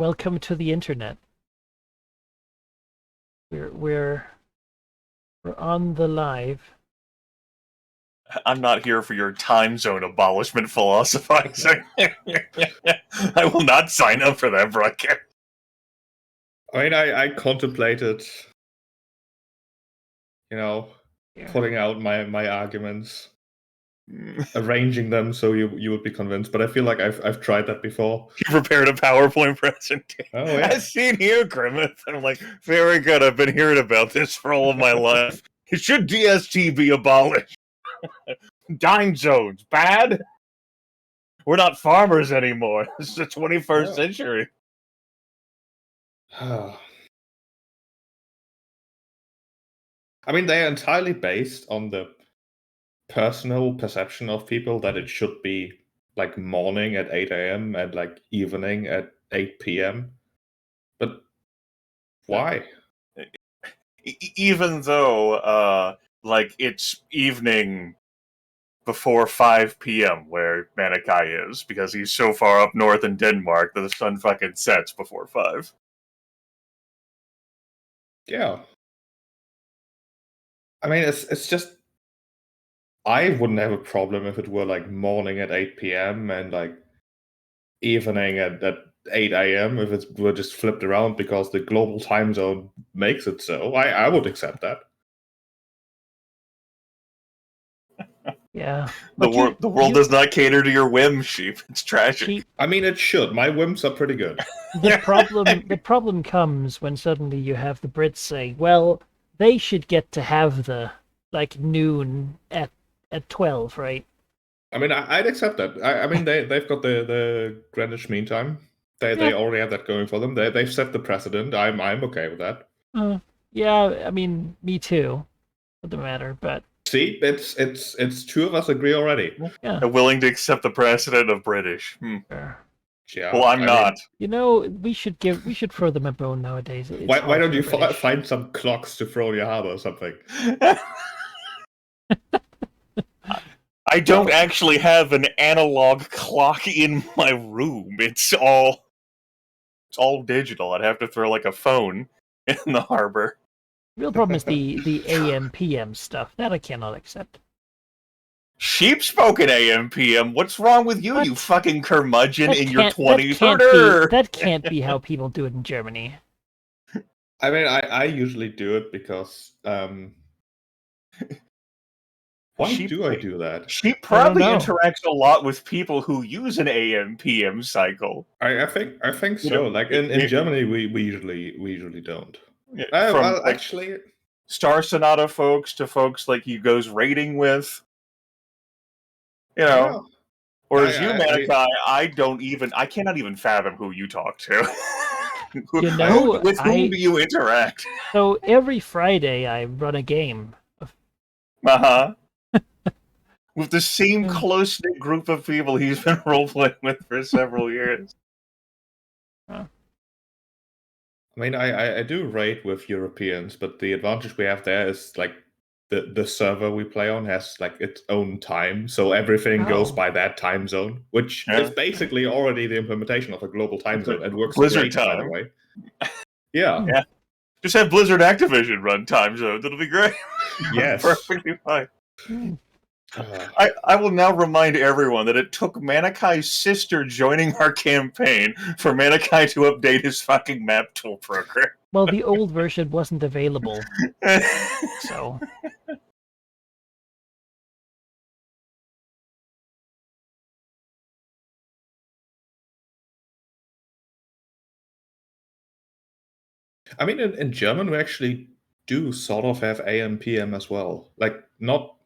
Welcome to the internet. We're on the live. I'm not here for your time zone abolishment philosophizing. I will not sign up for that broadcast. I mean, I contemplated, putting out my arguments, arranging them so you would be convinced. But I feel like I've tried that before. You prepared a PowerPoint presentation. Oh yeah. I've seen you, Grimmeth. I'm like, very good. I've been hearing about this for all of my life. Should DST be abolished? Dime zones, bad? We're not farmers anymore. This is the 21st century. I mean, they are entirely based on the personal perception of people that it should be like morning at 8 a.m. and like evening at 8 p.m. But why? Even though, like, it's evening before 5 p.m. where Manikai is, because he's so far up north in Denmark that the sun fucking sets before 5. Yeah. I mean, it's just... I wouldn't have a problem if it were like morning at 8 p.m. and like evening at 8 a.m. if it were just flipped around because the global time zone makes it so. I would accept that. Yeah. The world does not cater to your whims, Sheep. It's tragic. I mean, it should. My whims are pretty good. The problem comes when suddenly you have the Brits say, well, they should get to have the like noon at 12, right? I mean, I'd accept that. I mean, they've got the Greenwich Mean Time. They already have that going for them. They've set the precedent. I'm okay with that. Yeah, I mean, me too. Doesn't matter, but see, it's two of us agree already. Yeah. I'm willing to accept the precedent of British. Sure. Yeah, well, I'm not. You know, we should throw them a bone nowadays. Why don't you find some clocks to throw in your harbor or something? I don't actually have an analog clock in my room. It's all digital. I'd have to throw like a phone in the harbor. The real problem is the AM PM stuff. That I cannot accept. Sheep spoken AM PM. What's wrong with you, you fucking curmudgeon in your 20s? That can't be how people do it in Germany. I mean, I usually do it because why do I do that? She probably interacts a lot with people who use an AM PM cycle. I think so. Like in Germany, we usually don't. From actually, Star Sonata folks to folks like he goes raiding with. You know, whereas you, Manikai, I cannot even fathom who you talk to. You know, with whom do you interact? So every Friday I run a game. With the same close-knit group of people he's been role-playing with for several years. I mean, I do raid with Europeans, but the advantage we have there is like the server we play on has like its own time, so everything goes by that time zone, which is basically already the implementation of a global time zone. It works Blizzard great, time, by the way. Yeah. Just have Blizzard Activision run time zones. It'll be great. Yes. Perfectly fine. I will now remind everyone that it took Manikai's sister joining our campaign for Manikai to update his fucking map tool program. Well, the old version wasn't available, so... I mean, in German, we actually do sort of have AM PM as well. Like, not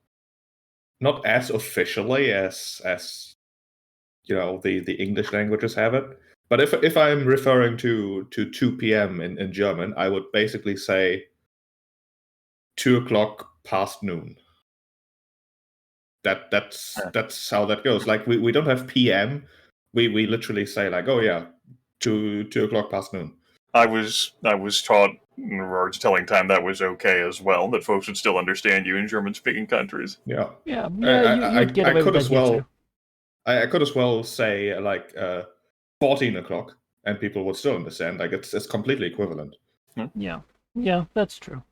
as officially as the English languages have it. But if I'm referring to 2 p.m. in German, I would basically say 2 o'clock past noon. That's how that goes. Like we don't have PM. We literally say like, oh yeah, 2 o'clock past noon. I was taught in regards to telling time that was okay as well, that folks would still understand you in German-speaking countries. Yeah. You'd get away with that too. I could as well say like 14 o'clock and people would still understand. Like it's completely equivalent. Yeah, yeah, that's true.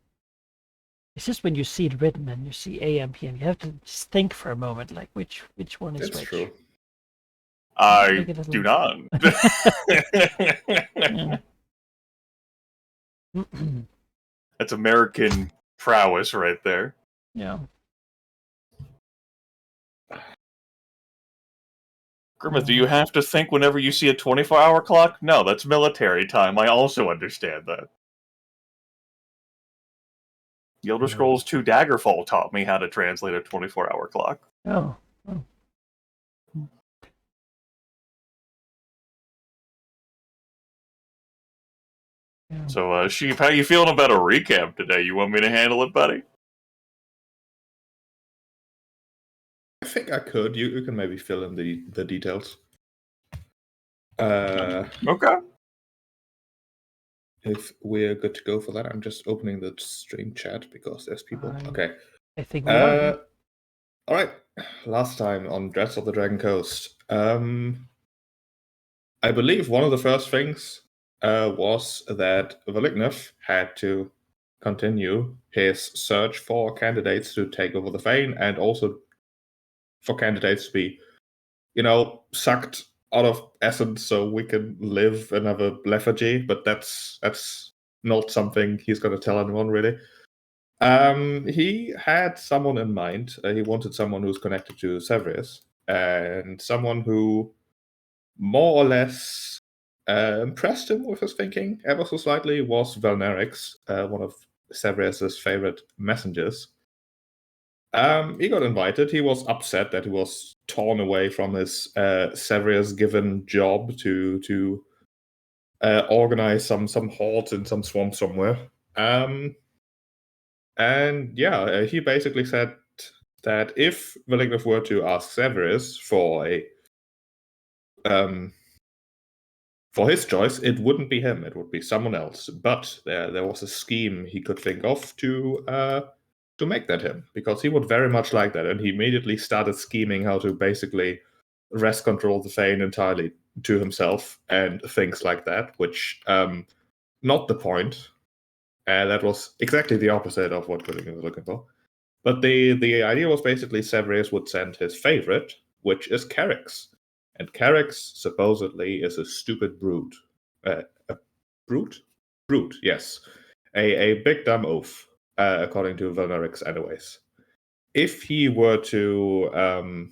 It's just when you see it written and you see AM, PM, you have to just think for a moment, like which one is It's which. true. I Make it a do little- not. Yeah. That's American prowess right there. Yeah. Grimmeth, do you have to think whenever you see a 24-hour clock? No, that's military time. I also understand that. The Elder Scrolls 2 Daggerfall taught me how to translate a 24-hour clock. Oh. Oh. Yeah. So, Sheep, how you feeling about a recap today? You want me to handle it, buddy? I think I could. You can maybe fill in the details. Okay. If we're good to go for that, I'm just opening the stream chat because there's people. Okay. I think we are. Yeah. All right. Last time on Dreads of the Dragon Coast, I believe one of the first things was that Valignov had to continue his search for candidates to take over the Fane, and also for candidates to be, sucked out of essence so we can live another lethargy. But that's not something he's going to tell anyone, really. He had someone in mind. He wanted someone who's connected to Severus, and someone who more or less impressed him with his thinking ever so slightly was Valnerix, one of Severus's favorite messengers. He got invited. He was upset that he was torn away from his Severus-given job to organize some hordes in some swamp somewhere. And yeah, he basically said that if Valignov were to ask Severus for his choice, it wouldn't be him; it would be someone else. But there was a scheme he could think of to make that him, because he would very much like that, and he immediately started scheming how to basically wrest control of the Fane entirely to himself and things like that, which not the point. That was exactly the opposite of what Valignov was looking for. But the idea was basically Severus would send his favorite, which is Carix. And Carix supposedly is a stupid brute. A brute? Brute, yes. A big dumb oaf, according to Valnerix anyways. If he were to,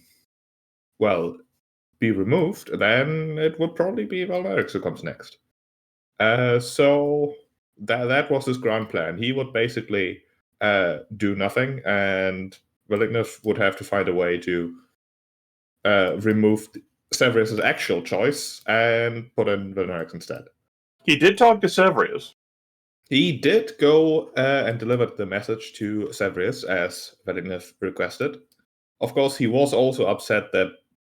be removed, then it would probably be Valnerix who comes next. So that was his grand plan. He would basically do nothing, and Valignov would have to find a way to remove Severus's actual choice and put in Valnerix instead. He did talk to Severus. He did go and delivered the message to Severus as Valignov requested. Of course, he was also upset that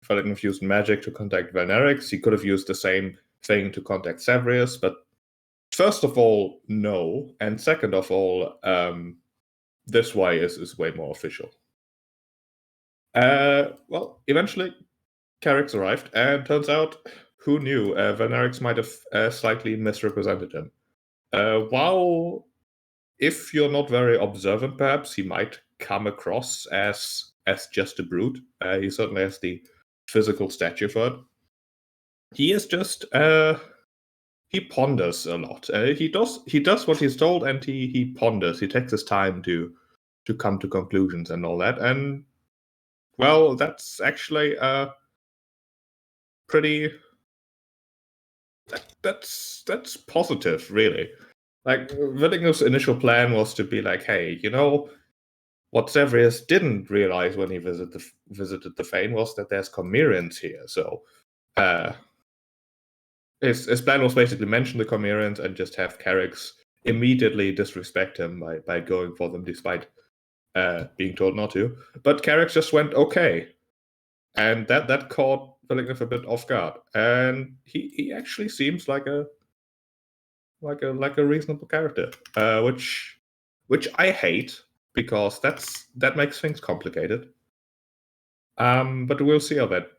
Valignov used magic to contact Valnerix. He could have used the same thing to contact Severus, but first of all, no. And second of all, this way is way more official. Eventually, Carix arrived, and turns out, who knew, Valnerix might have slightly misrepresented him. While, if you're not very observant, perhaps, he might come across as just a brute. He certainly has the physical stature for it. He is just he ponders a lot. He does what he's told, and he ponders. He takes his time to come to conclusions and all that. And well, that's actually pretty. That's positive, really. Like Villignov's initial plan was to be like, hey, what Severus didn't realize when he visited the Fane was that there's Chimerians here. So his plan was basically mention the Chimerians and just have Carix immediately disrespect him by going for them despite being told not to. But Carix just went okay, and that caught Valignov a bit off guard. And he actually seems like a reasonable character, which I hate because that makes things complicated. But we'll see how that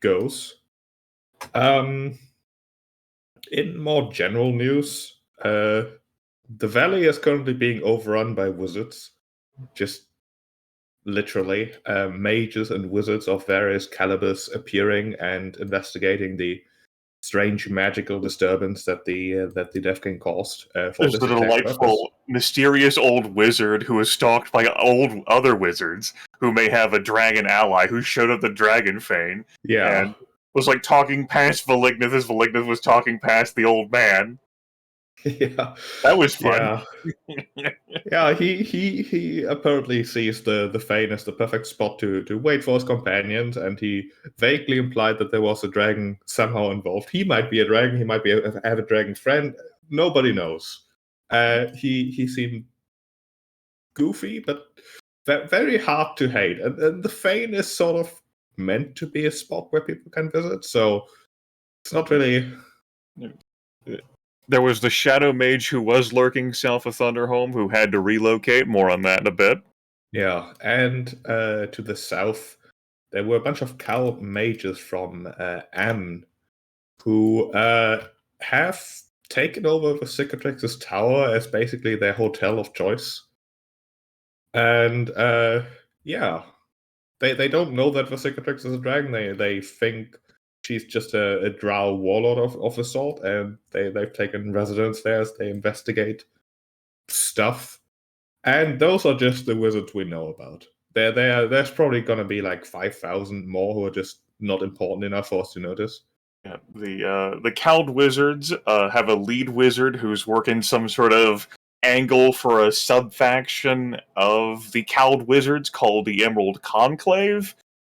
goes. in more general news, the valley is currently being overrun by wizards. Just literally, mages and wizards of various calibers appearing and investigating the strange magical disturbance that the Death King caused for There's this the exact purpose. delightful, mysterious old wizard who is stalked by old other wizards who may have a dragon ally who showed up the Dragon Fane Yeah. and was like talking past Valignith as Valignith was talking past the old man. Yeah. That was fun. Yeah. Yeah, he apparently sees the Fane as the perfect spot to wait for his companions, and he vaguely implied that there was a dragon somehow involved. He might be a dragon, he might have a dragon friend. Nobody knows. He seemed goofy, but very hard to hate. And the Fane is sort of meant to be a spot where people can visit, so it's not really. There was the Shadow Mage who was lurking south of Thunderhome who had to relocate. More on that in a bit. Yeah, and to the south, there were a bunch of cow mages from Amn who have taken over the Cicatrix's tower as basically their hotel of choice. And yeah, they don't know that the Cicatrix is a dragon. They think she's just a drow warlord of the sort, and they've taken residence there as they investigate stuff. And those are just the wizards we know about. There's probably going to be like 5,000 more who are just not important enough for us to notice. Yeah, the Cowled Wizards have a lead wizard who's working some sort of angle for a sub-faction of the Cowled Wizards called the Emerald Conclave,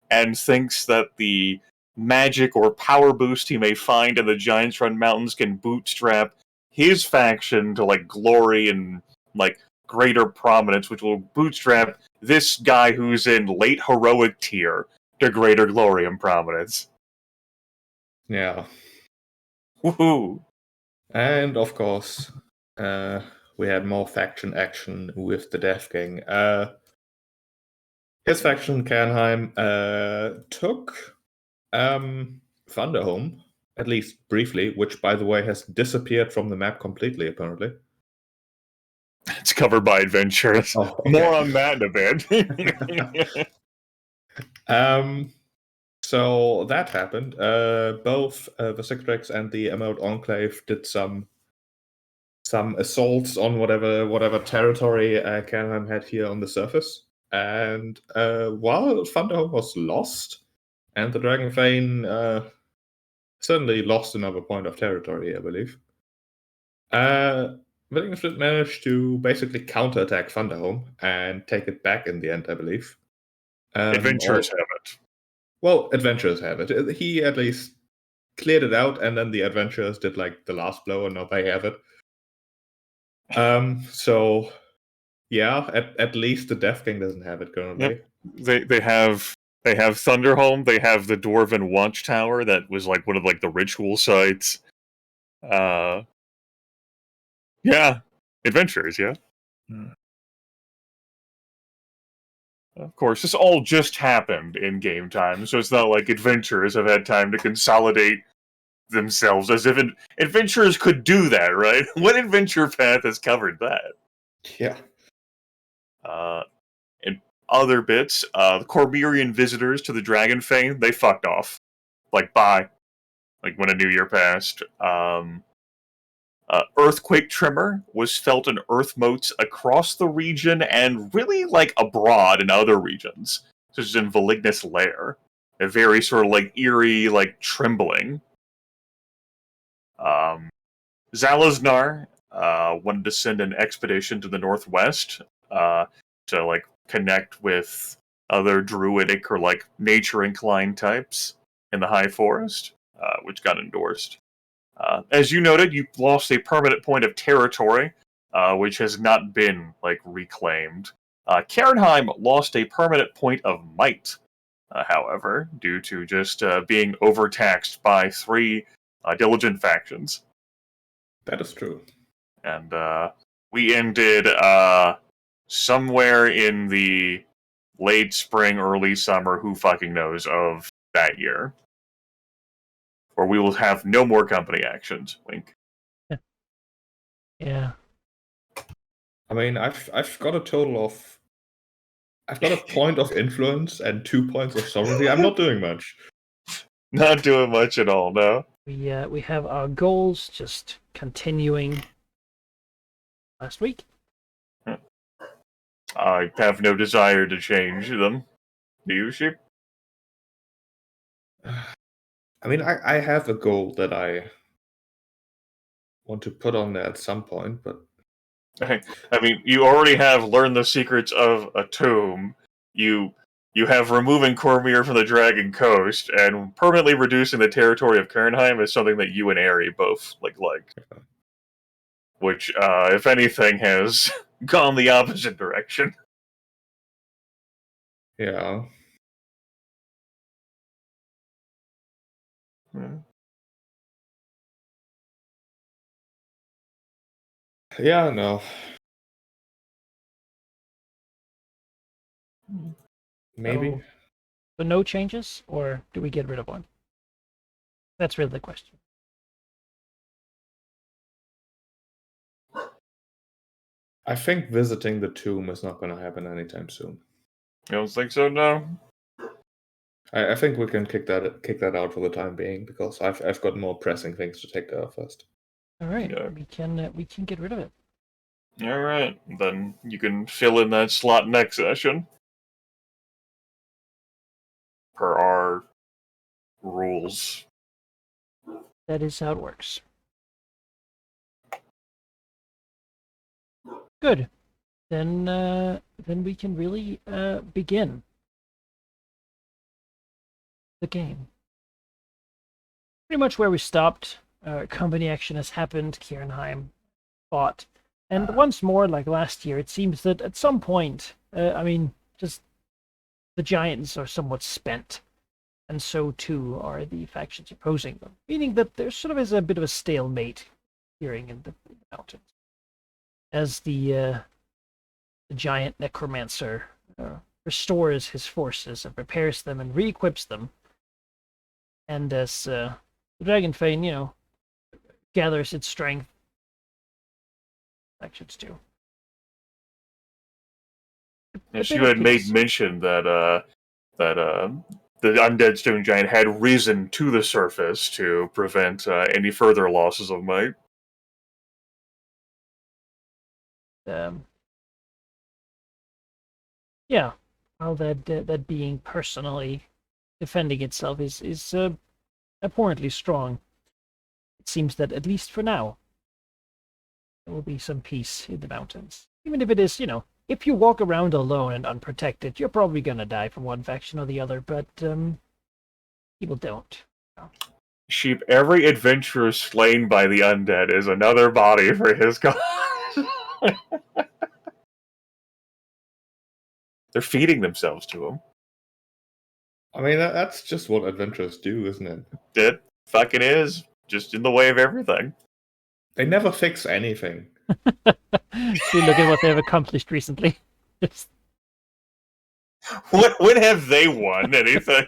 and thinks that the magic or power boost he may find in the Giants Run Mountains can bootstrap his faction to like glory and like greater prominence, which will bootstrap this guy who's in late heroic tier to greater glory and prominence. Yeah. Woohoo! And of course, we had more faction action with the Death King. His faction, Kernheim, took Thunderhome, at least briefly, which, by the way, has disappeared from the map completely, apparently. It's covered by adventures. Oh, okay. More on that in a bit. So that happened. Both the Cicatrix and the Emerald Enclave did some assaults on whatever territory Kernheim had here on the surface. And while Thunderhome was lost, and the Dragon Fane certainly lost another point of territory, I believe. Willingham managed to basically counterattack Thunderhome and take it back in the end, I believe. Adventurers have it. Well, adventurers have it. He at least cleared it out, and then the adventurers did like the last blow, and now they have it. So yeah, at least the Death King doesn't have it currently. Yep. They have Thunderhome. They have the Dwarven Watchtower that was like one of like the ritual sites. Yeah, adventurers. Yeah. Of course, this all just happened in game time, so it's not like adventurers have had time to consolidate themselves as if adventurers could do that, right? What adventure path has covered that? Yeah. In other bits, the Cormyrian visitors to the Dragon Fane, they fucked off. Like, bye. Like, when a new year passed. Earthquake tremor was felt in earth motes across the region and really, like, abroad in other regions. Such as in Valignus Lair. A very sort of, like, eerie, like, trembling. Zalaznar wanted to send an expedition to the northwest to like connect with other druidic or like nature inclined types in the high forest, which got endorsed. As you noted, you lost a permanent point of territory, which has not been like reclaimed. Kernheim lost a permanent point of might, however, due to just being overtaxed by 3 diligent factions. That is true. And we ended somewhere in the late spring, early summer, who fucking knows, of that year. or we will have no more company actions. Wink. Yeah. I mean, I've got a total of. I've got a point of influence and 2 points of sovereignty. I'm not doing much. Not doing much at all, no. We have our goals just continuing last week. I have no desire to change them. Do you, Sheep? I mean, I have a goal that I want to put on there at some point, but I mean, you already have learned the secrets of a tomb. You have removing Cormyr from the Dragon Coast, and permanently reducing the territory of Kernheim is something that you and Aerie both like. Which, if anything, has gone the opposite direction. yeah. Yeah, no. Maybe. So no changes, or do we get rid of one? That's really the question. I think visiting the tomb is not going to happen anytime soon. You don't think so, no? I think we can kick that out for the time being because I've got more pressing things to take care of first. All right, Yeah. we can get rid of it. All right, then you can fill in that slot next session. Per our rules. That is how it works. Good. Then we can really begin the game. Pretty much where we stopped. Company action has happened. Kieranheim fought, and once more, like last year, it seems that at some point, just the giants are somewhat spent, and so too are the factions opposing them. Meaning that there sort of is a bit of a stalemate appearing in the mountains, as the giant necromancer restores his forces and prepares them and re-equips them, and as the Dragonfane, gathers its strength. Factions too. Yes, you had made mention that the undead stone giant had risen to the surface to prevent any further losses of might. Yeah, how that being personally defending itself is abhorrently strong. It seems that at least for now, there will be some peace in the mountains. Even if it is, if you walk around alone and unprotected, you're probably gonna die from one faction or the other, but people don't. Sheep, every adventurer slain by the undead is another body for his cause. They're feeding themselves to him. I mean, that's just what adventurers do, isn't it? It fucking is. Just in the way of everything. They never fix anything. See, look at what they've accomplished recently. When have they won anything?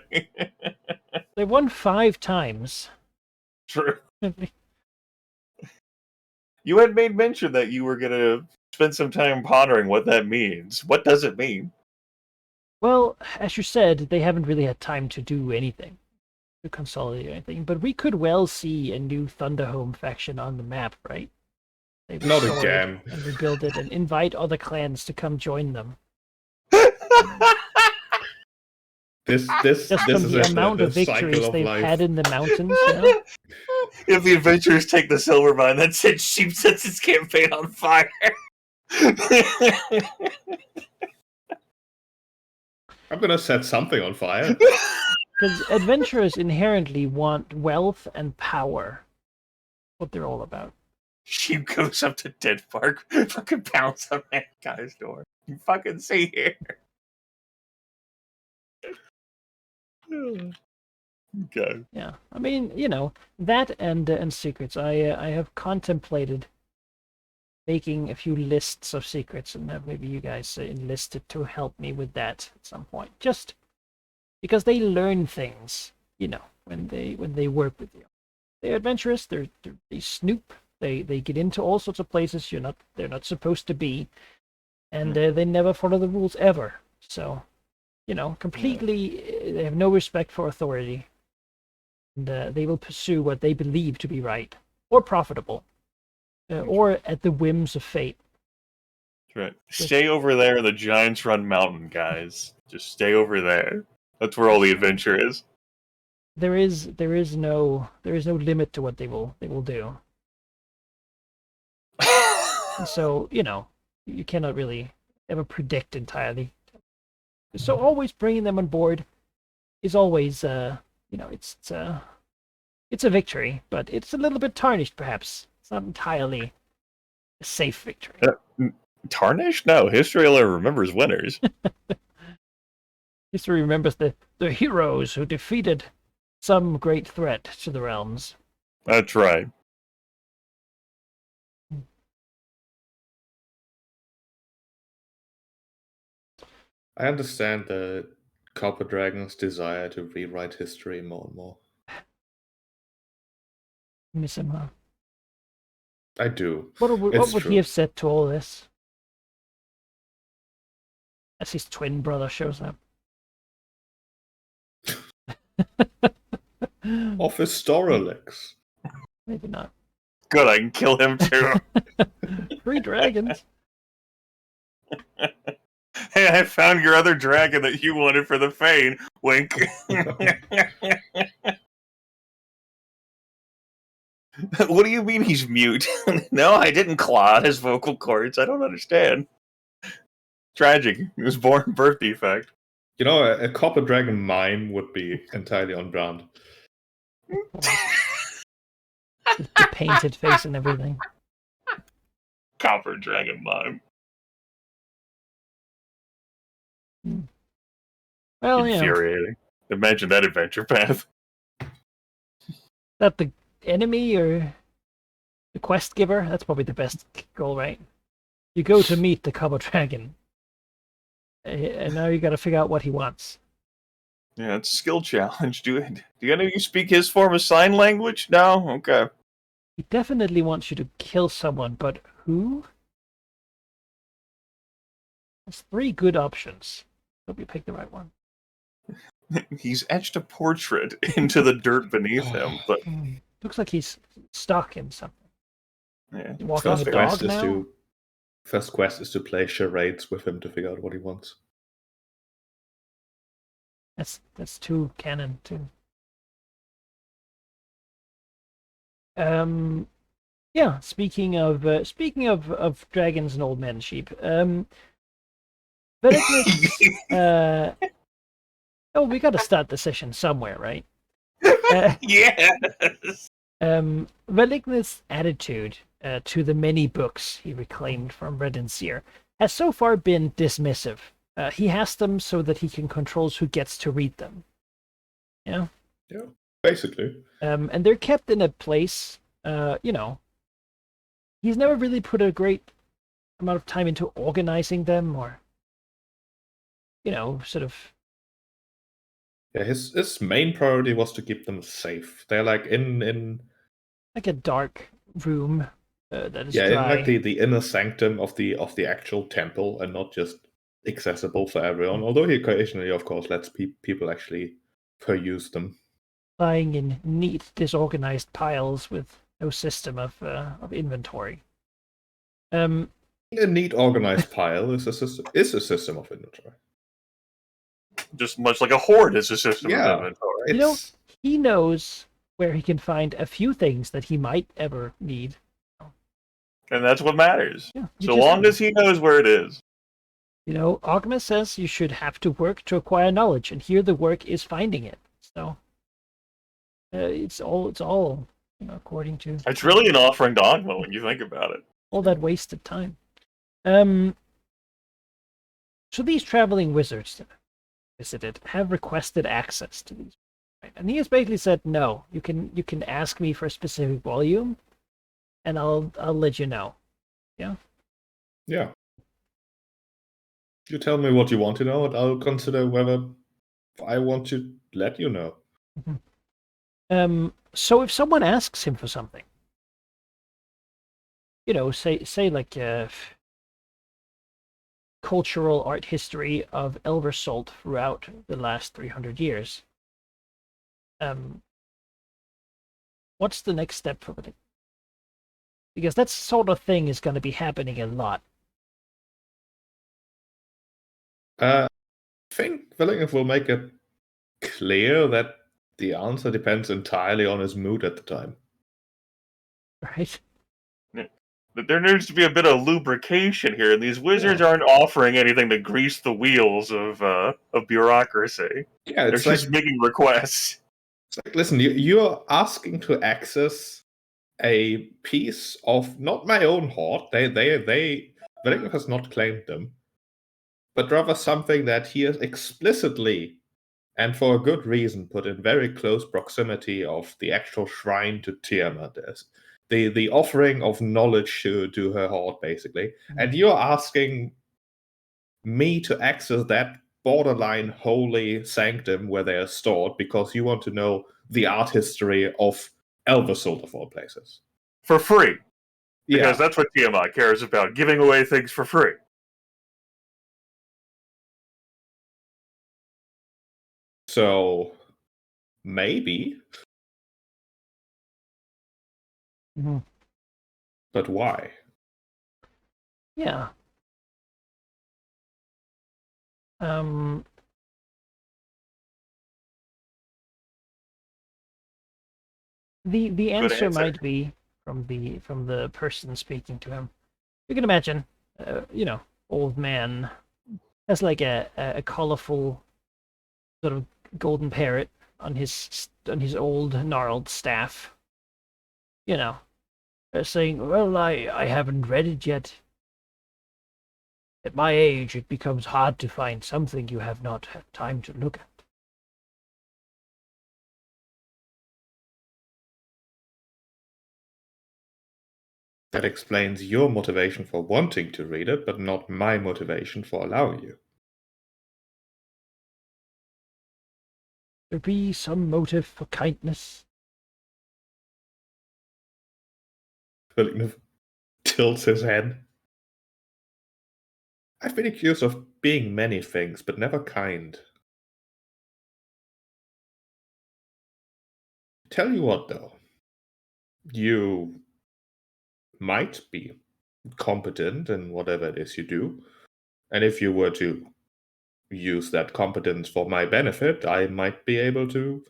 They won 5 times. True. You had made mention that you were going to spend some time pondering what that means. What does it mean? Well, as you said, they haven't really had time to do anything, to consolidate anything, but we could well see a new Thunderhome faction on the map, right? They Not restore again. it and rebuild it and invite other clans to come join them. This Just from is the amount of victories they've had in the mountains. If the adventurers take the silver mine, that's it. Sheep sets its campaign on fire. I'm gonna set something on fire. Because adventurers inherently want wealth and power. What they're all about. Sheep goes up to Dead Park, fucking pounds on that guy's door. You fucking see here. Okay. Yeah, I mean, that and secrets. I have contemplated making a few lists of secrets, and have maybe you guys enlisted to help me with that at some point. Just because they learn things, when they work with you. they're adventurous. They snoop. They get into all sorts of places they're not supposed to be, and they never follow the rules ever. So, completely, they have no respect for authority, and they will pursue what they believe to be right or profitable, or at the whims of fate. That's right. Stay over there in the Giants Run Mountain, guys. Just stay over there. That's where all the adventure is. There is no limit to what they will do. So, you cannot really ever predict entirely. So always bringing them on board is always, it's a victory, but it's a little bit tarnished, perhaps. It's not entirely a safe victory. Tarnished? No, history only remembers winners. History remembers the heroes who defeated some great threat to the realms. That's right. I understand the Copper Dragon's desire to rewrite history more and more. Miss him, huh? I do. What would true. he have said to all this? As his twin brother shows up. Office Storolix. Maybe not. Good, I can kill him too. 3 dragons. Hey, I found your other dragon that you wanted for the Fane. Wink. What do you mean he's mute? No, I didn't claw out his vocal cords. I don't understand. Tragic. He was born birth defect. A Copper Dragon mime would be entirely on brand. The painted face and everything. Copper Dragon mime. Well, infuriating. Imagine that adventure path. That the enemy or the quest giver? That's probably the best goal, right? You go to meet the Copper Dragon, and now you got to figure out what he wants. Yeah, it's a skill challenge. Do any of you speak his form of sign language? No? Okay. He definitely wants you to kill someone, but who? There's 3 good options. Hope you pick the right one. He's etched a portrait into the dirt beneath him, but looks like he's stuck in something. Yeah. Walking on a dog now? First quest is to play charades with him to figure out what he wants. That's too canon too. Yeah. Speaking of dragons and old men sheep. Velicnus, we got to start the session somewhere, right? Yes. Velicnus' attitude to the many books he reclaimed from Redenseer has so far been dismissive. He has them so that he can control who gets to read them. Yeah, basically. And they're kept in a place, he's never really put a great amount of time into organizing them or, sort of. Yeah, his main priority was to keep them safe. They're like in like a dark room that is dry. In like the inner sanctum of the actual temple, and not just accessible for everyone. Although he occasionally, of course, lets people actually peruse them. Lying in neat, disorganized piles with no system of inventory. A neat, organized pile is a system of inventory. Just much like a hoard is a system of inventory. He knows where he can find a few things that he might ever need. And that's what matters. Yeah, so long as he knows where it is. Ogma says you should have to work to acquire knowledge, and here the work is finding it. So it's all according to. It's really an offering to Ogma when you think about it. All that wasted time. So these traveling wizards visited have requested access to these, right? And he has basically said, no, you can ask me for a specific volume, and I'll let you know. Yeah. Yeah. You tell me what you want to know, and I'll consider whether I want to let you know. Mm-hmm. So if someone asks him for something, say like cultural art history of Elversalt throughout the last 300 years, what's the next step for it? Because that sort of thing is going to be happening a lot. I think Villeneuve will make it clear that the answer depends entirely on his mood at the time. Right? There needs to be a bit of lubrication here, and these wizards aren't offering anything to grease the wheels of bureaucracy. Yeah, They're it's just making requests. It's like, listen, you're asking to access a piece of not my own hoard. Villeneuve has not claimed them, but rather something that he has explicitly, and for a good reason, put in very close proximity of the actual shrine to Tiamat. The offering of knowledge to her hoard, basically. And you're asking me to access that borderline holy sanctum where they are stored because you want to know the art history of Elversalt, of all places. For free. Because Yeah. that's what Tiamat cares about, giving away things for free. So, maybe. Mm-hmm. But why? Yeah. The answer might be from the person speaking to him. You can imagine, old man has like a colorful sort of golden parrot on his old gnarled staff. Saying, "Well, I haven't read it yet. At my age, it becomes hard to find something you have not had time to look at." That explains your motivation for wanting to read it, but not my motivation for allowing you. There be some motive for kindness. Villeneuve tilts his head. I've been accused of being many things, but never kind. Tell you what, though. You might be competent in whatever it is you do. And if you were to use that competence for my benefit, I might be able to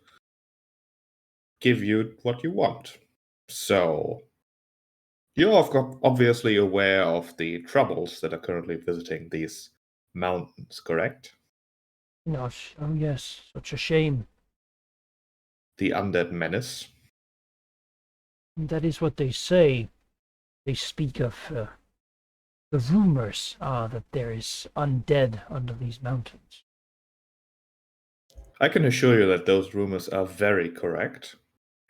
give you what you want. So, you're obviously aware of the troubles that are currently visiting these mountains, correct? Gosh, oh yes, such a shame. The Undead Menace. That is what they say. They speak of the rumors are that there is undead under these mountains. I can assure you that those rumors are very correct.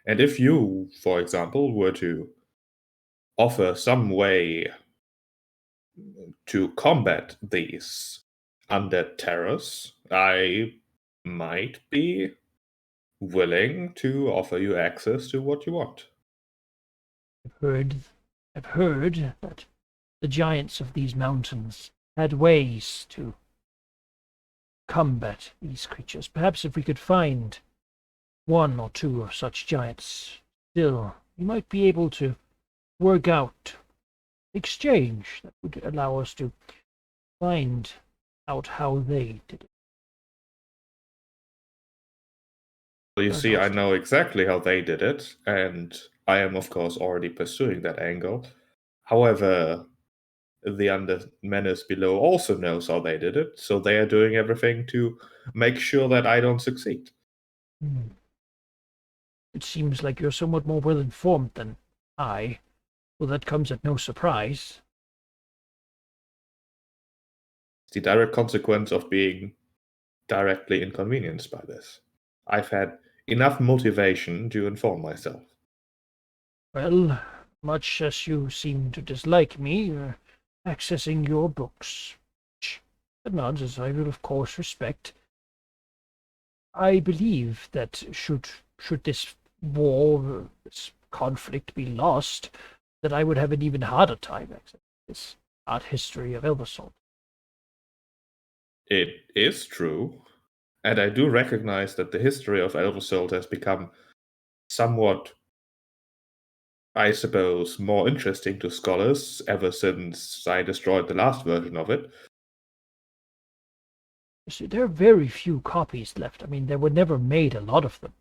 And if you, for example, were to offer some way to combat these undead terrors, I might be willing to offer you access to what you want. I've heard that the giants of these mountains had ways to combat these creatures. Perhaps if we could find one or two of such giants, still, we might be able to work out exchange that would allow us to find out how they did it. Well, you see, I know exactly how they did it, and I am, of course, already pursuing that angle. However, the Undead Menace below also knows how they did it, so they are doing everything to make sure that I don't succeed. It seems like you're somewhat more well informed than I. Well, that comes at no surprise. It's the direct consequence of being directly inconvenienced by this. I've had enough motivation to inform myself. Well, much as you seem to dislike me, accessing your books, which nods as I will of course respect, I believe that should this war, this conflict be lost, that I would have an even harder time accessing this art history of Elversalt. It is true, and I do recognize that the history of Elversalt has become somewhat, I suppose, more interesting to scholars ever since I destroyed the last version of it. You see, there are very few copies left. I mean, there were never made a lot of them.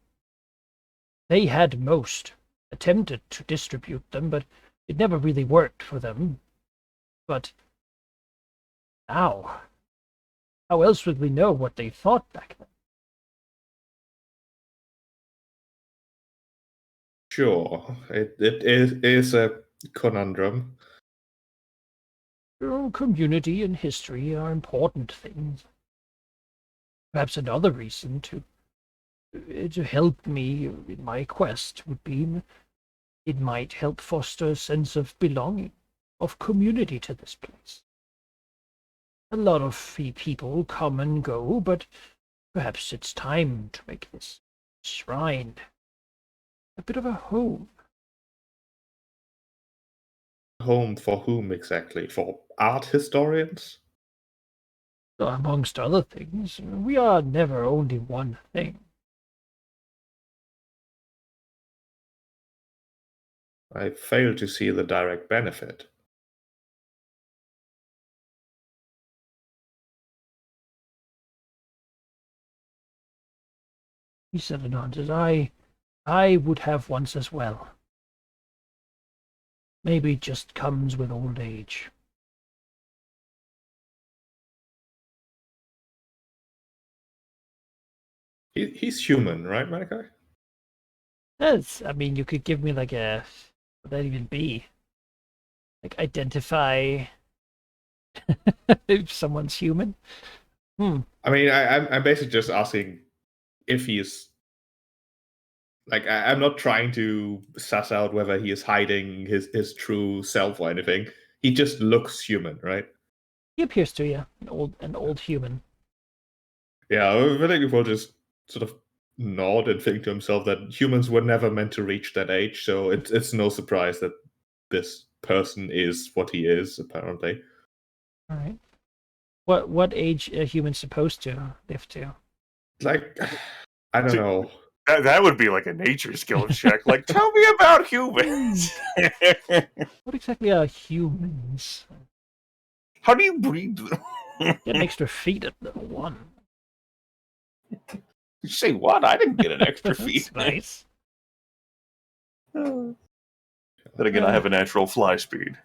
They had most, attempted to distribute them, but it never really worked for them. But now, how else would we know what they thought back then? Sure, it is a conundrum. Community and history are important things. Perhaps another reason to help me in my quest would be it might help foster a sense of belonging, of community to this place. A lot of people come and go, but perhaps it's time to make this shrine a bit of a home. Home for whom exactly? For art historians? So amongst other things, we are never only one thing. I fail to see the direct benefit. He said and answered, I would have once as well. Maybe it just comes with old age. He's human, right, Malachi? Yes, I mean, you could give me like a, what would that even be? Like identify if someone's human. I mean, I'm basically just asking if he's like I'm not trying to suss out whether he is hiding his true self or anything. He just looks human, right? He appears to you, an old human. Yeah, I think we'll just sort of nod and think to himself that humans were never meant to reach that age, so it's no surprise that this person is what he is, apparently. All right. What age are humans supposed to live to? Like, I don't know. That would be like a nature skill check. Like, tell me about humans. What exactly are humans? How do you breed them? Get an extra feet at level 1. You say what? I didn't get an extra feet. That's nice. Then again, I have a natural fly speed.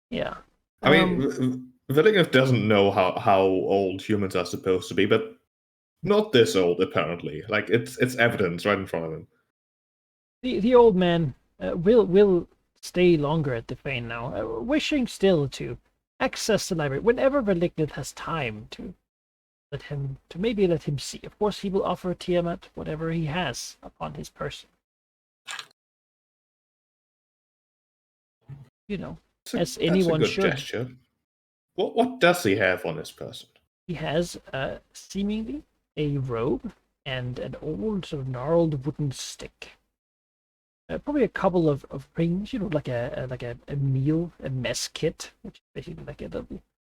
Yeah. I mean, Villinger doesn't know how old humans are supposed to be, but not this old, apparently. Like, it's evidence right in front of him. The old man will stay longer at the Fane now, wishing still to access the library whenever Malignant has time to maybe let him see. Of course, he will offer Tiamat whatever he has upon his person. You know, as anyone that's a good should. gesture. What does he have on his person? He has seemingly a robe and an old sort of gnarled wooden stick. Probably a couple of rings, you know, like a mess kit, which is basically like a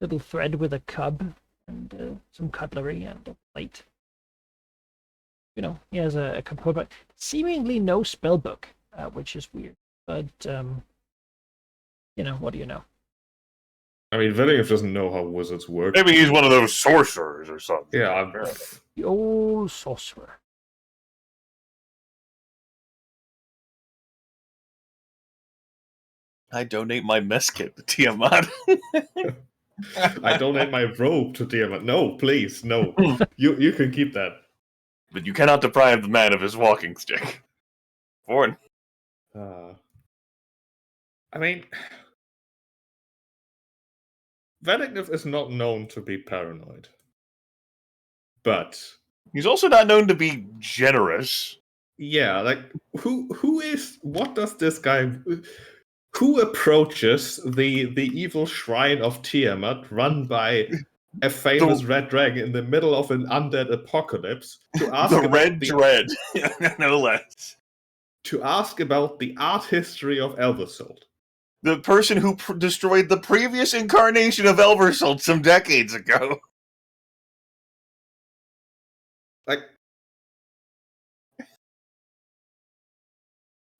little thread with a cub and some cutlery and a plate. You know, he has a component, seemingly no spell book, which is weird. But you know, what do you know? I mean, Villinger doesn't know how wizards work. Maybe he's one of those sorcerers or something. Yeah, The old sorcerer. I donate my mess kit to Tiamat. I donate my robe to Tiamat. No, please, no. You can keep that. But you cannot deprive the man of his walking stick. Foreign. I mean, Venignev is not known to be paranoid. But he's also not known to be generous. Yeah, like what does this guy who approaches the evil shrine of Tiamat run by a famous red dragon in the middle of an undead apocalypse to ask the about red dread, no less. to ask about the art history of Elversalt. The person who destroyed the previous incarnation of Elversalt some decades ago. Like,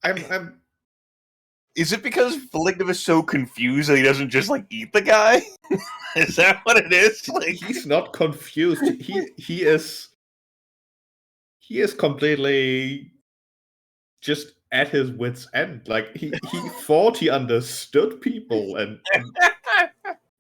I'm. Is it because Valignum is so confused that he doesn't just like eat the guy? Is that what it is? Like, He's not confused. He is completely just at his wit's end. Like he thought he understood people, and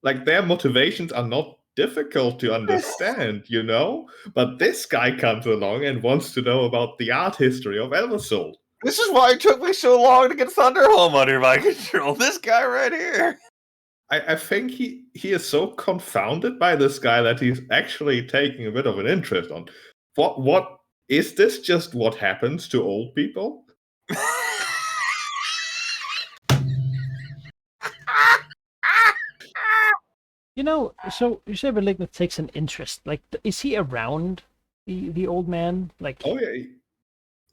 like their motivations are not difficult to understand, you know? But this guy comes along and wants to know about the art history of Elversalt. this is why it took me so long to get Thunderhome under my control. This guy right here. I think he is so confounded by this guy that he's actually taking a bit of an interest on what is this just what happens to old people? You know, so you say Malignant takes an interest. Like, is he around the old man? Like, Oh yeah,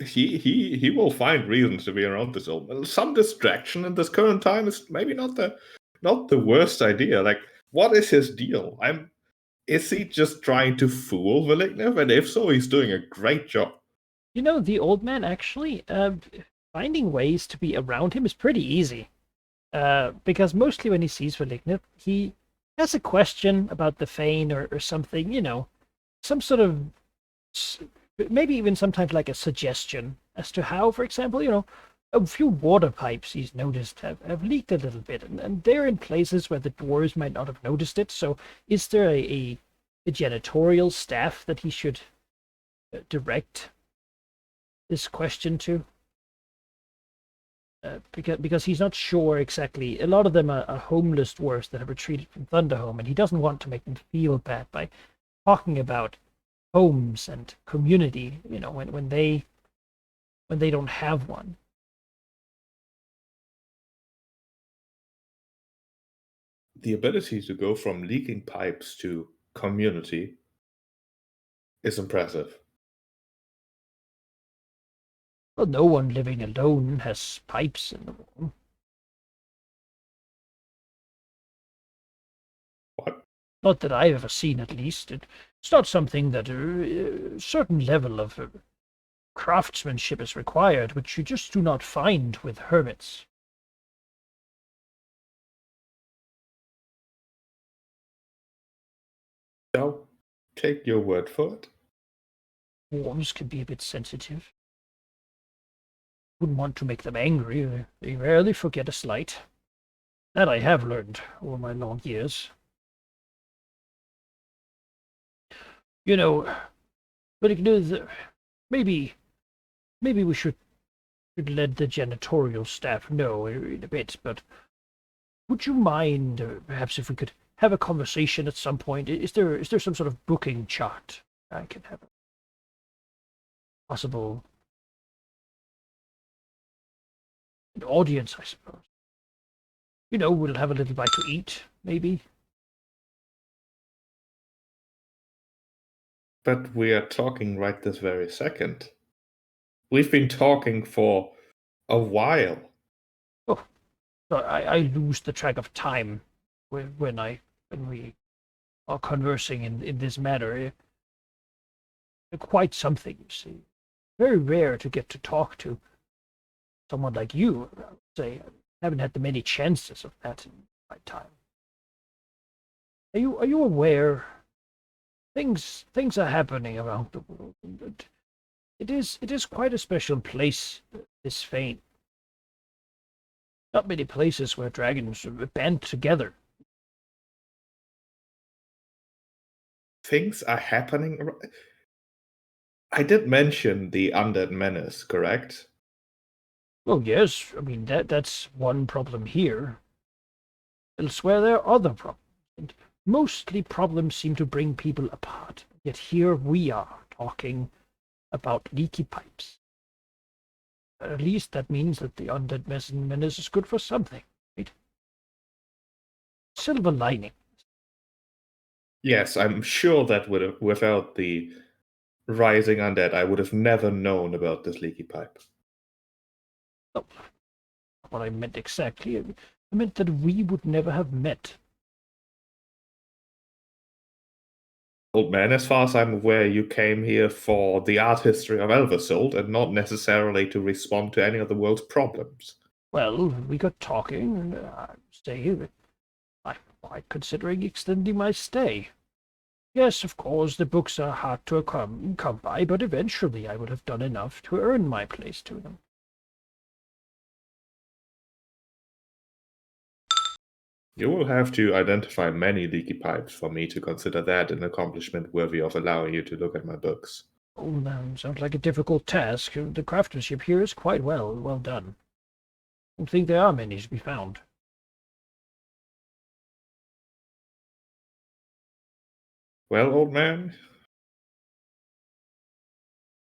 he will find reasons to be around this old man. Some distraction in this current time is maybe not the worst idea. Like, what is his deal? Is he just trying to fool Valignant? And if so, he's doing a great job. you know, the old man actually, finding ways to be around him is pretty easy. Because mostly when he sees Malignant, he has a question about the Fane or something, you know, some sort of, maybe even sometimes like a suggestion as to how, for example, you know, a few water pipes he's noticed have leaked a little bit, and they're in places where the dwarves might not have noticed it. So is there a janitorial staff that he should direct this question to? Because he's not sure exactly. A lot of them are homeless dwarves that have retreated from Thunderhome, and he doesn't want to make them feel bad by talking about homes and community, you know, when they don't have one. The ability to go from leaking pipes to community is impressive. Well, no one living alone has pipes in the wall. What? Not that I've ever seen, at least. It's not something that a certain level of craftsmanship is required, which you just do not find with hermits. I'll take your word for it. Dwarves can be a bit sensitive. Wouldn't want to make them angry. They rarely forget a slight. That I have learned over my long years. You know, but maybe we should let the janitorial staff know in a bit, but would you mind, perhaps, if we could have a conversation at some point? Is there some sort of booking chart I can have? Possible an audience, I suppose. You know, we'll have a little bite to eat, maybe. But we are talking right this very second. We've been talking for a while. Oh, so I lose the track of time when we are conversing in this matter. Quite something, you see. Very rare to get to talk to someone like you. I would say I haven't had the many chances of that in my time. Are you aware things are happening around the world, and it is quite a special place, this Fane. Not many places where dragons band together. Things are happening. I did mention the Undead Menace, correct? Oh yes, I mean that's one problem here. Elsewhere there are other problems, and mostly problems seem to bring people apart. Yet here we are talking about leaky pipes. At least that means that the Undead Menace is good for something, right? Silver lining. Yes, I'm sure that without the rising undead, I would have never known about this leaky pipe. Oh, not what I meant exactly. I meant that we would never have met. Old man, as far as I'm aware, you came here for the art history of Elversold and not necessarily to respond to any of the world's problems. Well, we got talking, and I'm quite considering extending my stay. Yes, of course, the books are hard to come by, but eventually I will have done enough to earn my place to them. You will have to identify many leaky pipes for me to consider that an accomplishment worthy of allowing you to look at my books. Oh, that sounds like a difficult task. The craftsmanship here is quite well done. I don't think there are many to be found. Well, old man,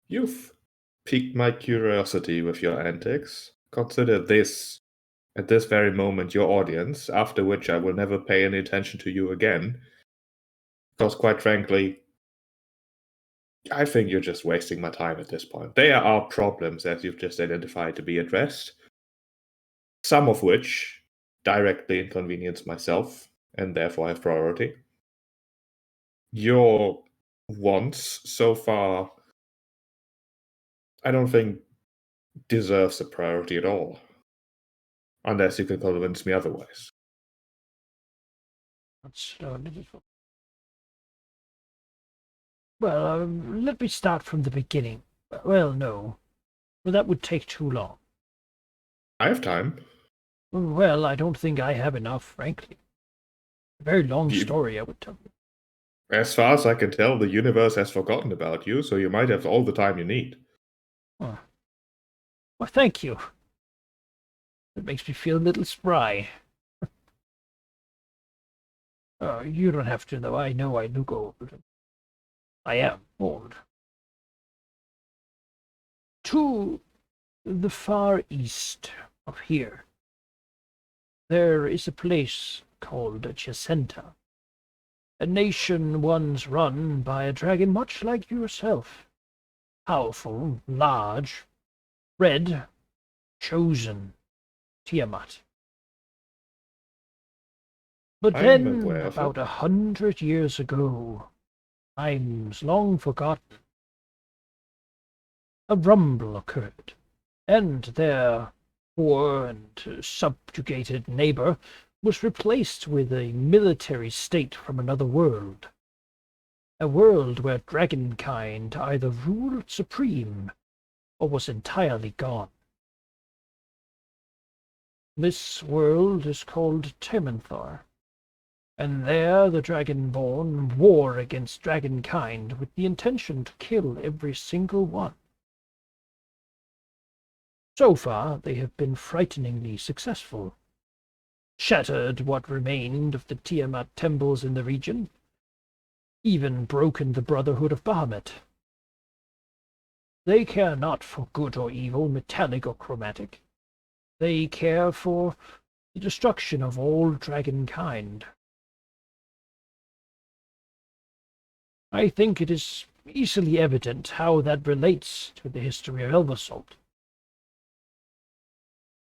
you've piqued my curiosity with your antics. Consider this, at this very moment, your audience, after which I will never pay any attention to you again. Because, quite frankly, I think you're just wasting my time at this point. There are problems, as you've just identified, to be addressed, some of which directly inconvenience myself, and therefore have priority. Your wants, so far, I don't think deserves a priority at all. Unless you can convince me otherwise. That's well, let me start from the beginning. Well, no. Well, that would take too long. I have time. Well, I don't think I have enough, frankly. A very long You- story, I would tell you. As far as I can tell, the universe has forgotten about you, so you might have all the time you need. Oh. Well, thank you. It makes me feel a little spry. You don't have to, though. I know I look old. I am old. To the far east of here, there is a place called Chesenta, a nation once run by a dragon much like yourself. Powerful, large, red, chosen, Tiamat. But I'm then, aware of about it. 100 years ago, times long forgotten, a rumble occurred, and their poor and subjugated neighbor was replaced with a military state from another world. A world where dragonkind either ruled supreme or was entirely gone. This world is called Tementhar, and there the Dragonborn war against dragonkind with the intention to kill every single one. So far, they have been frighteningly successful. Shattered what remained of the Tiamat temples in the region, even broken the Brotherhood of Bahamut. They care not for good or evil, metallic or chromatic. They care for the destruction of all dragonkind. I think it is easily evident how that relates to the history of Elversalt.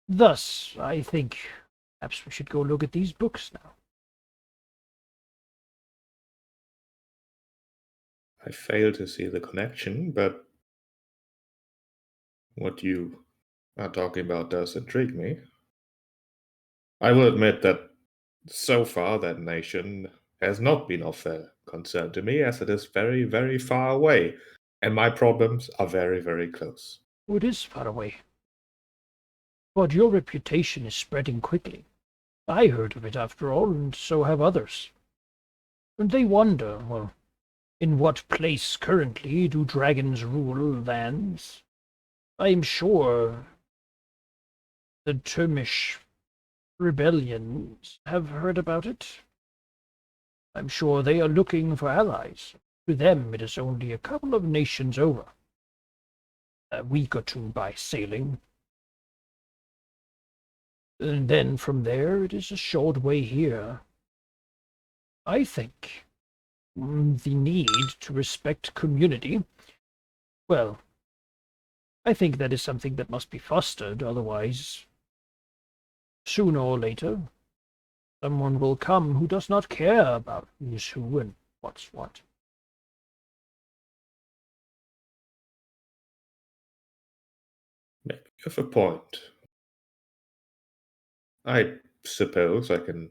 Thus, I think perhaps we should go look at these books now. I fail to see the connection, but what you are talking about does intrigue me. I will admit that so far that nation has not been of concern to me, as it is very, very far away, and my problems are very, very close. Oh, it is far away. But your reputation is spreading quickly. I heard of it after all, and so have others. And they wonder, well, in what place currently do dragons rule lands? I am sure the Termish rebellions have heard about it. I'm sure they are looking for allies. To them, it is only a couple of nations over. A week or two by sailing. And then from there, it is a short way here. I think the need to respect community, well, I think that is something that must be fostered, otherwise, sooner or later, someone will come who does not care about who's who and what's what. You have a point. I suppose I can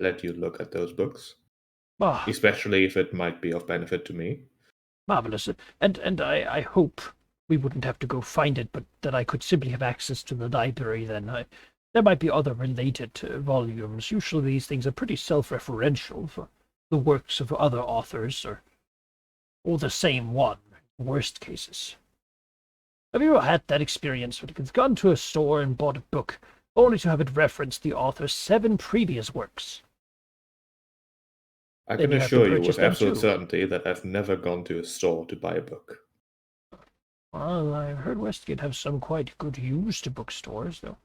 let you look at those books, Ah, especially if it might be of benefit to me. marvelous. And I hope we wouldn't have to go find it, but that I could simply have access to the library then. There might be other related volumes. Usually these things are pretty self-referential for the works of other authors, or the same one, in worst cases. Have you ever had that experience when you've gone to a store and bought a book, only to have it reference the author's 7 previous works? I Then can you have to assure you purchase with them absolute too. certainty that I've never gone to a store to buy a book. Well, I've heard Westgate have some quite good used bookstores, though.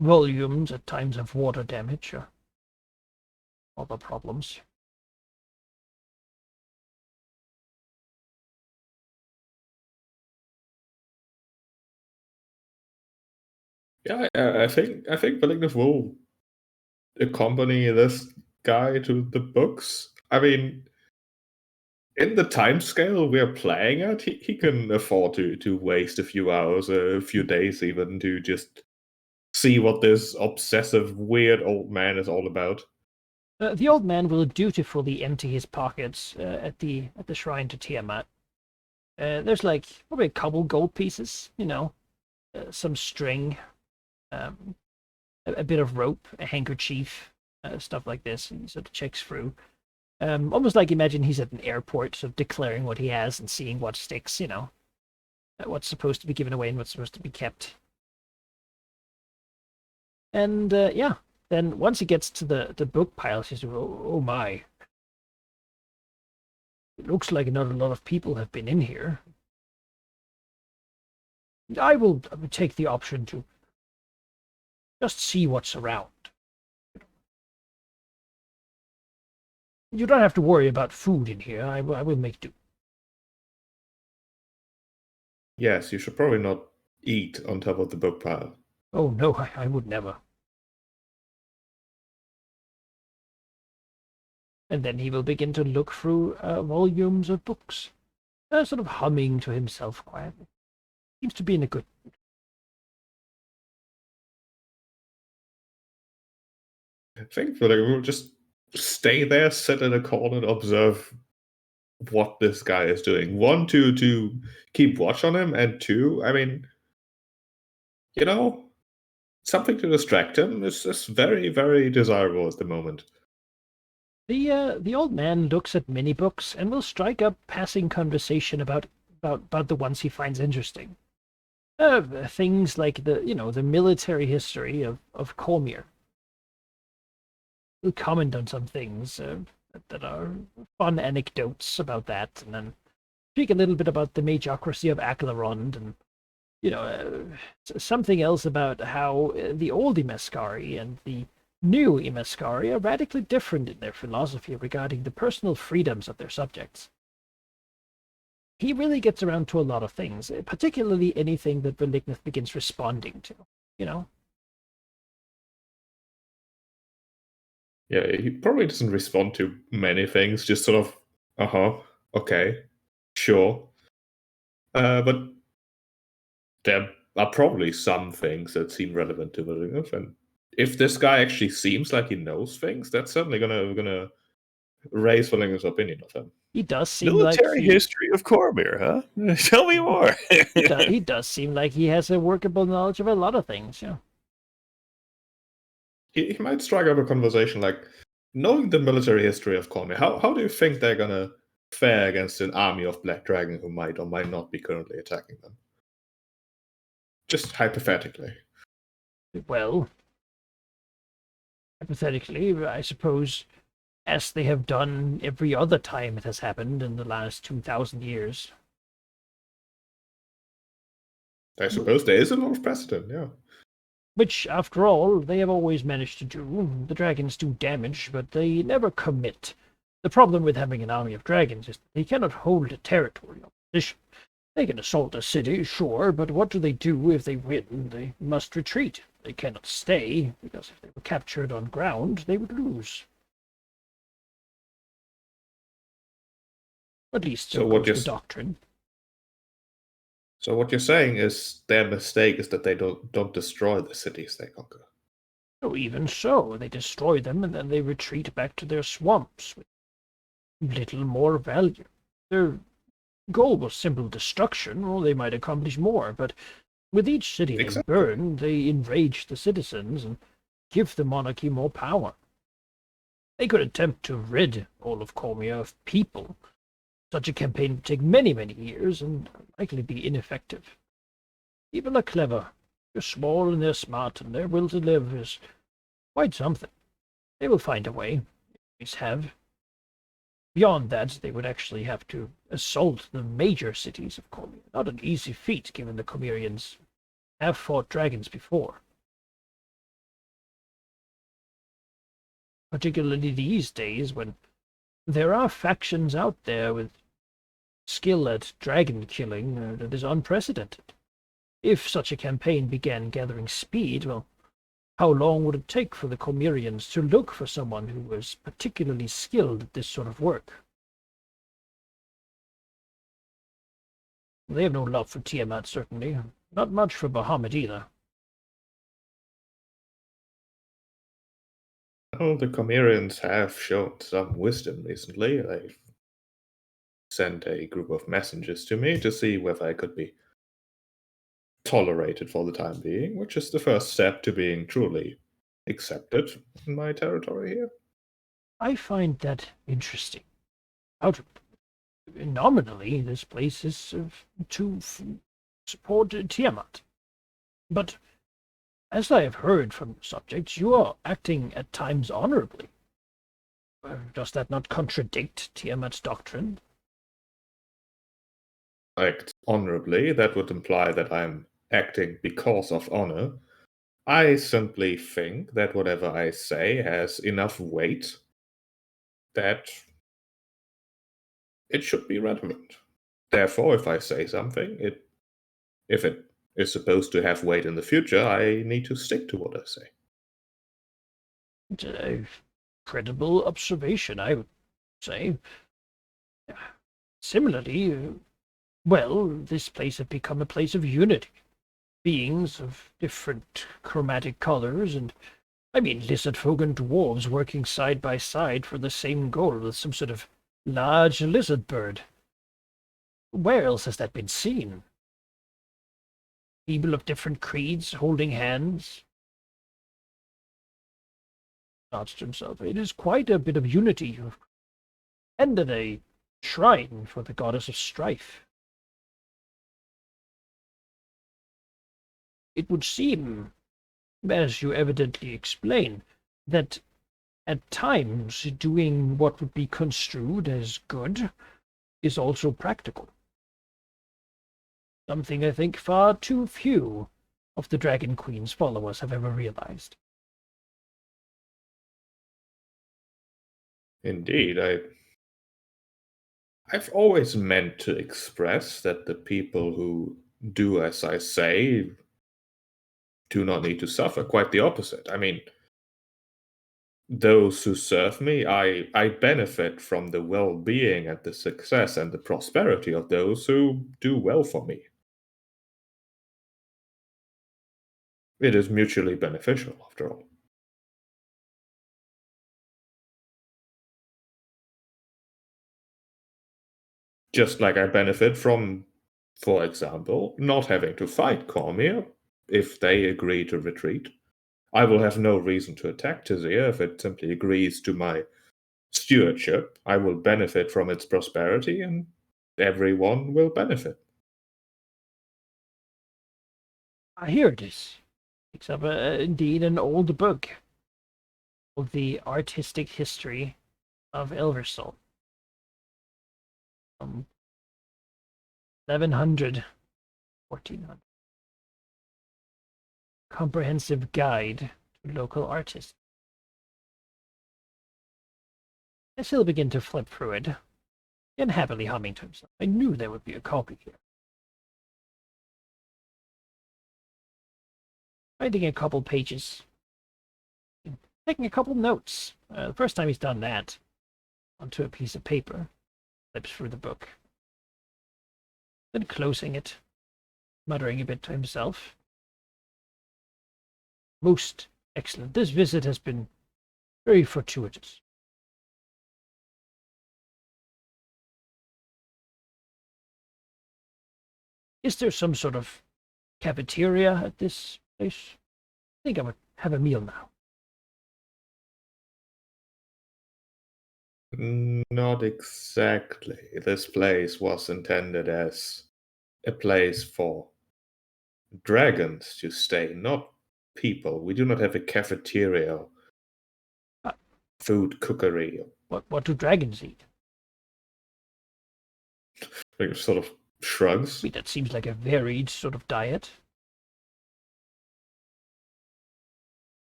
Volumes at times have water damage or other problems. Yeah, I think Malignant will accompany this guy to the books. I mean, in the time scale we're playing at, he can afford to waste a few hours, a few days even, to just see what this obsessive, weird old man is all about. The old man will dutifully empty his pockets at the shrine to Tiamat. There's like probably a couple gold pieces, some string, um, a bit of rope, a handkerchief, stuff like this. And he sort of checks through. Almost like imagine he's at an airport, sort of declaring what he has and seeing what sticks, what's supposed to be given away and what's supposed to be kept. And yeah, then once he gets to the book pile, he says, oh my. It looks like not a lot of people have been in here. I will take the option to just see what's around. You don't have to worry about food in here. I will make do. Yes, you should probably not eat on top of the book pile. Oh no, I would never. And then he will begin to look through volumes of books, sort of humming to himself quietly. Seems to be in a good mood. Thankfully, we'll just stay there, sit in a corner, and observe what this guy is doing. One, to keep watch on him, and two, I mean, something to distract him is very, very desirable at the moment. The old man looks at many books and will strike up passing conversation about the ones he finds interesting. Things like the military history of Cormier. He'll comment on some things that are fun anecdotes about that, and then speak a little bit about the magocracy of Aklarond, and something else about how the old Imeskari and the new Imeskari are radically different in their philosophy regarding the personal freedoms of their subjects. He really gets around to a lot of things, particularly anything that Relignith begins responding to, Yeah, he probably doesn't respond to many things, just sort of, okay, sure. But there are probably some things that seem relevant to Villeneuve, and if this guy actually seems like he knows things, that's certainly gonna raise Villeneuve's opinion of him. He does seem Military like history of Cormier, huh? Tell me more. he does seem like he has a workable knowledge of a lot of things, He might strike up a conversation like, knowing the military history of Cormier, how do you think they're gonna fare against an army of Black Dragon who might or might not be currently attacking them? Just hypothetically. Well, hypothetically, I suppose, as they have done every other time it has happened in the last 2,000 years. I suppose there is a lot of precedent, yeah. Which, after all, they have always managed to do. The dragons do damage, but they never commit. The problem with having an army of dragons is that they cannot hold a territorial position. They can assault a city, sure, but what do they do if they win? They must retreat. They cannot stay, because if they were captured on ground, they would lose. At least so goes the doctrine. So what you're saying is their mistake is that they don't destroy the cities they conquer. Oh, even so, they destroy them and then they retreat back to their swamps with little more value. Their goal was simple destruction, or they might accomplish more, but with each city they burn, they enrage the citizens and give the monarchy more power. They could attempt to rid all of Cormia of people. Such a campaign would take many, many years and likely be ineffective. People are clever. They're small and they're smart, and their will to live is quite something. They will find a way. They always have. Beyond that, they would actually have to assault the major cities of Cormia. Not an easy feat, given the Cormirians have fought dragons before. Particularly these days, when there are factions out there with skill at dragon killing that is unprecedented. If such a campaign began gathering speed, well, how long would it take for the Cormirians to look for someone who was particularly skilled at this sort of work? They have no love for Tiamat, certainly. Not much for Bahamut either. Oh, the Cormirians have shown some wisdom recently. They've sent a group of messengers to me to see whether I could be tolerated for the time being, which is the first step to being truly accepted in my territory here. I find that interesting. Nominally, this place is to support Tiamat. But, as I have heard from subjects, you are acting at times honorably. Does that not contradict Tiamat's doctrine? Act honorably, that would imply that I'm acting because of honor. I simply think that whatever I say has enough weight that it should be relevant. Therefore, if I say something, if it is supposed to have weight in the future, I need to stick to what I say. It's a credible observation, I would say. Similarly, well, this place has become a place of unity. Beings of different chromatic colors, and lizard folk and dwarves working side by side for the same goal with some sort of large lizard bird. Where else has that been seen? People of different creeds holding hands. Nods to himself. It is quite a bit of unity, and a shrine for the goddess of strife. It would seem, as you evidently explain, that at times doing what would be construed as good is also practical. Something I think far too few of the Dragon Queen's followers have ever realized. Indeed, I've always meant to express that the people who do as I say do not need to suffer. Quite the opposite. Those who serve me, I benefit from the well-being and the success and the prosperity of those who do well for me. It is mutually beneficial, after all. Just like I benefit from, for example, not having to fight Cormir if they agree to retreat. I will have no reason to attack Tizir if it simply agrees to my stewardship. I will benefit from its prosperity, and everyone will benefit. I hear this. It's indeed an old book of the artistic history of Elversol. 1100, 1400. Comprehensive guide to local artists. As he'll begin to flip through it, and happily humming to himself, I knew there would be a copy here. Writing a couple pages. Taking a couple notes. The first time he's done that. Onto a piece of paper. Flips through the book. Then closing it. Muttering a bit to himself. Most excellent. This visit has been very fortuitous. Is there some sort of cafeteria at this place? I think I would have a meal now. Not exactly. This place was intended as a place for dragons to stay, not people. We do not have a cafeteria or Uh, food cookery. What do dragons eat? Like, sort of shrugs. I mean, that seems like a varied sort of diet.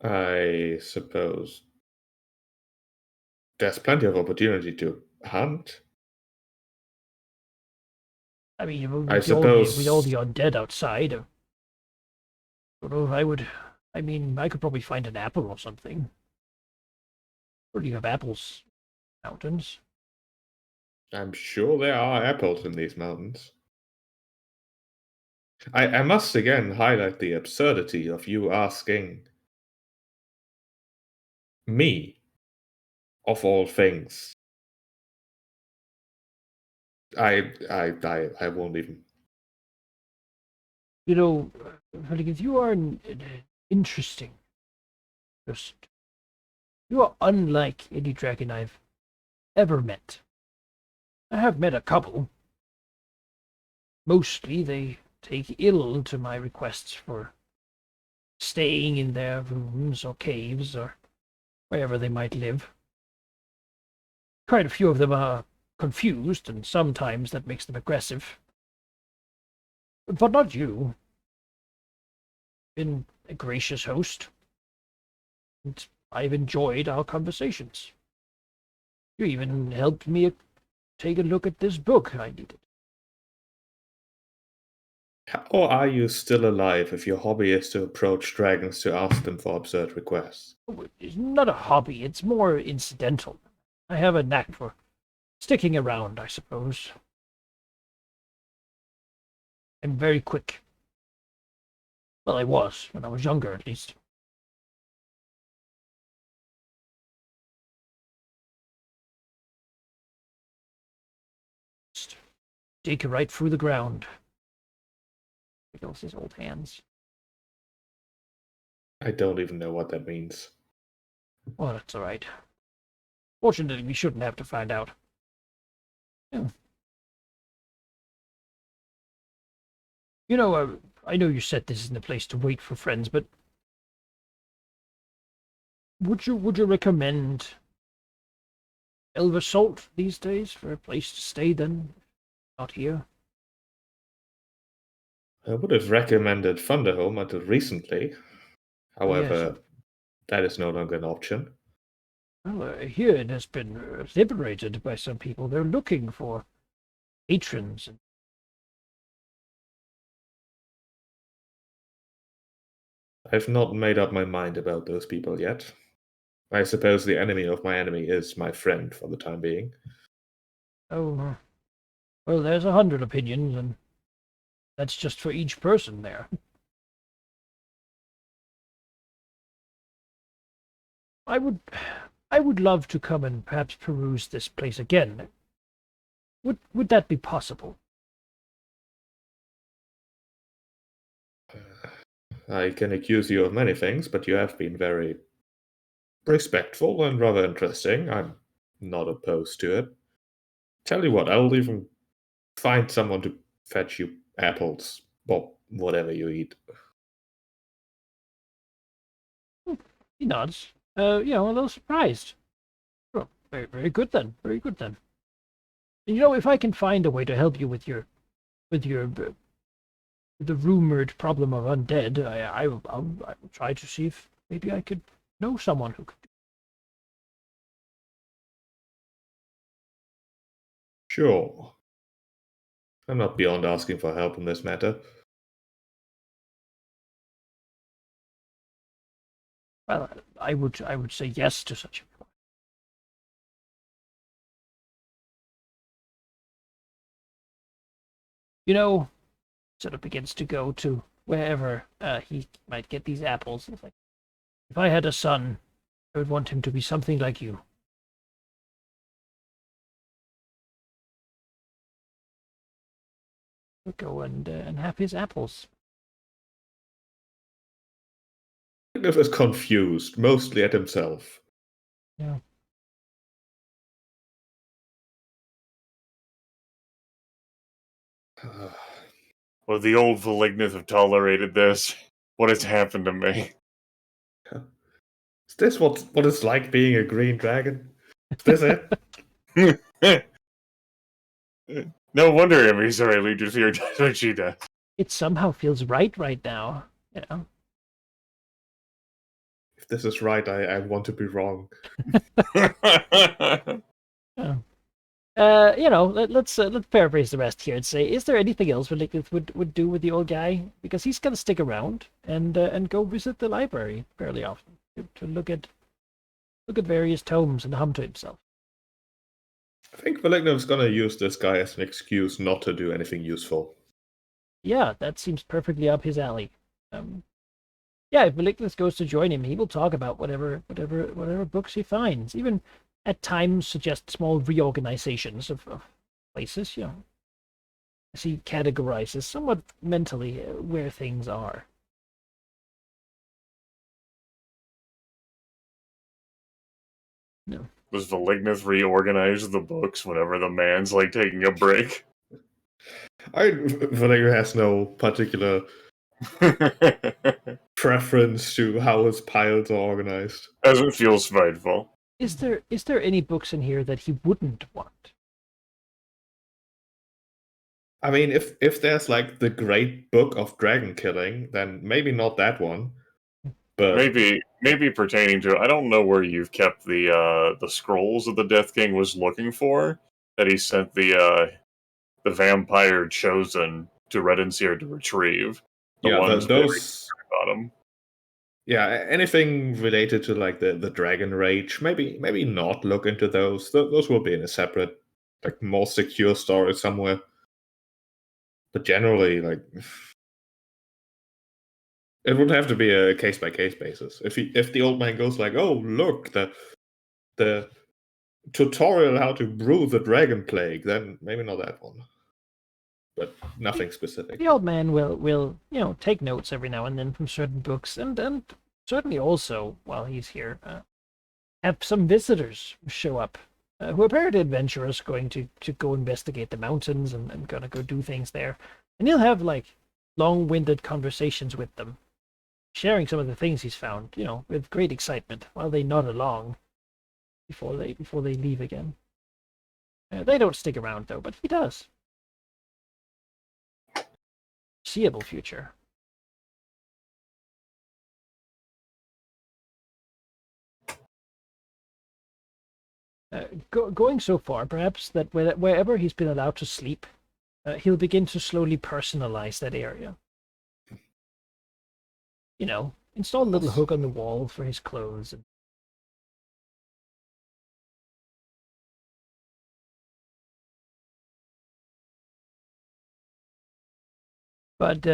I suppose there's plenty of opportunity to hunt. I mean, I with all the suppose undead outside, I mean, I could probably find an apple or something. Where do you have apples? Mountains? I'm sure there are apples in these mountains. I must again highlight the absurdity of you asking me, of all things. I won't even. You know, if you are interesting, just you are unlike any dragon I've ever met. I have met a couple. Mostly they take ill to my requests for staying in their rooms or caves or wherever they might live. Quite a few of them are confused, and sometimes that makes them aggressive. But not you. Been a gracious host, and I've enjoyed our conversations. You even helped me take a look at this book I needed. How are you still alive if your hobby is to approach dragons to ask them for absurd requests? It's not a hobby, it's more incidental. I have a knack for sticking around, I suppose. I'm very quick. Well, I was, when I was younger, at least. Just dig right through the ground. Wiggles his old hands. I don't even know what that means. Well, that's all right. Fortunately, we shouldn't have to find out. Yeah. You know, I know you said this isn't a place to wait for friends, but would you recommend Elversalt these days for a place to stay then? Not here? I would have recommended Thunderhome until recently. Oh, yes. However, that is no longer an option. Well, here it has been liberated by some people. They're looking for patrons. I've not made up my mind about those people yet. I suppose the enemy of my enemy is my friend for the time being. Oh, well, there's 100 opinions, and that's just for each person there. I would, I would love to come and perhaps peruse this place again. Would that be possible? I can accuse you of many things, but you have been very respectful and rather interesting. I'm not opposed to it. Tell you what, I'll even find someone to fetch you apples or whatever you eat. He nods. A little surprised. Oh, very, very good then. Very good then. And if I can find a way to help you with your the rumored problem of undead, I will try to see if maybe I could know someone who could. Sure. I'm not beyond asking for help in this matter. Well, I would say yes to such a request. You know, sort of begins to go to wherever he might get these apples. It's like, if I had a son, I would want him to be something like you. Go and have his apples. He was confused, mostly at himself. Yeah. Well, the old Malignant have tolerated this. What has happened to me? Is this what it's like being a green dragon? Is this it? No wonder Emissary Legion does what she does. It somehow feels right now. You know. If this is right, I want to be wrong. Yeah. Let's paraphrase the rest here and say, is there anything else Malignant would do with the old guy? Because he's gonna stick around and go visit the library fairly often to look at various tomes and hum to himself. I think Malignant's gonna use this guy as an excuse not to do anything useful. Yeah, that seems perfectly up his alley. Yeah, if Malignant goes to join him, he will talk about whatever books he finds. Even at times suggest small reorganizations of places. You know, as he categorizes somewhat mentally where things are. No. Does Malignant reorganize the books whenever the man's like taking a break? Malignant has no particular preference to how his piles are organized. As it feels spiteful. Is there any books in here that he wouldn't want? I mean, if there's like the great book of dragon killing, then maybe not that one. But maybe pertaining to, I don't know where you've kept the scrolls that the Death King was looking for, that he sent the vampire chosen to Redenseer to retrieve. Those bottom. Yeah, anything related to like the dragon rage, maybe not look into those. Those will be in a separate, like more secure storage somewhere. But generally, like it would have to be a case by case basis. If the old man goes like, "Oh, look, the tutorial how to brew the dragon plague," then maybe not that one. But nothing specific. The old man will take notes every now and then from certain books, and certainly also while he's here, have some visitors show up who are apparently adventurers going to go investigate the mountains and gonna go do things there, and he'll have like long-winded conversations with them, sharing some of the things he's found, with great excitement while they nod along before they leave again. They don't stick around though, but he does. Seeable future. Going so far, perhaps, that wherever he's been allowed to sleep, he'll begin to slowly personalize that area. Install a little hook on the wall for his clothes. But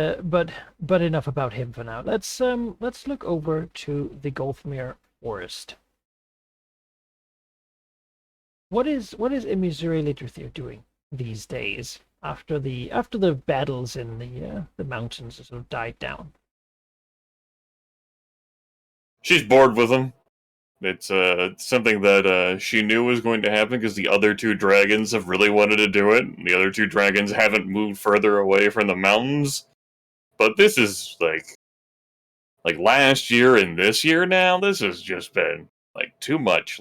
enough about him for now. Let's look over to the Gulfmere Forest. What is Emisuri Literature doing these days after the battles in the mountains sort of died down? She's bored with him. It's something that she knew was going to happen because the other two dragons have really wanted to do it. The other two dragons haven't moved further away from the mountains. But this is like last year and this year now, this has just been like too much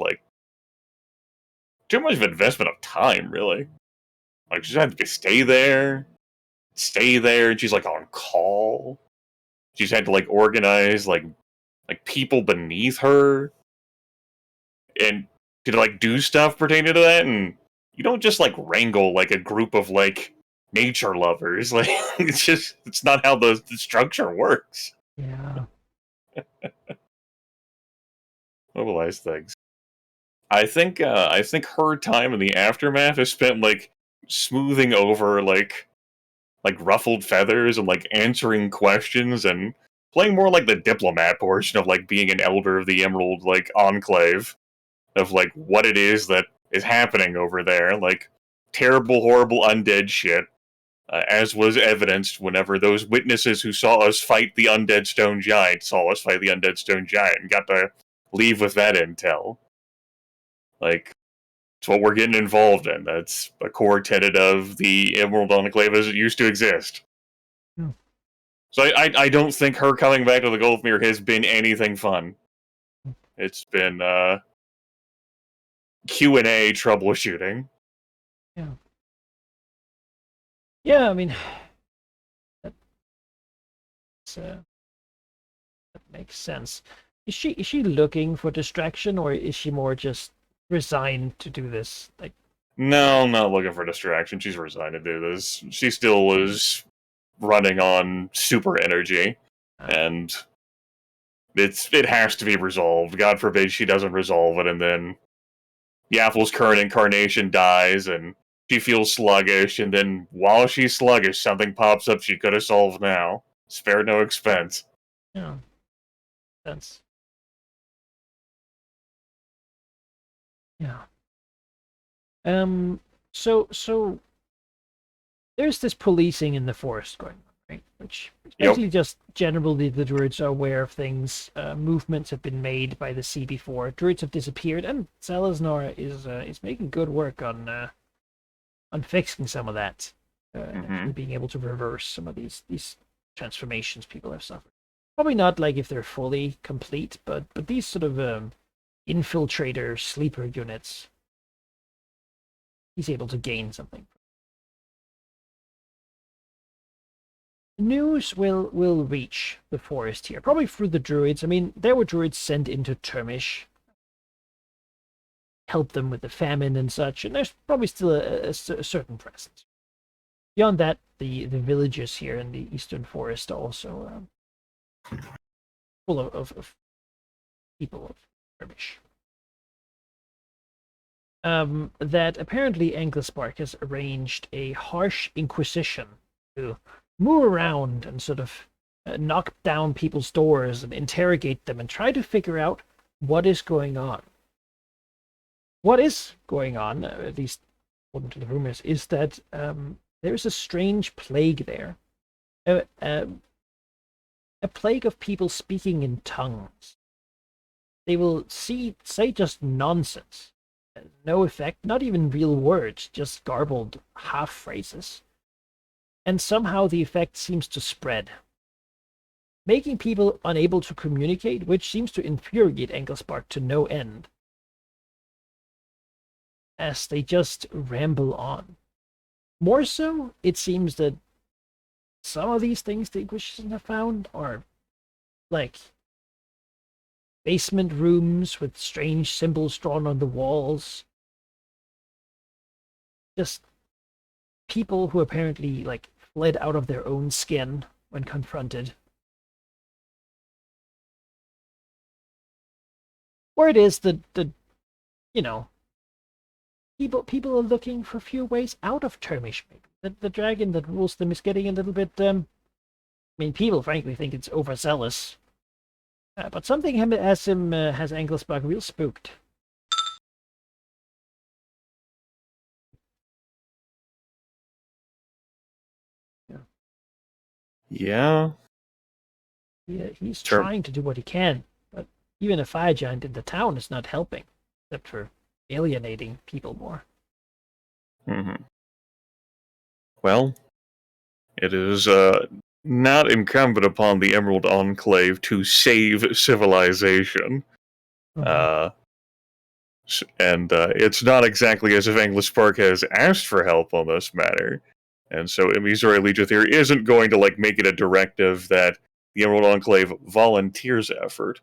of investment of time, really. Like she's had to stay there, and she's like on call. She's had to like organize like people beneath her and to like do stuff pertaining to that, and you don't just like wrangle like a group of like nature lovers. Like it's not how the structure works. Yeah. mobilize things. I think her time in the aftermath is spent like smoothing over like ruffled feathers and like answering questions and playing more like the diplomat portion of like being an elder of the Emerald like Enclave of like what it is that is happening over there, like terrible, horrible undead shit, as was evidenced whenever those witnesses who saw us fight the undead stone giant saw us fight the undead stone giant and got to leave with that intel. Like, it's what we're getting involved in. That's a core tenet of the Emerald Enclave as it used to exist. Hmm. So I don't think her coming back to the Gulfmere has been anything fun. It's been Q&A troubleshooting. Yeah. Yeah, I mean, that makes sense. Is she looking for distraction, or is she more just resigned to do this? Like, No, I'm not looking for distraction. She's resigned to do this. She still is running on super energy, and it has to be resolved. God forbid she doesn't resolve it, and then Yaffle's current incarnation dies, and she feels sluggish, and then while she's sluggish, something pops up she could have solved now. Spare no expense. yeah, sense. Yeah. So there's this policing in the forest going on, right? Which is Yep. basically just generally the druids are aware of things. Movements have been made by the sea before. Druids have disappeared, and Salazar is making good work on fixing some of that, and actually being able to reverse some of these transformations people have suffered. Probably not like if they're fully complete, but these sort of infiltrator sleeper units, he's able to gain something. News will reach the forest here, probably through the druids. I mean, there were druids sent into Termish, help them with the famine and such, and there's probably still a certain presence. Beyond that, the villages here in the eastern forest are also full of people of Termish. That apparently Anglespark has arranged a harsh inquisition to move around and sort of knock down people's doors and interrogate them and try to figure out what is going on. What is going on, at least according to the rumors, is that there is a strange plague there. A plague of people speaking in tongues. They will say just nonsense. No effect, not even real words, just garbled half phrases. And somehow the effect seems to spread, making people unable to communicate, which seems to infuriate Anglespark to no end, as they just ramble on. More so, it seems that some of these things the Inquisition have found are like basement rooms with strange symbols drawn on the walls. Just people who apparently like fled out of their own skin when confronted. Or it is that you know, people are looking for a few ways out of Termish. The dragon that rules them is getting a little bit I mean, people frankly think it's overzealous. But something has Anglespark real spooked. Yeah. He's trying to do what he can, but even a fire giant in the town is not helping, except for alienating people more. Well, it is not incumbent upon the Emerald Enclave to save civilization. And it's not exactly as if Anglespark has asked for help on this matter. And so Missouri Legionnaire isn't going to like make it a directive that the Emerald Enclave volunteers effort.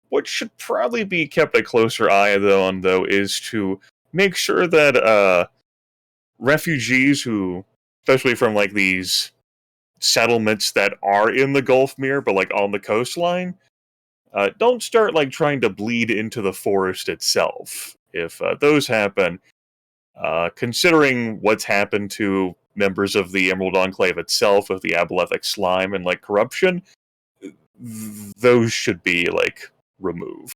What should probably be kept a closer eye on, though, is to make sure that refugees who, especially from like these settlements that are in the Gulf Mirror, but like on the coastline, don't start like trying to bleed into the forest itself. If those happen, considering what's happened to members of the Emerald Enclave itself with the abolethric slime and like corruption, those should be like removed.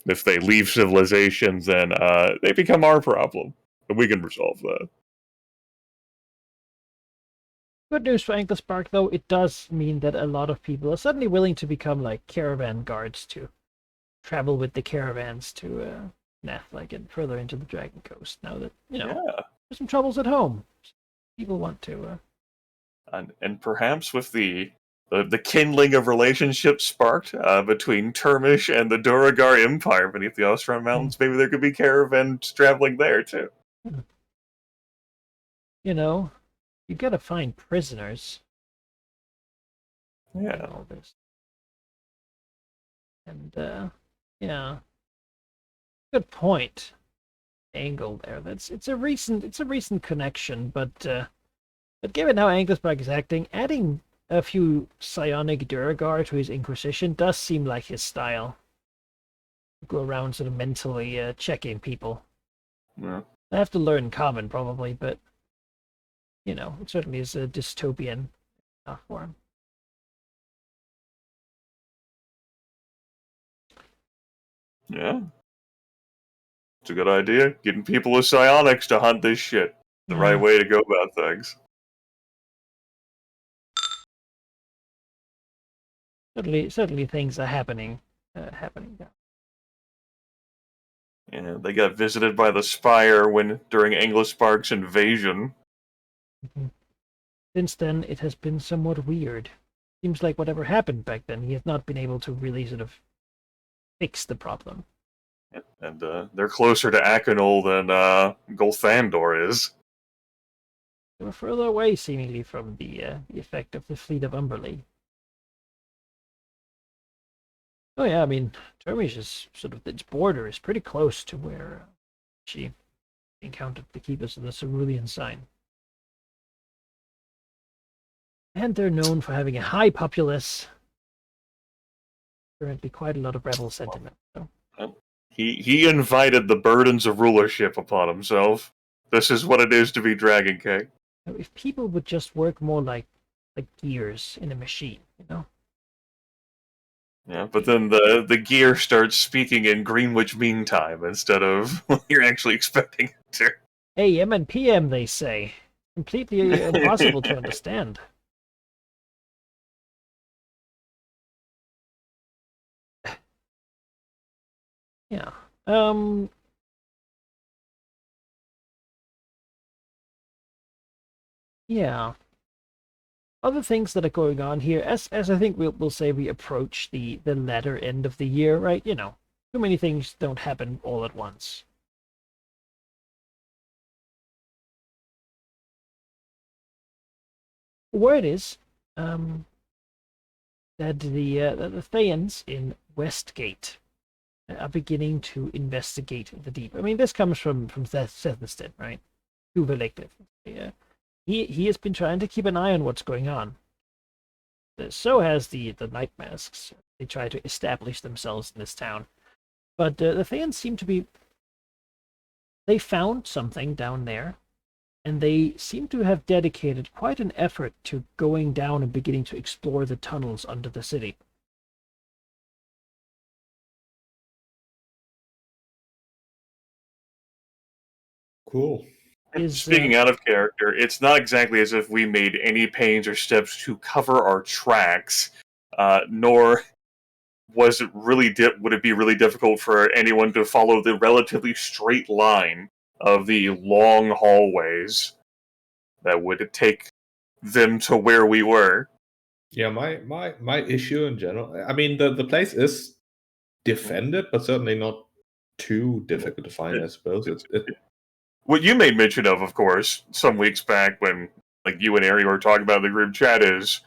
If they leave civilization, then they become our problem, and we can resolve that. Good news for Anklespark, though, it does mean that a lot of people are suddenly willing to become like caravan guards to travel with the caravans to Nathlik and further into the Dragon Coast. Now that there's some troubles at home, people want to. And perhaps with the kindling of relationships sparked between Termish and the Duragar Empire beneath the Ostron Mountains, maybe there could be caravans traveling there too. You gotta find prisoners. Yeah. All this. And yeah. Good point. Angle there. It's a recent connection, but given how Anklespark is acting, adding a few psionic Duragar to his Inquisition does seem like his style. Go around sort of mentally checking people. Yeah. I have to learn Common probably, but it certainly is a dystopian for him. Yeah. It's a good idea. Getting people with psionics to hunt this shit. The right way to go about things. Certainly things are happening. Yeah, they got visited by the Spire during Anklespark's invasion. Mm-hmm. Since then, it has been somewhat weird. Seems like whatever happened back then, he has not been able to really sort of fix the problem. And they're closer to Akinol than Golthandor is. They were further away, seemingly, from the effect of the fleet of Umberlee. Oh yeah, I mean, Termish is sort of, its border is pretty close to where she encountered the Keepers of the Cerulean Sign. And they're known for having a high populace. Currently quite a lot of rebel sentiment. So. He invited the burdens of rulership upon himself. This is what it is to be Dragon King. If people would just work more like gears in a machine, Yeah, but then the gear starts speaking in Greenwich Mean Time instead of what you're actually expecting it to. AM and PM, they say. Completely impossible to understand. Yeah. Yeah. Other things that are going on here, as I think we'll say we approach the latter end of the year, right? Too many things don't happen all at once. Word is, that the Thayans in Westgate are beginning to investigate the deep. I mean, this comes from Sethniston, right? Tuva Elective. Yeah. He has been trying to keep an eye on what's going on. So has the Night Masks. They try to establish themselves in this town. But the Thayans seem to be... They found something down there, and they seem to have dedicated quite an effort to going down and beginning to explore the tunnels under the city. Cool. Speaking out of character, it's not exactly as if we made any pains or steps to cover our tracks, nor would it be really difficult for anyone to follow the relatively straight line of the long hallways that would take them to where we were. Yeah, my issue in general, I mean, the place is defended, but certainly not too difficult to find, I suppose. What you made mention of course, some weeks back when you and Ari were talking about in the group chat is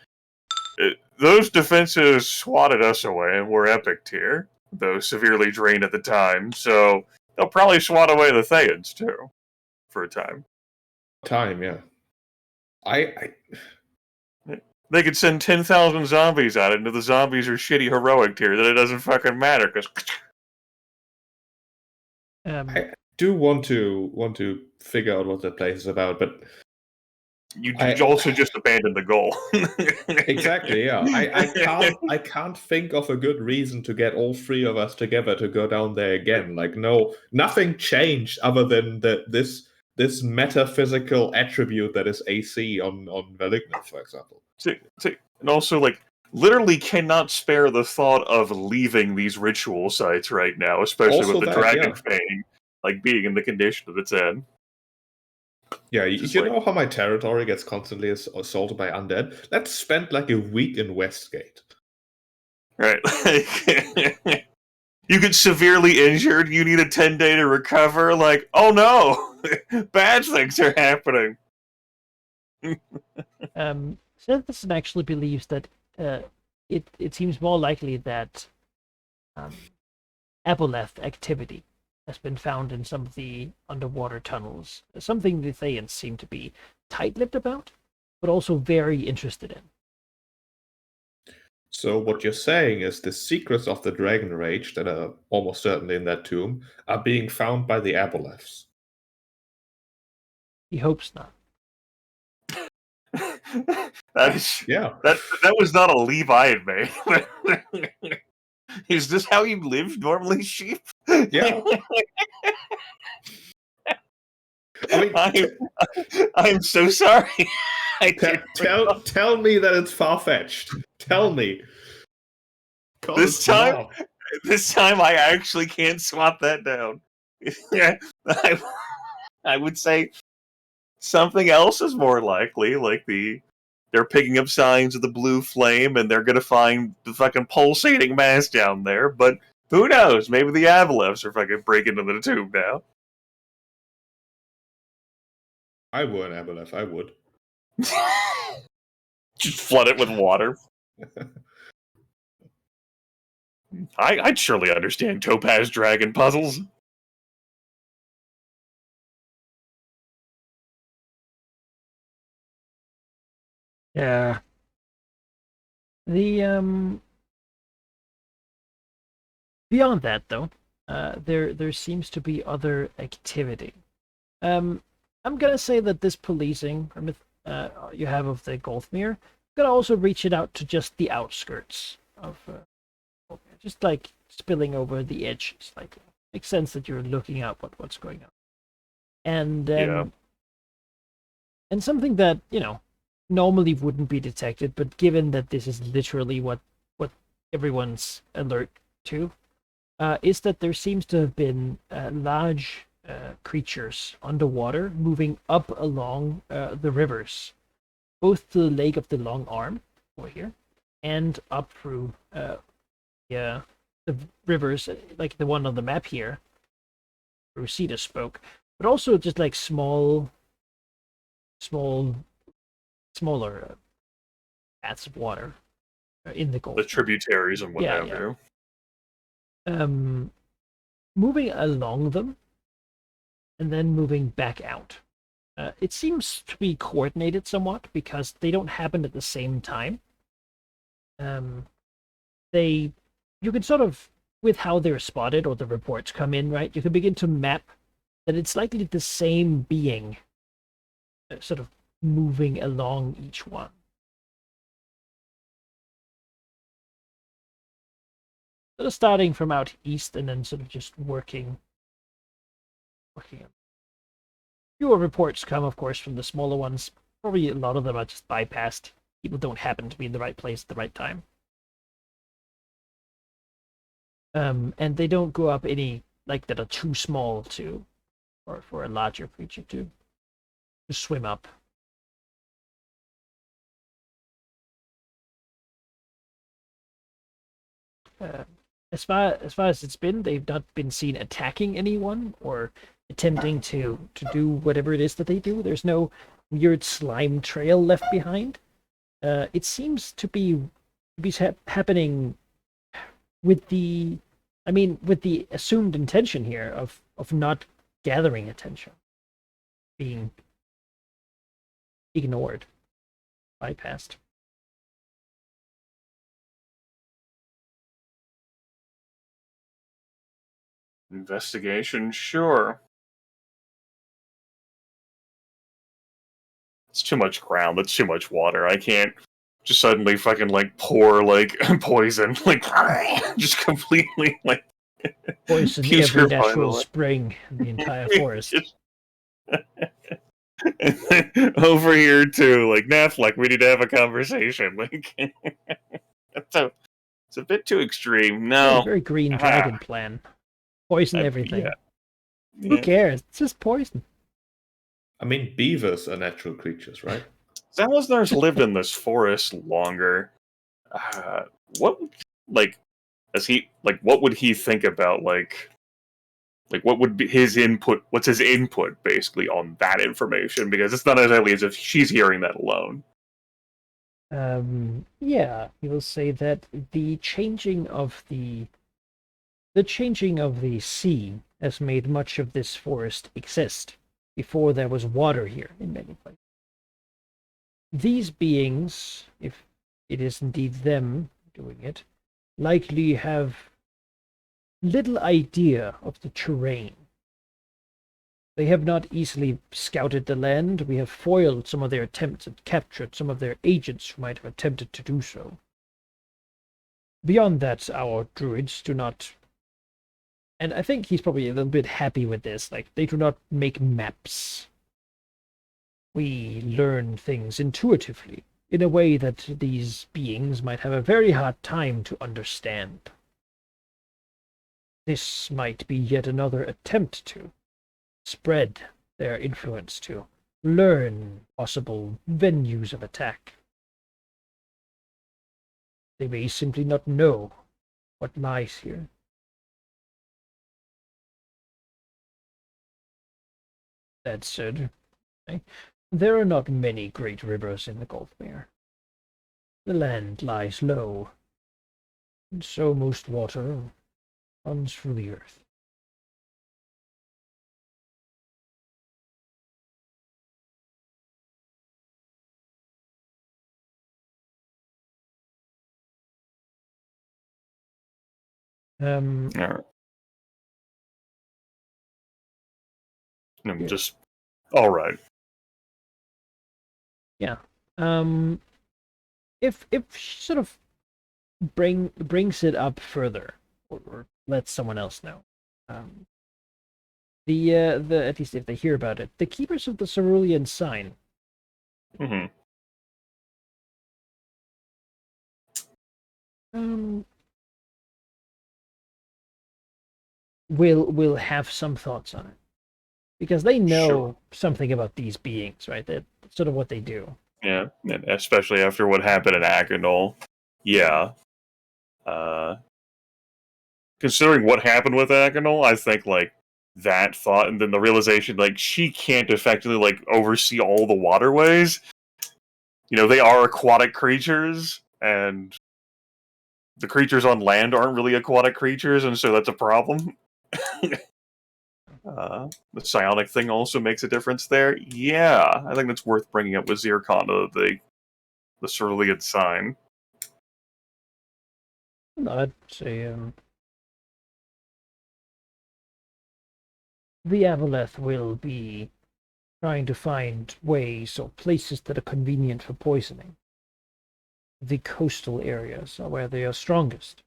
those defenses swatted us away and were epic tier, though severely drained at the time, so they'll probably swat away the Thayans too, for a time. Yeah. They could send 10,000 zombies at it, and if the zombies are shitty heroic tier, then it doesn't fucking matter, because... I do want to figure out what that place is about, but you also just abandoned the goal. Exactly, yeah. I can't think of a good reason to get all three of us together to go down there again. Like, no, nothing changed other than this metaphysical attribute that is AC on Malignant, for example. And also, like, literally cannot spare the thought of leaving these ritual sites right now, especially Also with the that, dragon yeah. fang, like, being in the condition that it's in. Yeah, Just you like- know how my territory gets constantly assaulted by undead? Let's spend like a week in Westgate. Right. You get severely injured, you need a 10-day to recover, like, oh no! Bad things are happening! Citizen actually believes that it seems more likely that aboleth activity has been found in some of the underwater tunnels. Something the Thayans seem to be tight-lipped about, but also very interested in. So what you're saying is the secrets of the Dragon Rage that are almost certainly in that tomb are being found by the aboleths. He hopes not. That is... Yeah. That was not a leap I had made. Is this how you live normally, sheep? Yeah. I mean, I'm so sorry. tell me that it's far-fetched. Tell me. This time I actually can't swap that down. Yeah, I would say something else is more likely, like they're picking up signs of the blue flame and they're gonna find the fucking pulsating mass down there, but who knows? Maybe the Avalefs are fucking breaking into the tomb now. I were an aboleth, I would. Just flood it with water. I'd surely understand Topaz Dragon puzzles. Yeah. The beyond that though, there seems to be other activity. I'm gonna say that this policing you have of the Golfmere could also reach it out to just the outskirts of just like spilling over the edge slightly. Makes sense that you're looking out what's going on. And Yeah. and something that, normally wouldn't be detected, but given that this is literally what everyone's alert to, is that there seems to have been large creatures underwater moving up along the rivers, both to the Lake of the Long Arm over here, and up through the rivers, like the one on the map here, Rosita spoke, but also just like smaller paths of water in the Gulf. The tributaries and what have you. Moving along them and then moving back out. It seems to be coordinated somewhat because they don't happen at the same time. You can sort of, with how they're spotted or the reports come in, right? You can begin to map that it's likely the same being, sort of moving along each one. Sort of starting from out east and then sort of just working. Fewer reports come, of course, from the smaller ones. Probably a lot of them are just bypassed. People don't happen to be in the right place at the right time. And they don't go up any like that are too small to, or for a larger creature to swim up. As far as it's been, they've not been seen attacking anyone or attempting to do whatever it is that they do. There's no weird slime trail left behind. It seems to be happening with the assumed intention here of not gathering attention, being ignored, bypassed. Investigation, sure. It's too much ground. That's too much water. I can't just suddenly fucking like pour like poison, like just completely like Poison every putrefy natural the spring in the entire land. forest. Just- over here too, like Naflek, we need to have a conversation. Like it's a bit too extreme. Yeah, No. very green Ah, dragon plan. Poison everything. yeah. Who cares? It's just poison. I mean, beavers are natural creatures, right? Zalazar's lived in this forest longer. What, like, as he, like, what would he think about, like, what would be his input? What's his input, basically, on that information? Because it's not exactly as if she's hearing that alone. Yeah, he will say that the changing of the sea has made much of this forest exist before there was water here in many places. These beings, if it is indeed them doing it, likely have little idea of the terrain. They have not easily scouted the land. We have foiled some of their attempts and captured some of their agents who might have attempted to do so. Beyond that, our druids do not... And I think he's probably a little bit happy with this. Like, they do not make maps. We learn things intuitively, in a way that these beings might have a very hard time to understand. This might be yet another attempt to spread their influence, to learn possible venues of attack. They may simply not know what lies here. That said, there are not many great rivers in the Gulfmere. The land lies low, and so most water runs through the earth. All right. I'm Yeah. just all right. Yeah. If she sort of brings it up further, or lets someone else know, the at least if they hear about it, the keepers of the Cerulean sign. Mm-hmm. Will have some thoughts on it, because they know Sure. something about these beings, right? That's sort of what they do. Yeah, and especially after what happened in Agonal. Yeah. Uh, considering what happened with Agonal, I think like that thought, and then the realization like she can't effectively like oversee all the waterways. You know, they are aquatic creatures, and the creatures on land aren't really aquatic creatures, and so that's a problem. The psionic thing also makes a difference there. Yeah, I think that's worth bringing up with Zircon, the Cerulean sign. I'd say the Aboleth will be trying to find ways or places that are convenient for poisoning. The coastal areas are where they are strongest.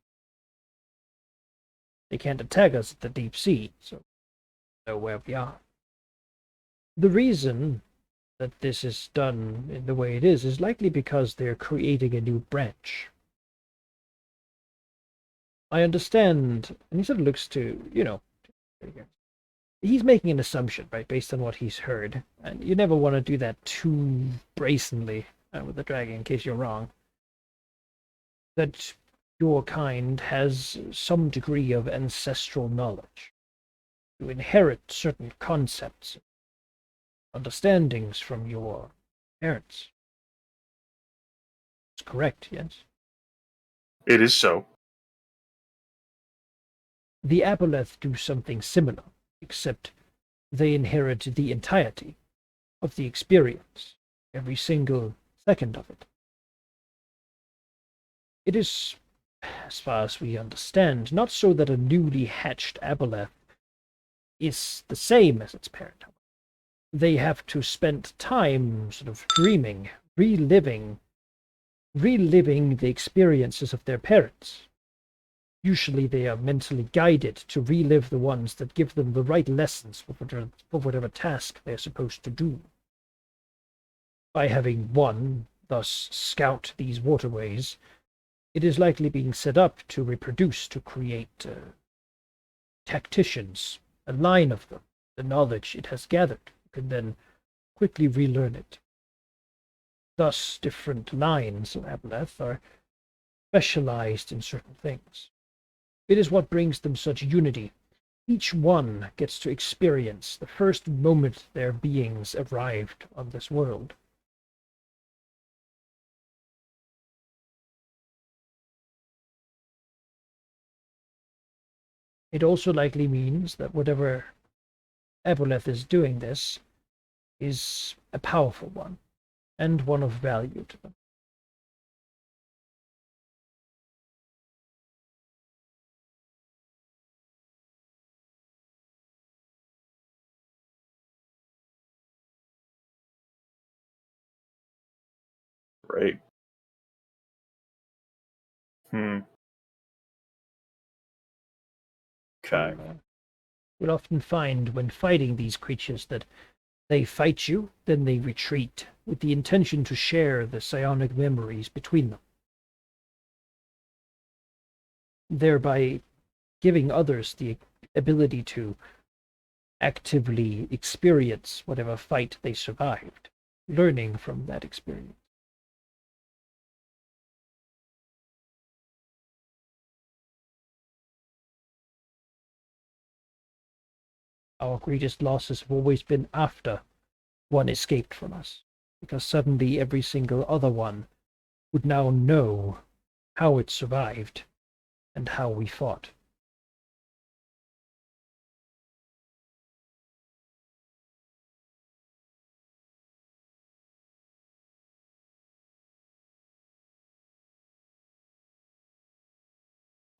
They can't attack us at the deep sea, so we know where we are. The reason that this is done in the way it is likely because they're creating a new branch. I understand, and he sort of looks to, he's making an assumption, right, based on what he's heard, and you never want to do that too brazenly with the dragon in case you're wrong. That your kind has some degree of ancestral knowledge. You inherit certain concepts, understandings from your parents. It's correct, yes? It is so. The Aboleth do something similar, except they inherit the entirety of the experience, every single second of it. It is, as far as we understand, not so that a newly hatched Aboleth is the same as its parent. They have to spend time sort of dreaming, reliving the experiences of their parents. Usually they are mentally guided to relive the ones that give them the right lessons for whatever task they are supposed to do. By having one, thus, scout these waterways, it is likely being set up to reproduce, to create tacticians, a line of them. The knowledge it has gathered can then quickly relearn it. Thus, different lines of Aboleth are specialized in certain things. It is what brings them such unity. Each one gets to experience the first moment their beings arrived on this world. It also likely means that whatever Aboleth is doing this is a powerful one, and one of value to them. Right. Okay. You'll often find when fighting these creatures that they fight you, then they retreat, with the intention to share the psionic memories between them, thereby giving others the ability to actively experience whatever fight they survived, learning from that experience. Our greatest losses have always been after one escaped from us, because suddenly every single other one would now know how it survived and how we fought.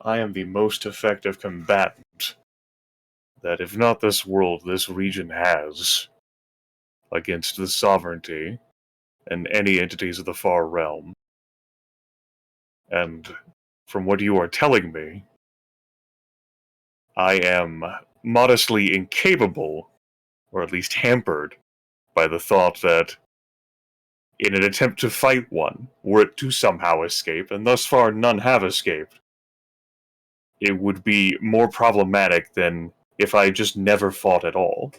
I am the most effective combatant that, if not this world, this region has against the sovereignty and any entities of the far realm. And from what you are telling me, I am modestly incapable, or at least hampered, by the thought that in an attempt to fight one, were it to somehow escape, and thus far none have escaped, it would be more problematic than if I just never fought at all.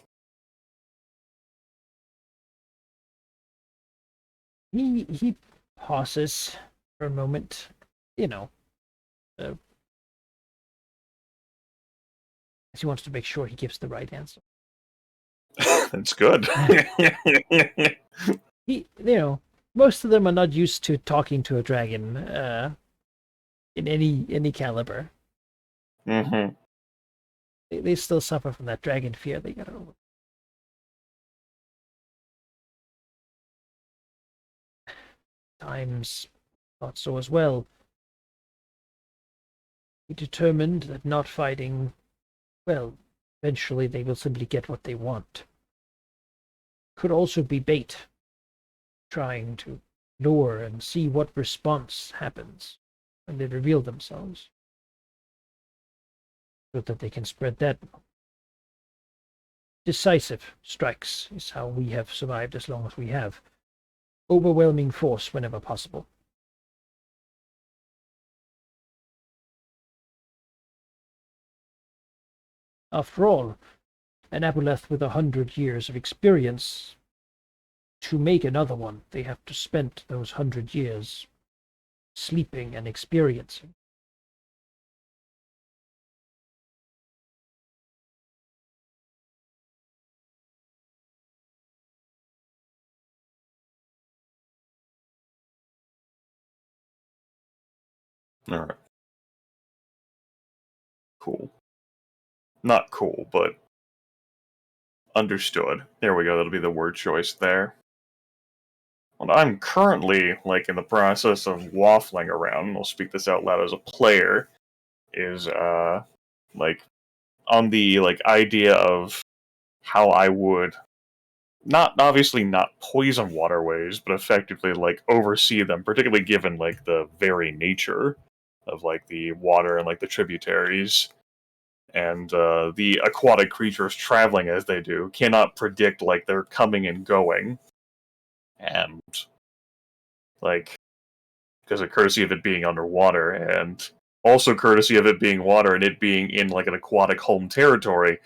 He pauses for a moment, as he wants to make sure he gives the right answer. That's good. Most of them are not used to talking to a dragon in any caliber. Mm-hmm. They still suffer from that dragon fear they got over. Times thought so as well. He determined that not fighting, well, eventually they will simply get what they want. Could also be bait, trying to lure and see what response happens when they reveal themselves, so that they can spread that. Decisive strikes is how we have survived as long as we have. Overwhelming force whenever possible. After all, an Aboleth with 100 years of experience, to make another one, they have to spend those 100 years sleeping and experiencing. Alright. Cool. Not cool, but understood. There we go, that'll be the word choice there. What I'm currently, in the process of waffling around, and I'll speak this out loud as a player, is, on the like idea of how I would obviously not poison waterways, but effectively like oversee them, particularly given like the very nature of like the water and like the tributaries and the aquatic creatures traveling as they do cannot predict like their coming and going, and like because of courtesy of it being underwater and also courtesy of it being water and it being in like an aquatic home territory,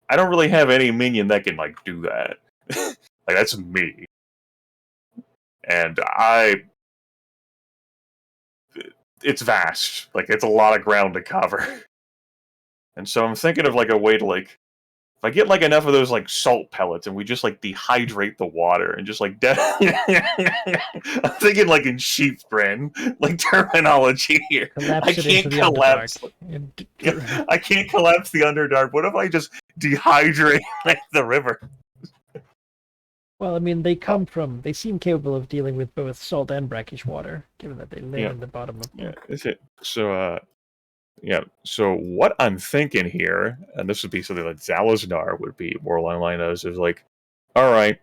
I don't really have any minion that can like do that. Like that's me, and it's vast. Like it's a lot of ground to cover, and so I'm thinking of like a way to like if I get like enough of those like salt pellets and we just like dehydrate the water and just like I'm thinking like in sheep brand like terminology here. Collapse I it can't into the collapse. Underdark. I can't collapse the Underdark. What if I just dehydrate like the river? Well, I mean, they seem capable of dealing with both salt and brackish water, given that they live in the bottom of. Yeah, is it so? Yeah. So what I'm thinking here, and this would be something that Zalaznar would be more along the line of, is like, all right,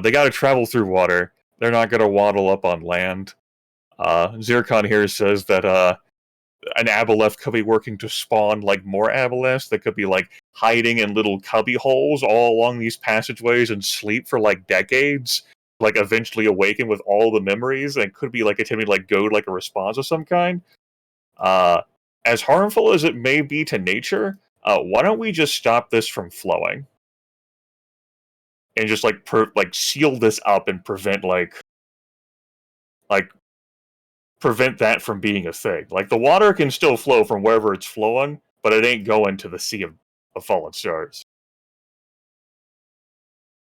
they got to travel through water. They're not going to waddle up on land. Zircon here says that an aboleth could be working to spawn like more aboleths that could be like hiding in little cubby holes all along these passageways and sleep for like decades, like eventually awaken with all the memories and could be like attempting to like goad like a response of some kind. As harmful as it may be to nature, why don't we just stop this from flowing and just like seal this up and prevent prevent that from being a thing. Like the water can still flow from wherever it's flowing, but it ain't going to the sea of fallen stars.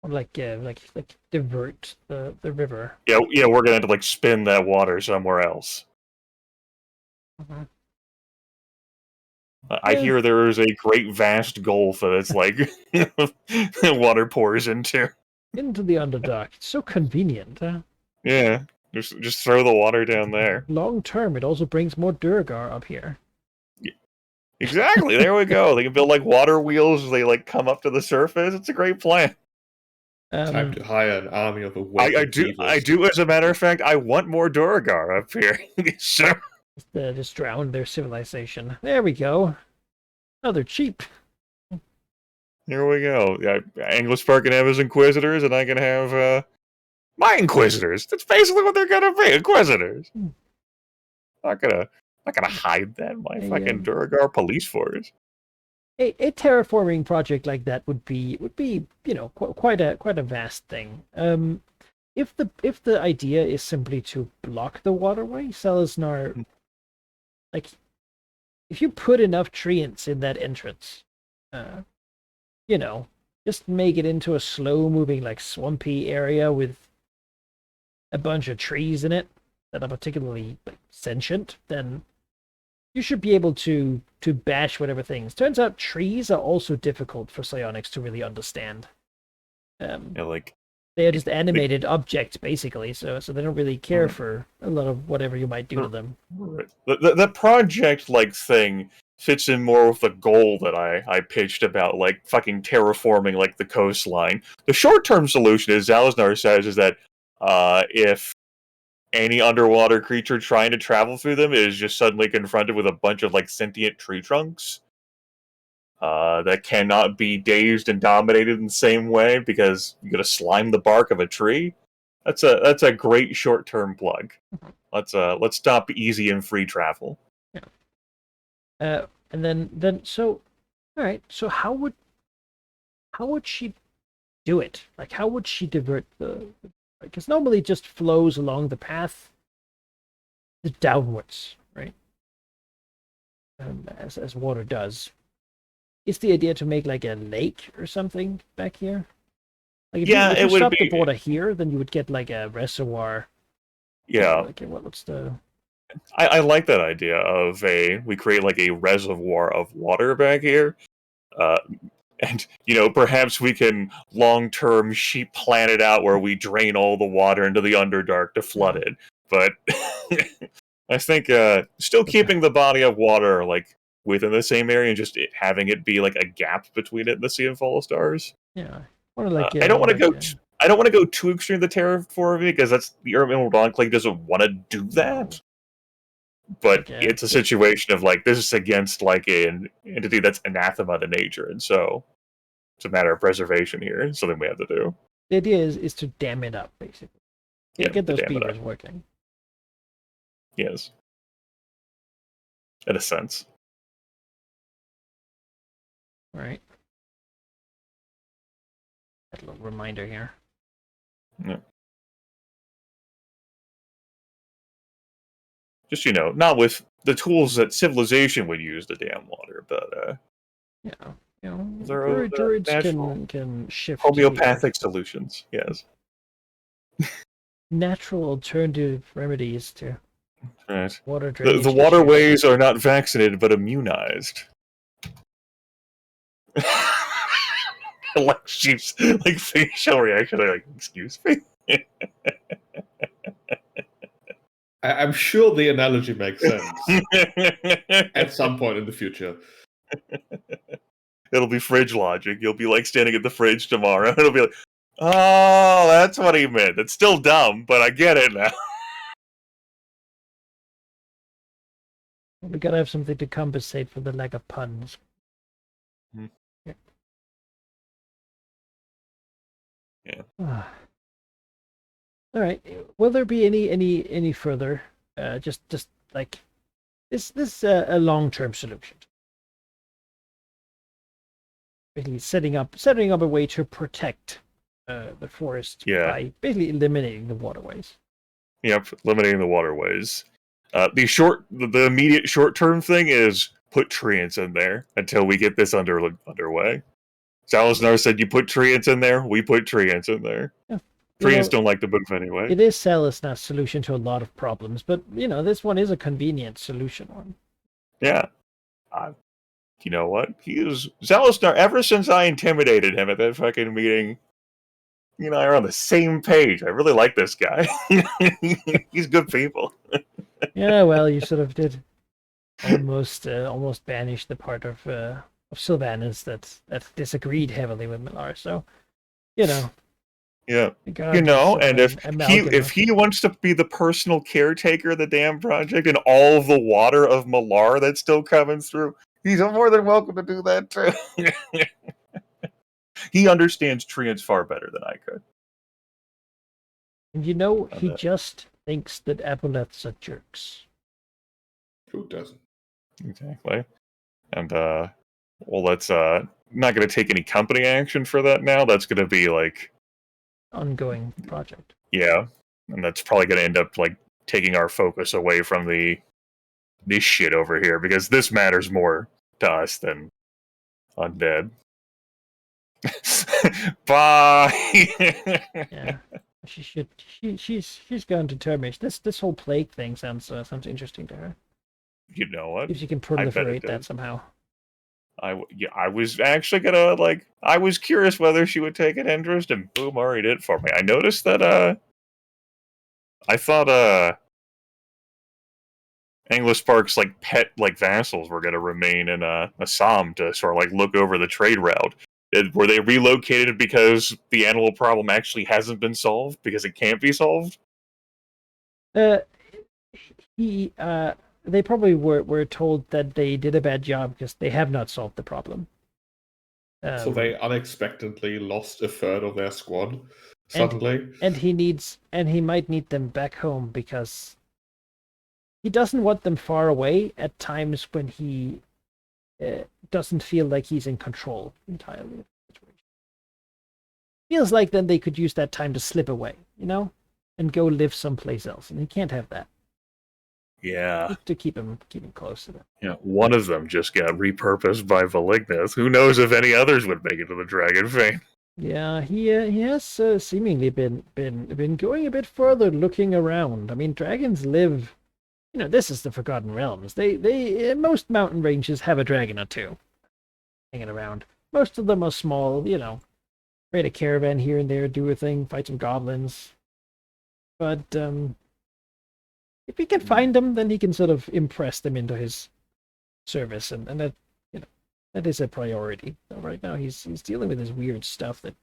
Or like divert the river. Yeah, we're gonna have to like spin that water somewhere else. Mm-hmm. I hear there is a great vast gulf that it's like water pours into. Into the Underdark. It's so convenient. Huh? Yeah, just throw the water down there. Long term, it also brings more Durgar up here. Yeah, exactly. There we go. They can build like water wheels as they like come up to the surface. It's a great plan. Time to hire an army of I do. As a matter of fact, I want more Duragar up here. Sure. Just drown their civilization. There we go. Oh, they're cheap. Here we go. Anglispark can have his Inquisitors, and I can have my Inquisitors. That's basically what they're gonna be, Inquisitors. Not gonna hide that in my fucking Duragar police force. A terraforming project like that would be quite a vast thing. If the idea is simply to block the waterway, Selesnar, like if you put enough treants in that entrance, just make it into a slow moving like swampy area with a bunch of trees in it that are particularly like sentient, then you should be able to bash whatever things. Turns out trees are also difficult for psionics to really understand. They are just animated objects basically, so they don't really care for a lot of whatever you might do to them. Right. The project like thing fits in more with the goal that I pitched about like fucking terraforming like the coastline. The short-term solution, as Zalaznar says, is that if any underwater creature trying to travel through them is just suddenly confronted with a bunch of like sentient tree trunks that cannot be dazed and dominated in the same way because you gotta slime the bark of a tree. That's a great short-term plug. Let's stop easy and free travel. Yeah. And then so, all right. So how would she do it? Like, how would she divert because normally it just flows along the path downwards, right? As water does. Is the idea to make like a lake or something back here? Like if you stop the water here, then you would get like a reservoir. Yeah. Okay, what's the? I like that idea of we create like a reservoir of water back here. And, perhaps we can long-term sheep plan it out where we drain all the water into the Underdark to flood it. But I think still keeping the body of water, like, within the same area and just having it be like a gap between it and the Sea and Fall of Stars. Yeah. Or like, I don't want to like, go. I don't want to go too extreme to terraforming because that's the Emerald Enclave doesn't want to do that. But Okay. it's a situation of like this is against like an entity that's anathema to nature, and so it's a matter of preservation here. It's something we have to do. The idea is to dam it up, basically. Yeah, Get those to dam it beavers up. working. Yes, in a sense. All right. A little reminder here. Yeah. Just not with the tools that civilization would use to dam water, but Yeah. You know, there druids natural can shift homeopathic solutions. Yes. natural alternative remedies to Right. water drainage. The waterways are not vaccinated but immunized. Like sheep's like facial reaction. They're like, excuse me. I'm sure the analogy makes sense at some point in the future. It'll be fridge logic. You'll be like standing at the fridge tomorrow. It'll be like, oh, that's what he meant. It's still dumb, but I get it now. We gotta have something to compensate for the lack of puns. Yeah. All right. Will there be any further? Just like this a long-term solution. Basically, setting up a way to protect the forest by basically eliminating the waterways. Yep, eliminating the waterways. The immediate short-term thing is put treants in there until we get this underway. Salazar said you put treants in there, we put treants in there. Yeah. Treants don't like to move anyway. It is Salazar's solution to a lot of problems, but this one is a convenient solution one. Yeah. You know what? He is Salazar ever since I intimidated him at that fucking meeting. Are on the same page. I really like this guy. He's good people. Yeah, well, you sort of did almost banish the part of Sylvanas that disagreed heavily with Millar. So, Yeah. and if he wants to be the personal caretaker of the dam project and all of the water of Millar that's still coming through, he's more than welcome to do that too. He understands treants far better than I could. And he just thinks that aboleths are jerks. Who doesn't? Exactly. And that's not going to take any company action for that now. That's going to be like ongoing project. Yeah, and that's probably going to end up like taking our focus away from this shit over here because this matters more to us than Undead. Bye. Yeah, she should. She's going to terminate this whole plague thing. Sounds interesting to her. You know what? If she can proliferate that somehow. I was actually gonna I was curious whether she would take an interest, and boom, already did for me. I noticed that I thought Anglo Spark's pet vassals were gonna remain in Assam to sort of look over the trade route. Were they relocated because the animal problem actually hasn't been solved because it can't be solved? They probably were told that they did a bad job because they have not solved the problem. So they unexpectedly lost a third of their squad suddenly. And he might need them back home because he doesn't want them far away at times when he doesn't feel like he's in control entirely of the situation. Feels like then they could use that time to slip away, and go live someplace else, and he can't have that. Yeah. To keep him close to them. Yeah, one of them just got repurposed by Valignus. Who knows if any others would make it to the Dragon Fane? Yeah, he has seemingly been going a bit further, looking around. I mean, dragons live. This is the Forgotten Realms. They most mountain ranges have a dragon or two hanging around. Most of them are small. Raid a caravan here and there, do a thing, fight some goblins. But if he can find them, then he can sort of impress them into his service, and that that is a priority. So right now he's dealing with this weird stuff that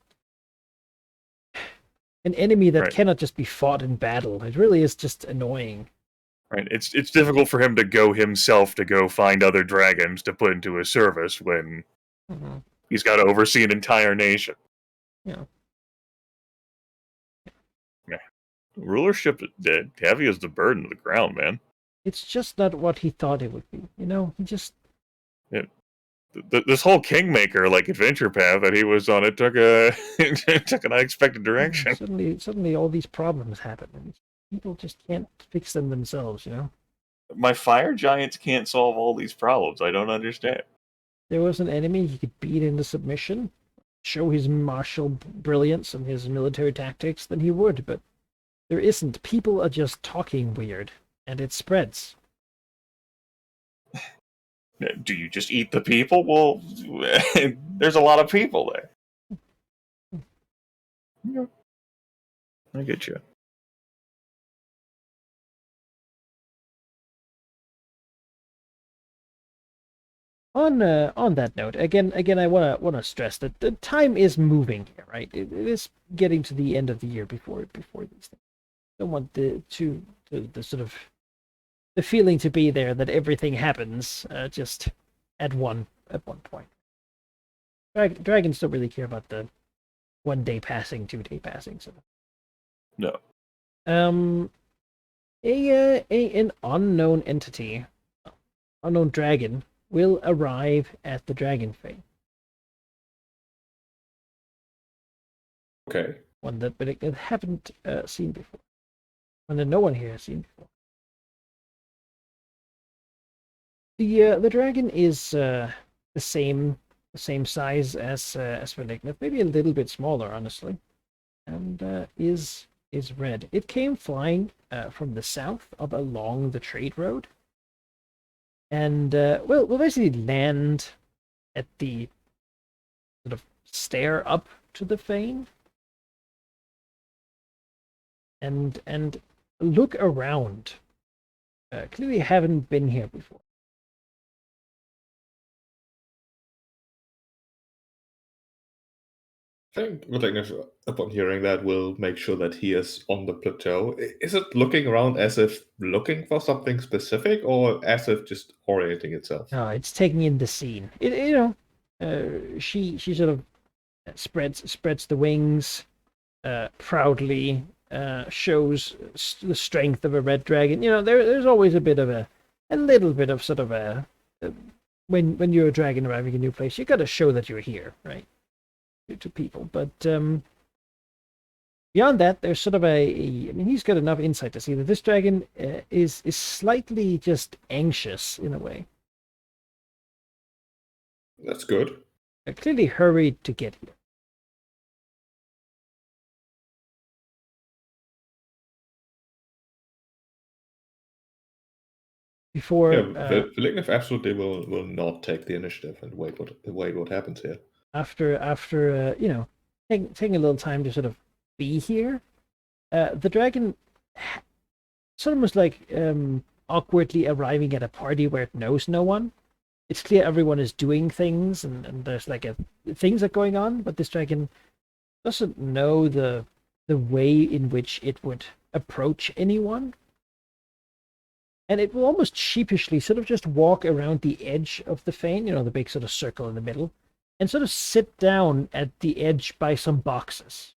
an enemy that Right. cannot just be fought in battle. It really is just annoying. Right. It's difficult for him to go himself to go find other dragons to put into his service when he's got to oversee an entire nation. Yeah. Yeah. Rulership heavy as the burden of the ground, man. It's just not what he thought it would be. He just this whole Kingmaker adventure path that he was on, it took took an unexpected direction. Suddenly all these problems happen, and people just can't fix them themselves. My fire giants can't solve all these problems. I don't understand. There was an enemy he could beat into submission, show his martial brilliance and his military tactics, then he would, but there isn't. People are just talking weird, and it spreads. Do you just eat the people? Well, there's a lot of people there. Yeah. I get you. On that note, again, I wanna stress that the time is moving here, right? It is getting to the end of the year before these things. Don't want the sort of the feeling to be there that everything happens just at one point. Dragons don't really care about the 1 day passing, 2 day passing. So no. An unknown entity, unknown dragon, will arrive at the Dragon Fane. Okay. One that we haven't seen before. One that no one here has seen before. The dragon is the same size as Vernigneth, maybe a little bit smaller, honestly, and is red. It came flying from the south up along the trade road, and we'll basically land at the sort of stair up to the fane, and look around. Clearly haven't been here before. I think Magnus, upon hearing that, will make sure that he is on the plateau. Is it looking around as if looking for something specific, or as if just orienting itself? No, it's taking in the scene. She sort of spreads the wings, proudly shows the strength of a red dragon. There's always a little bit of sort of when you're a dragon arriving in a new place, you got to show that you're here, right? To people, but beyond that, there's sort of he's got enough insight to see that this dragon is slightly just anxious in a way. That's good. Clearly hurried to get here. Before Vilignif absolutely will not take the initiative and wait what happens here. After taking a little time to sort of be here, the dragon sort of was awkwardly arriving at a party where it knows no one. It's clear everyone is doing things, and there's things are going on, but this dragon doesn't know the way in which it would approach anyone. And it will almost sheepishly sort of just walk around the edge of the fane, the big sort of circle in the middle, and sort of sit down at the edge by some boxes.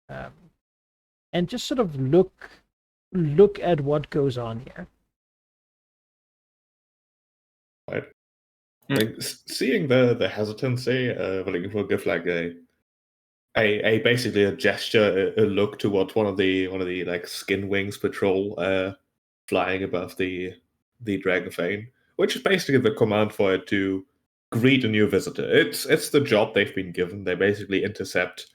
And just sort of look at what goes on here. Right. Seeing the hesitancy, will give a basically a gesture, a look towards one of the skin wings patrol flying above the dragon fane, which is basically the command for it to greet a new visitor. It's the job they've been given. They basically intercept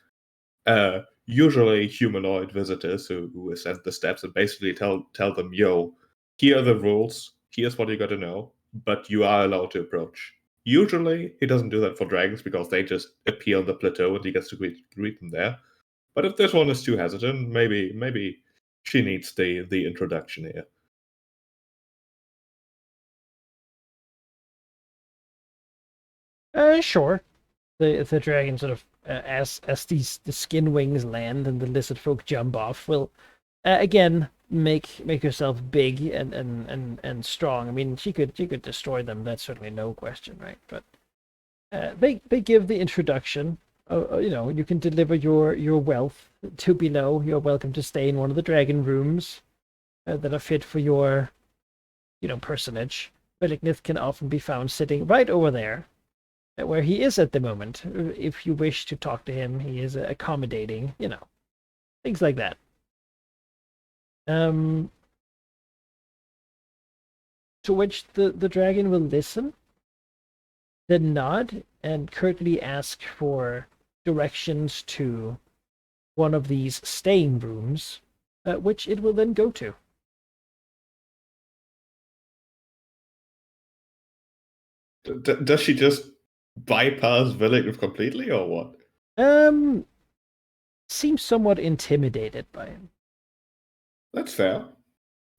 usually humanoid visitors who ascend the steps and basically tell them, yo, here are the rules, here's what you got to know, but you are allowed to approach. Usually he doesn't do that for dragons because they just appear on the plateau and he gets to greet them there. But if this one is too hesitant, maybe she needs the introduction here. Sure. The dragon sort of as the skin wings land and the lizard folk jump off will again make herself big and strong. I mean, she could destroy them. That's certainly no question, right? But they give the introduction. You can deliver your wealth to below. You're welcome to stay in one of the dragon rooms that are fit for your personage. Velignith can often be found sitting right over there, where he is at the moment. If you wish to talk to him, he is accommodating. Things like that. To which the dragon will listen, then nod and curtly ask for directions to one of these staying rooms, which it will then go to. Does she just bypass Village completely, or what? Seems somewhat intimidated by him. That's fair.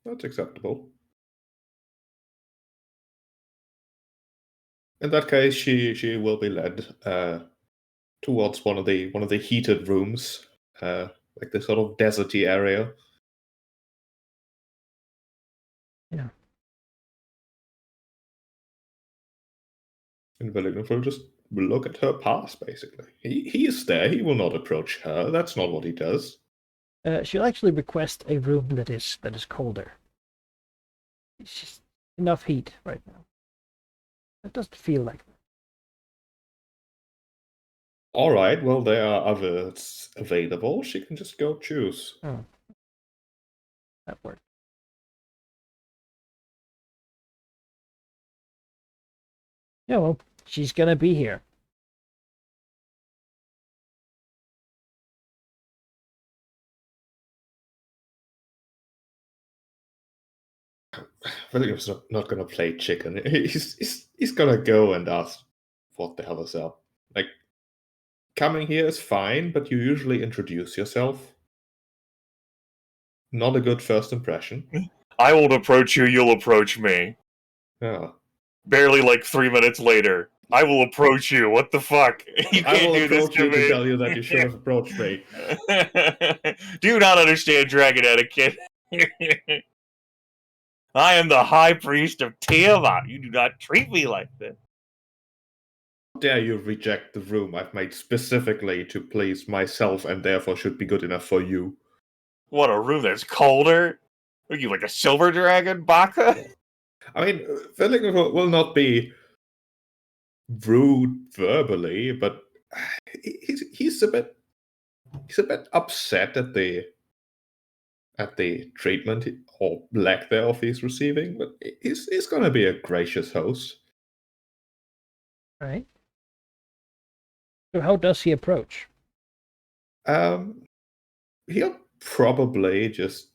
That's acceptable. In that case, she will be led towards one of the heated rooms, like the sort of deserty area. Yeah. And Village will just look at her pass, basically. He is there. He will not approach her. That's not what he does. She'll actually request a room that is colder. It's just enough heat right now. It doesn't feel like that. All right. Well, there are others available. She can just go choose. Oh. That worked. Yeah, well, she's gonna be here. William's not gonna play chicken. He's gonna go and ask what the hell is up. Like, coming here is fine, but you usually introduce yourself. Not a good first impression. I won't approach you, you'll approach me. Yeah. Barely like 3 minutes later. I will approach you. What the fuck? You I can't will do this approach to you me. to tell you that you should have approached me. Do you not understand dragon etiquette? I am the high priest of Tiamat. You do not treat me like this. How dare you reject the room I've made specifically to please myself and therefore should be good enough for you? What, a room that's colder? Are you like a silver dragon, Baka? I mean, Felix will not be rude verbally, but he's a bit upset at the treatment or lack thereof he's receiving. But he's going to be a gracious host. Right. So how does he approach? He'll probably just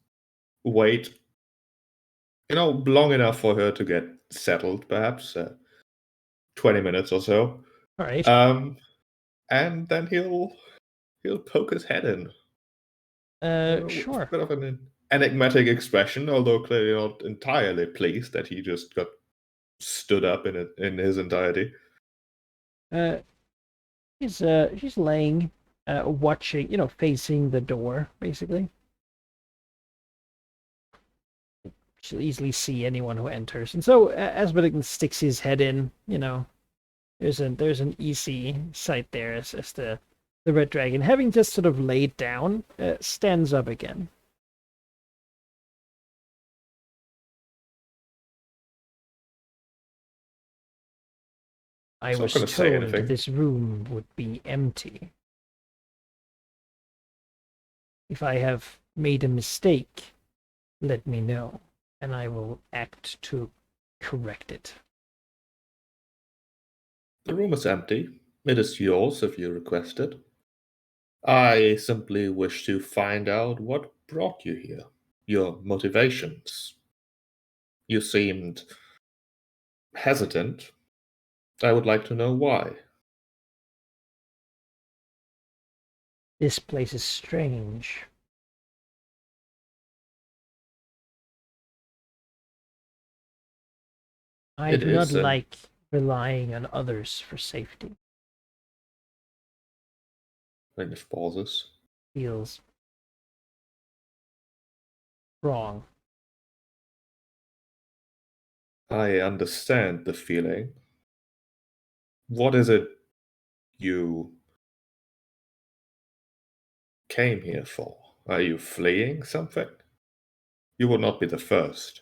wait, long enough for her to get settled, perhaps 20 minutes or so. All right. And then he'll poke his head in. Sure. A bit of an enigmatic expression, although clearly not entirely pleased that he just got stood up in his entirety. She's laying, watching, facing the door, basically. She'll easily see anyone who enters, and so as Asmodee sticks his head in, there's an easy sight there as the red dragon, having just sort of laid down, stands up again. I was told this room would be empty. If I have made a mistake, let me know, and I will act to correct it. The room is empty. It is yours if you request it. I simply wish to find out what brought you here, your motivations. You seemed hesitant. I would like to know why. This place is strange. I do not like relying on others for safety. Plaintiff pauses. Feels wrong. I understand the feeling. What is it you came here for? Are you fleeing something? You will not be the first.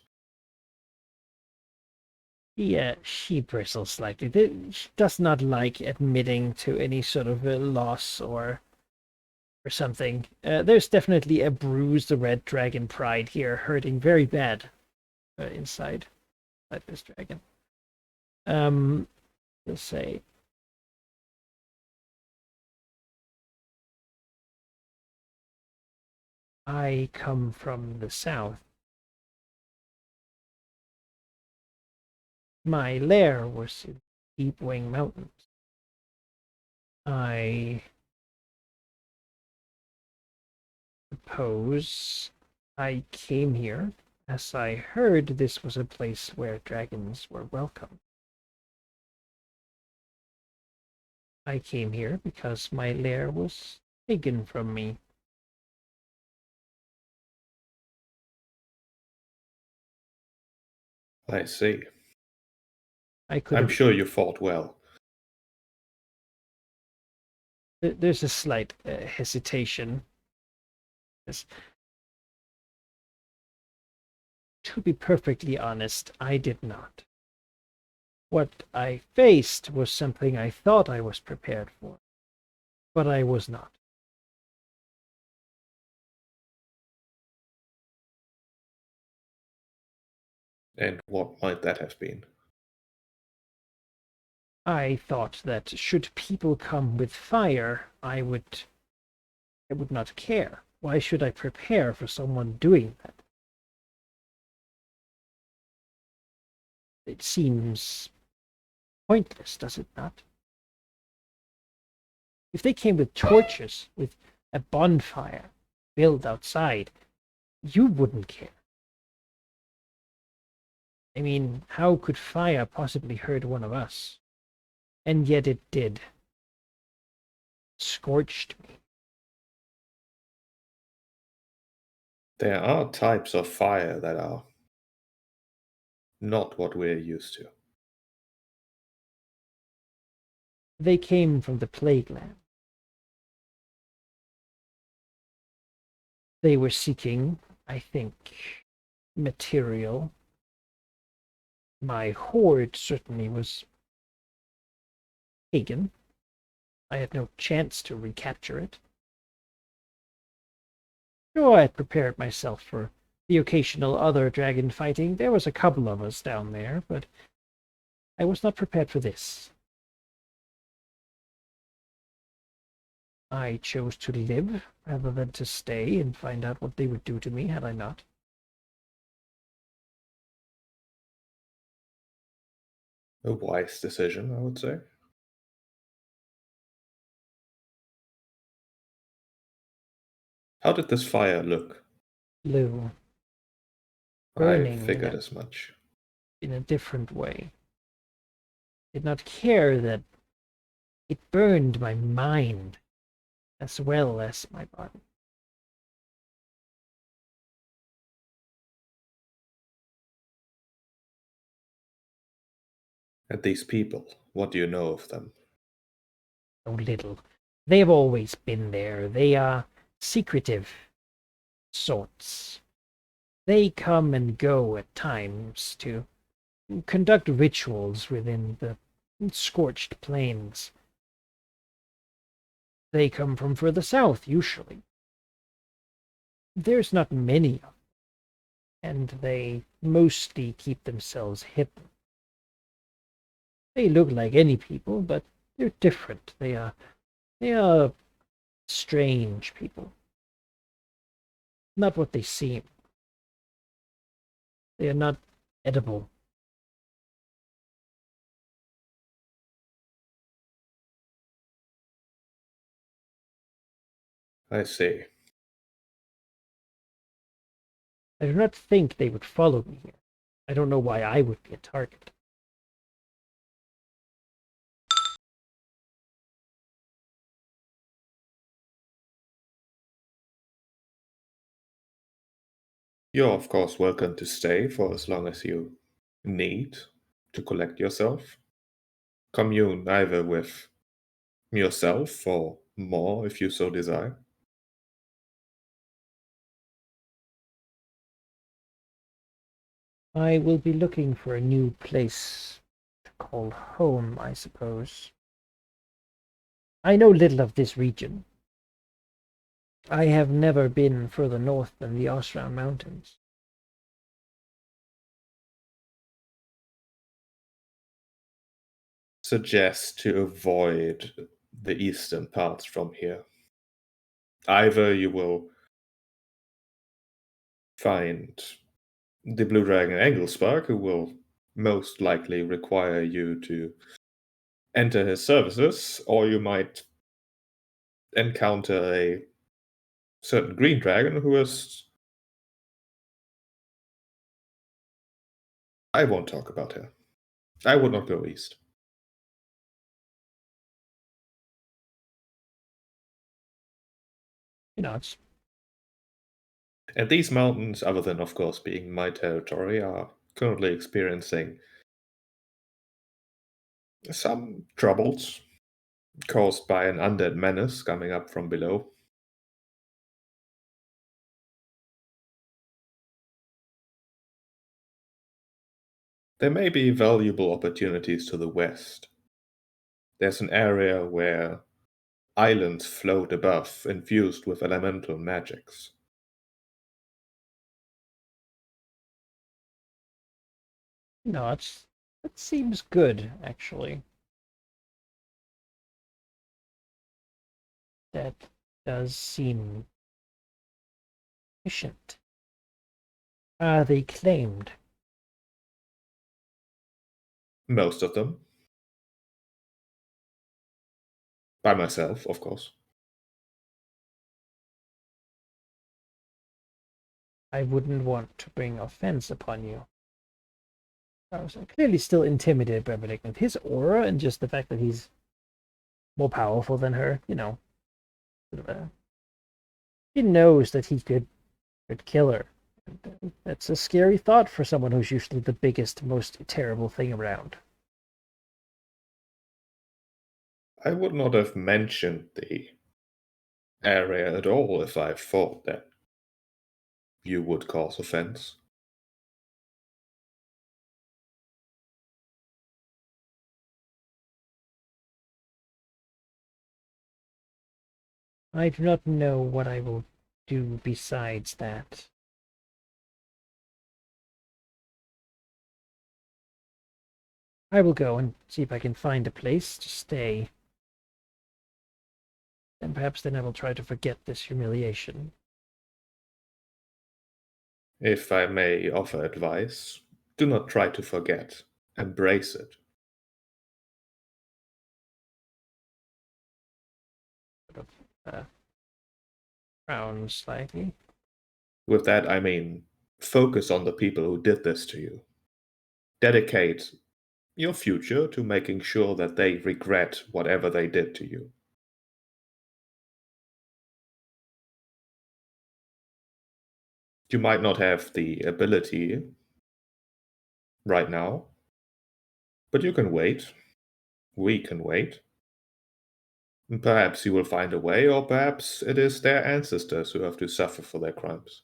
Yeah, she bristles slightly. She does not like admitting to any sort of a loss or something. There's definitely a bruised red dragon pride here, hurting very bad inside this dragon. Let's say I come from the south. My lair was in Deep Wing Mountains. I suppose I came here as I heard this was a place where dragons were welcome. I came here because my lair was taken from me. I see. I could I'm have. sure you fought well. There's a slight hesitation. Yes. To be perfectly honest, I did not. What I faced was something I thought I was prepared for, but I was not. And what might that have been? I thought that should people come with fire, I would not care. Why should I prepare for someone doing that? It seems pointless, does it not? If they came with torches, with a bonfire built outside, you wouldn't care. I mean, how could fire possibly hurt one of us? And yet it did. Scorched me. There are types of fire that are not what we're used to. They came from the Plague Land. They were seeking, I think, material. My hoard certainly was taken. I had no chance to recapture it. Sure, I had prepared myself for the occasional other dragon fighting. There was a couple of us down there, but I was not prepared for this. I chose to live rather than to stay and find out what they would do to me had I not. A wise decision, I would say. How did this fire look? Blue, I burning figured as much. in a different way. Did not care that it burned my mind as well as my body. And these people, what do you know of them? So little. They've always been there. They are secretive sorts. They come and go at times to conduct rituals within the scorched plains. They come from further south, usually. There's not many of them, and they mostly keep themselves hidden. They look like any people, but they're different. They are strange people. Not what they seem. They are not edible. I see. I do not think they would follow me here. I don't know why I would be a target. You're, of course, welcome to stay for as long as you need to collect yourself. Commune either with yourself or more if you so desire. I will be looking for a new place to call home, I suppose. I know little of this region. I have never been further north than the Osran Mountains. Suggest to avoid the eastern parts from here. Either you will find the Blue Dragon Englespark, who will most likely require you to enter his services, or you might encounter a certain green dragon who is. I won't talk about her. I would not go east. It's And these mountains, other than of course being my territory, are currently experiencing some troubles caused by an undead menace coming up from below. There may be valuable opportunities to the west. There's an area where islands float above, infused with elemental magics. that seems good, actually. That does seem efficient. Are they claimed? Most of them. By myself, of course. I wouldn't want to bring offense upon you. I was clearly still intimidated by Malignant. His aura and just the fact that he's more powerful than her, sort of he knows that he could kill her. That's a scary thought for someone who's usually the biggest, most terrible thing around. I would not have mentioned the area at all if I thought that you would cause offense. I do not know what I will do besides that. I will go and see if I can find a place to stay. And perhaps then I will try to forget this humiliation. If I may offer advice, do not try to forget. Embrace it. Sort of frown slightly. With that, I mean, focus on the people who did this to you. Dedicate your future to making sure that they regret whatever they did to you. You might not have the ability right now, but you can wait. We can wait. Perhaps you will find a way, or perhaps it is their ancestors who have to suffer for their crimes.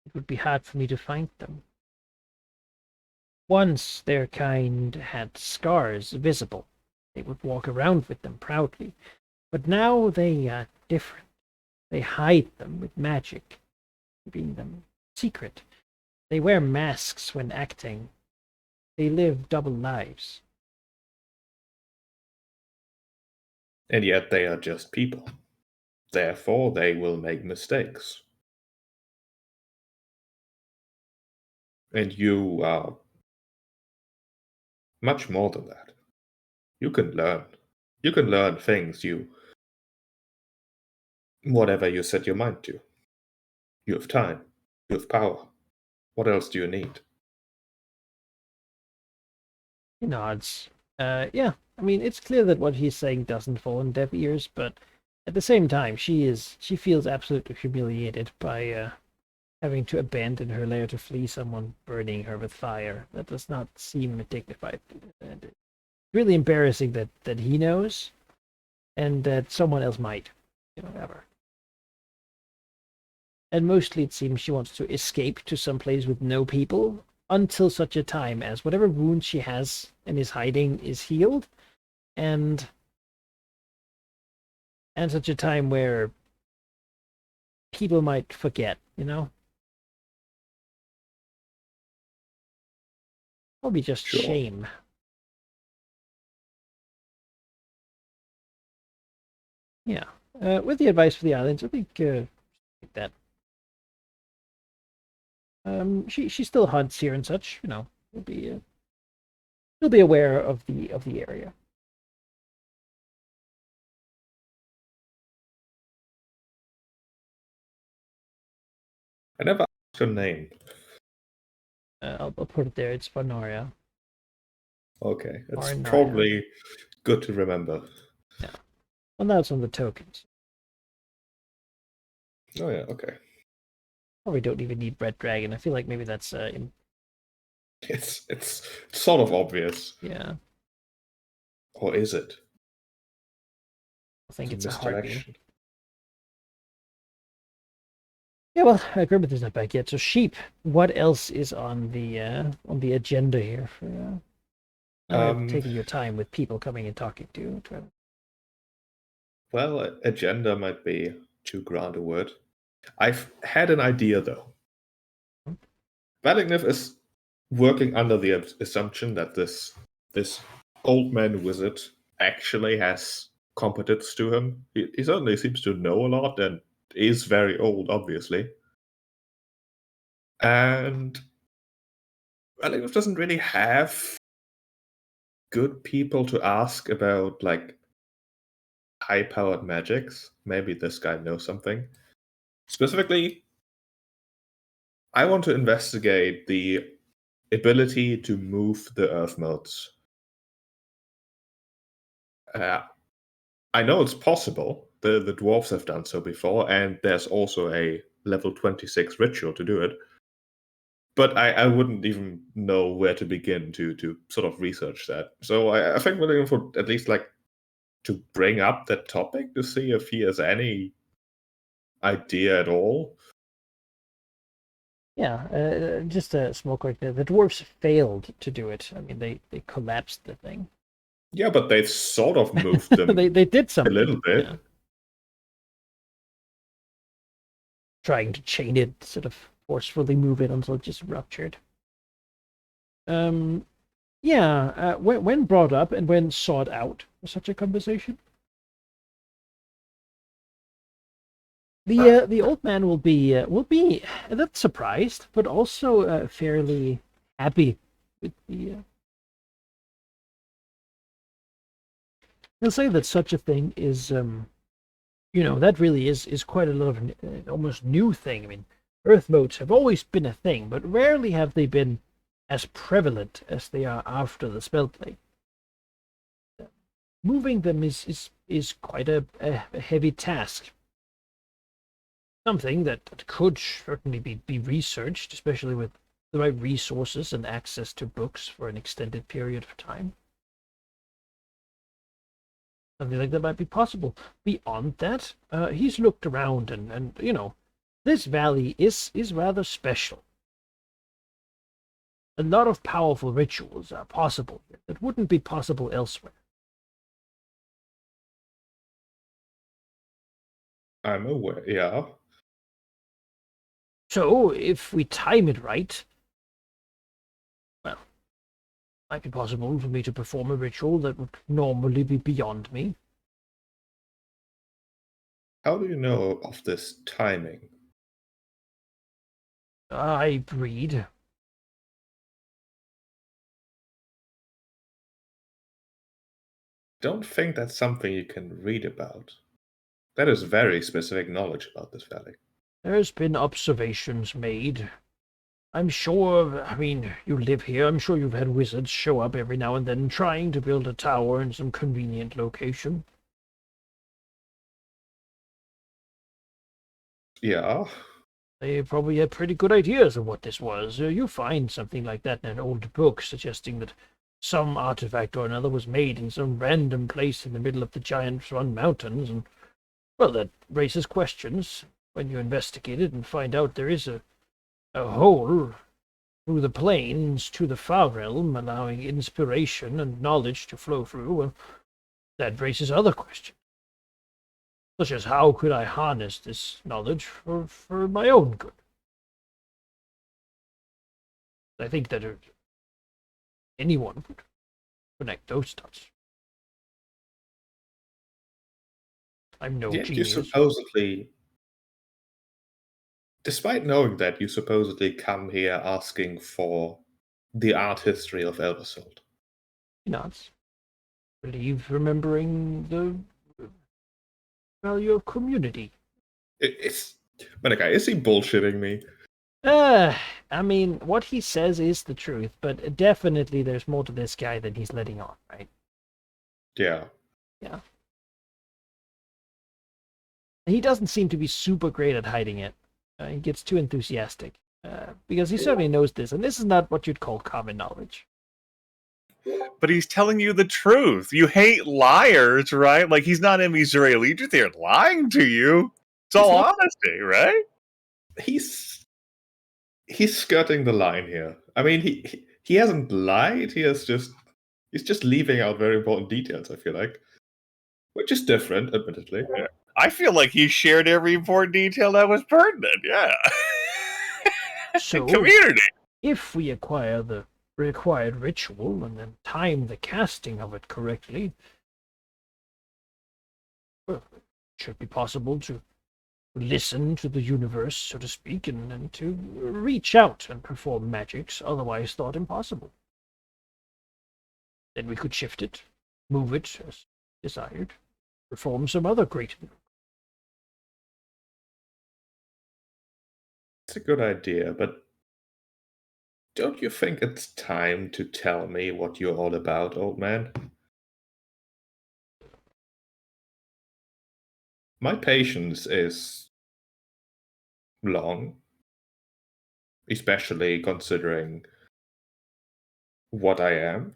It would be hard for me to find them. Once their kind had scars visible. They would walk around with them proudly. But now they are different. They hide them with magic, keeping them secret. They wear masks when acting. They live double lives. And yet they are just people. Therefore, they will make mistakes. And you are much more than that. You can learn. You can learn things whatever you set your mind to. You have time. You have power. What else do you need? He nods. Yeah, I mean, it's clear that what he's saying doesn't fall on deaf ears, but At the same time, she feels absolutely humiliated by having to abandon her lair to flee someone burning her with fire. That does not seem dignified. And it's really embarrassing that he knows, and that someone else might, ever. And mostly it seems she wants to escape to some place with no people until such a time as whatever wound she has and is hiding is healed, and such a time where people might forget, Probably just Sure. shame. Yeah. With the advice for the islands, I think that she still hunts here and such. Will be she'll be aware of the area. I never asked your name. I'll put it there. It's Vanaria. Okay, it's Varnaya. probably good to remember. Yeah. Well, now it's on the tokens. Oh yeah, okay. Probably don't even need Red Dragon. I feel like maybe that's It's sort of obvious, yeah. or is it? I think It's it's a a harpy. misdirection. Yeah, well, Grimmeth is not back yet. So sheep. What else is on the agenda here for? Taking your time with people coming and talking to you. Well, agenda might be too grand a word. I've had an idea though. Hmm? Valignif is working under the assumption that this old man wizard actually has competence to him. He certainly seems to know a lot and is very old, obviously. And Valignif doesn't really have good people to ask about like high-powered magics. Maybe this guy knows something. Specifically, I want to investigate the ability to move the earth modes. I know it's possible. The dwarves have done so before, and there's also a level 26 ritual to do it. But I wouldn't even know where to begin to sort of research that. So I think we're looking for at least like to bring up that topic to see if he has any idea at all. Yeah, just a small correction. The dwarves failed to do it. I mean, they collapsed the thing. Yeah, but they've sort of moved them they did a something. little bit. Yeah. Trying to chain it, sort of forcefully move it until it just ruptured. Yeah. When brought up and when sought out for such a conversation, the old man will be not surprised, but also fairly happy with the. He'll say that such a thing is that really is quite a lot of an almost new thing. I mean, earth modes have always been a thing, but rarely have they been as prevalent as they are after the spell plague. Moving them is quite a heavy task. Something that could certainly be researched, especially with the right resources and access to books for an extended period of time. Something like that might be possible. Beyond that, he's looked around and this valley is rather special. A lot of powerful rituals are possible here that wouldn't be possible elsewhere. I'm aware, yeah. So, if we time it right, well, it might be possible for me to perform a ritual that would normally be beyond me. How do you know of this timing? I read. Don't think that's something you can read about. That is very specific knowledge about this valley. There's been observations made. I'm sure, I mean, you live here, I'm sure you've had wizards show up every now and then trying to build a tower in some convenient location. Yeah. They probably had pretty good ideas of what this was. You find something like that in an old book suggesting that some artifact or another was made in some random place in the middle of the giant Run Mountains, and, well, that raises questions when you investigate it and find out there is a hole through the plains to the far realm, allowing inspiration and knowledge to flow through. Well, that raises other questions, such as how could I harness this knowledge for my own good? I think that anyone would connect those dots. I'm no Yet you genius. supposedly, despite knowing that, you supposedly come here asking for the art history of Eldersalt. Not believe remembering the value of community. It's Menegai, is he bullshitting me? I mean, what he says is the truth, but definitely there's more to this guy than he's letting on, right? Yeah. Yeah. He doesn't seem to be super great at hiding it. He gets too enthusiastic, because he certainly knows this, and this is not what you'd call common knowledge. But he's telling you the truth. You hate liars, right? Like, he's not in Missouri Allegiance here lying to you. It's all honesty, right? He's skirting the line here. I mean, he hasn't lied. He's just leaving out very important details, I feel like. Which is different, admittedly. Yeah. I feel like he shared every important detail that was pertinent, yeah. So, Community. if we acquire the required ritual and then time the casting of it correctly, well, it should be possible to listen to the universe, so to speak, and to reach out and perform magics otherwise thought impossible. Then we could shift it, move it as desired, perform some other great. It's a good idea, but don't you think it's time to tell me what you're all about, old man? My patience is long, especially considering what I am.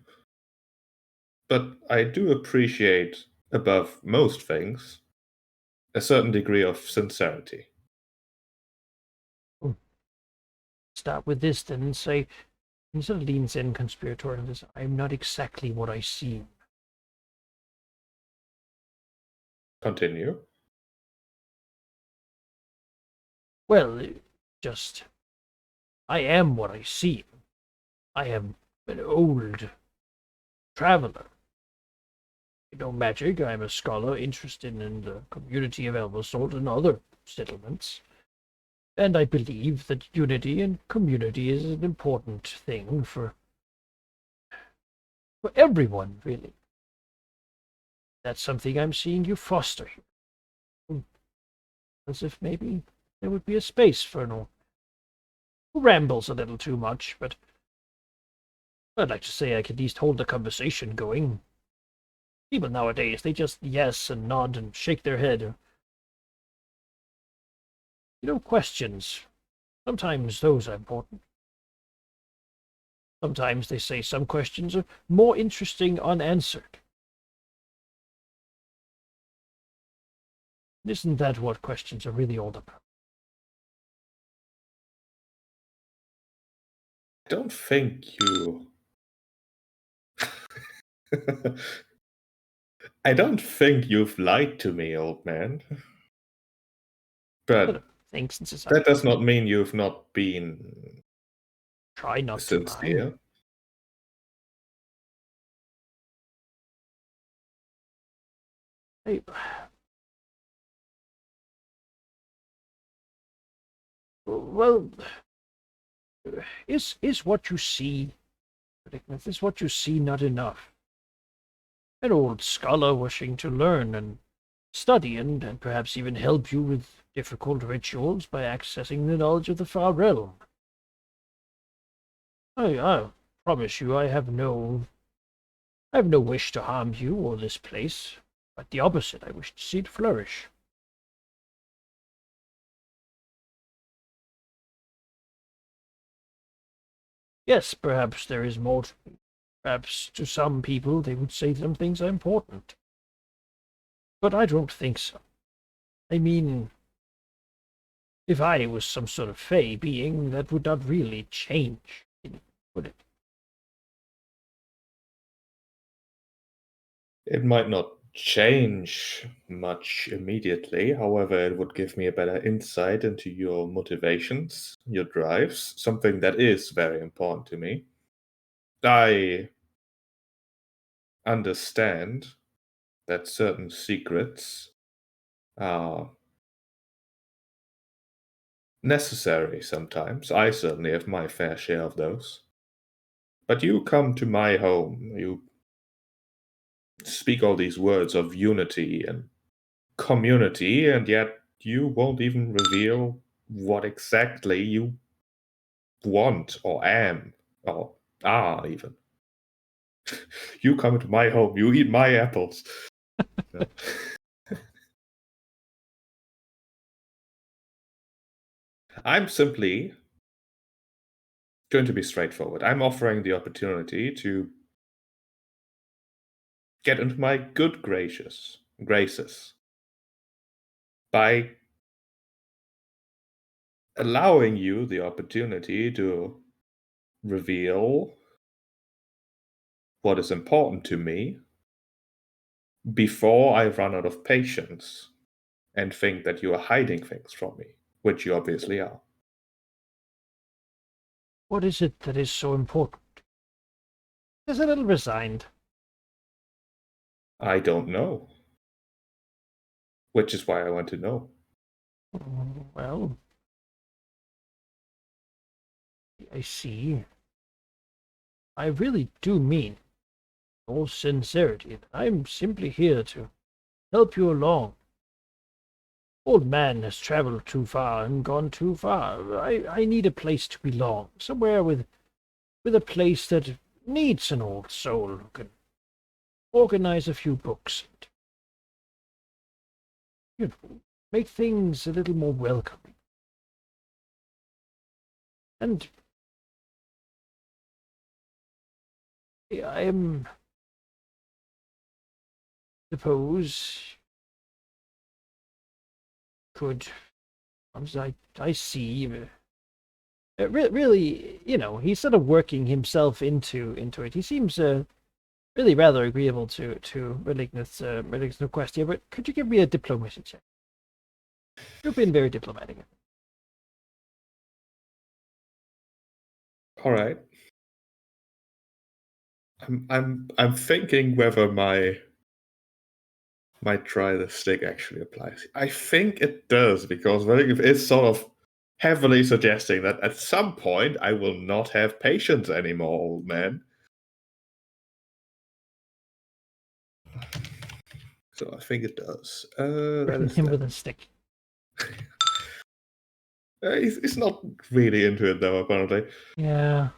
But I do appreciate, above most things, a certain degree of sincerity. Start with this, then, and say, he sort of leans in conspiratorial and says, I'm not exactly what I seem. Continue. Well, just, I am what I seem. I am an old traveler. I know magic. I am a scholar interested in the community of Elversalt and other settlements. And I believe that unity and community is an important thing for everyone, really. That's something I'm seeing you foster here. As if maybe there would be a space for no who rambles a little too much, but I'd like to say I could at least hold the conversation going. People nowadays, they just yes and nod and shake their head. Questions. Sometimes those are important. Sometimes they say some questions are more interesting unanswered. Isn't that what questions are really all about? I don't think you. I don't think you've lied to me, old man. But Thanks, since that does not mean you've not been try not sincere. to lie. Well, is what you see, is what you see not enough? An old scholar wishing to learn and study and perhaps even help you with difficult rituals by accessing the knowledge of the far realm. I promise you I have no wish to harm you or this place, but the opposite, I wish to see it flourish. Yes, perhaps there is more. Perhaps to some people they would say some things are important. But I don't think so. I mean, if I was some sort of fey being, that would not really change, would it? It might not change much immediately. However, it would give me a better insight into your motivations, your drives, something that is very important to me. I understand that certain secrets are necessary sometimes. I certainly have my fair share of those. But you come to my home, you speak all these words of unity and community, and yet you won't even reveal what exactly you want or am or are even. You come into my home, you eat my apples. No. I'm simply going to be straightforward. I'm offering the opportunity to get into my good graces by allowing you the opportunity to reveal what is important to me before I run out of patience and think that you are hiding things from me, which you obviously are. What is it that is so important? He's a little resigned. I don't know, which is why I want to know. Well, I see. I really do mean, in all sincerity, that I'm simply here to help you along. Old man has traveled too far and gone too far. I need a place to belong, somewhere with a place that needs an old soul who can organize a few books and, make things a little more welcoming. And I am, suppose, could, as I see, really, he's sort of working himself into it. He seems really rather agreeable to Malignant's request here. But could you give me a diplomacy check? You've been very diplomatic. All right. I'm thinking whether my try the stick actually applies. I think it does, because Velikov is sort of heavily suggesting that at some point I will not have patience anymore, old man. So I think it does. That Threaten is him that. with a stick. He's not really into it though, apparently. Yeah.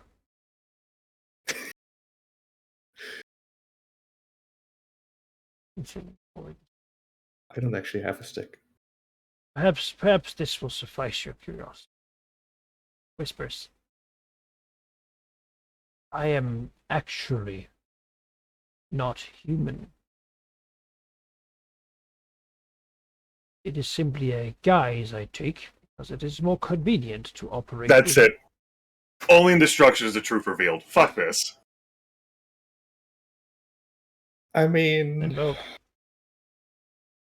I don't actually have a stick. Perhaps this will suffice your curiosity. Whispers. I am actually not human. It is simply a guise I take because it is more convenient to operate. That's it. Only in destruction is the truth revealed. Fuck this. I mean, Invoke.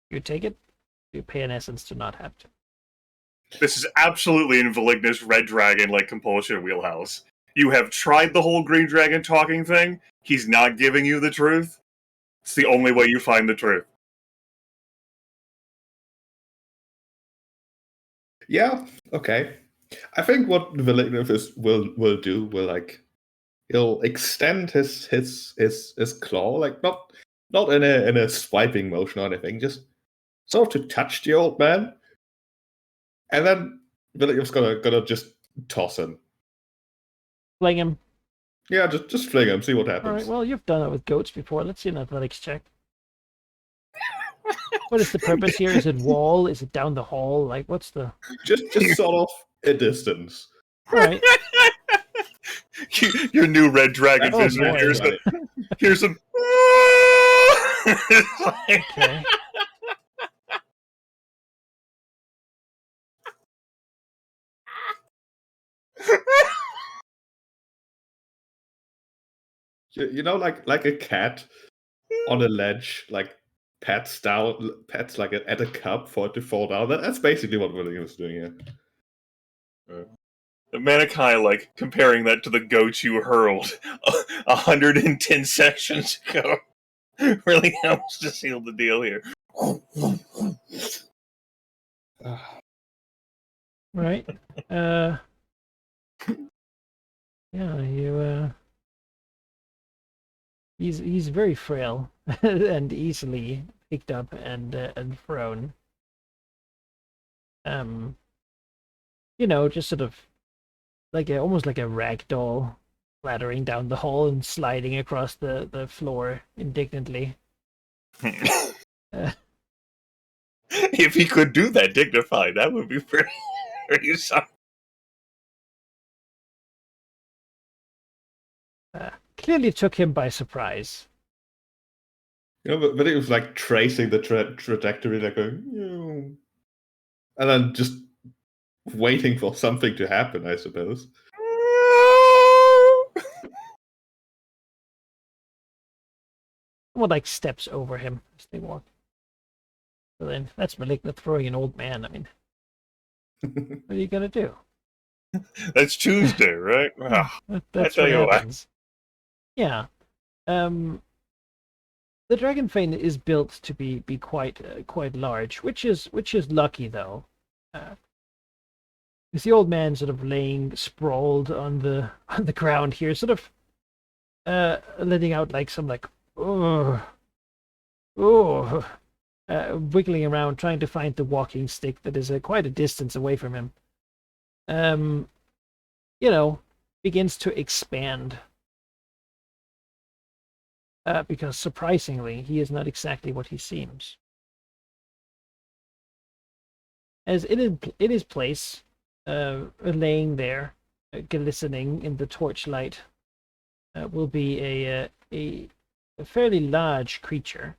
You take it. You pay an essence to not have to. This is absolutely in Valignus Red Dragon like compulsion wheelhouse. You have tried the whole Green Dragon talking thing. He's not giving you the truth. It's the only way you find the truth. yeah, okay. I think what Valignov will do will he'll extend his claw, like not in a swiping motion or anything, just sort of to touch the old man, and then Valignev's gonna just toss him. Fling him. Yeah, just fling him, see what happens. All right. Well, you've done it with goats before. Let's see an athletics check. What is the purpose here? Is it wall? Is it down the hall? Like, what's the? Just sort of a distance. All right. Your new red dragon Oh, visitor. boy. Here's some. It's like- Okay. You know, like a cat on a ledge, like pats like at a cup for it to fall down. That's basically what William was doing here. Manikai, like, comparing that to the goat you hurled 110 sessions ago really helps to seal the deal here. Right. Yeah, he's very frail and easily picked up and thrown. Just sort of almost like a rag doll clattering down the hall and sliding across the floor indignantly. If he could do that dignified, that would be pretty something. Clearly took him by surprise. But it was like tracing the trajectory, like going, and then just waiting for something to happen, I suppose. Someone steps over him as they walk. So then that's malignant throwing an old man. I mean, what are you gonna do? That's Tuesday, right? That's tell what you what. happens. Yeah. The dragon fane is built to be quite large, which is lucky though. Is the old man sort of laying sprawled on the ground here, sort of letting out some wiggling around, trying to find the walking stick that is quite a distance away from him. Begins to expand. Because surprisingly, he is not exactly what he seems. As in his place, laying there, glistening in the torchlight, will be a fairly large creature.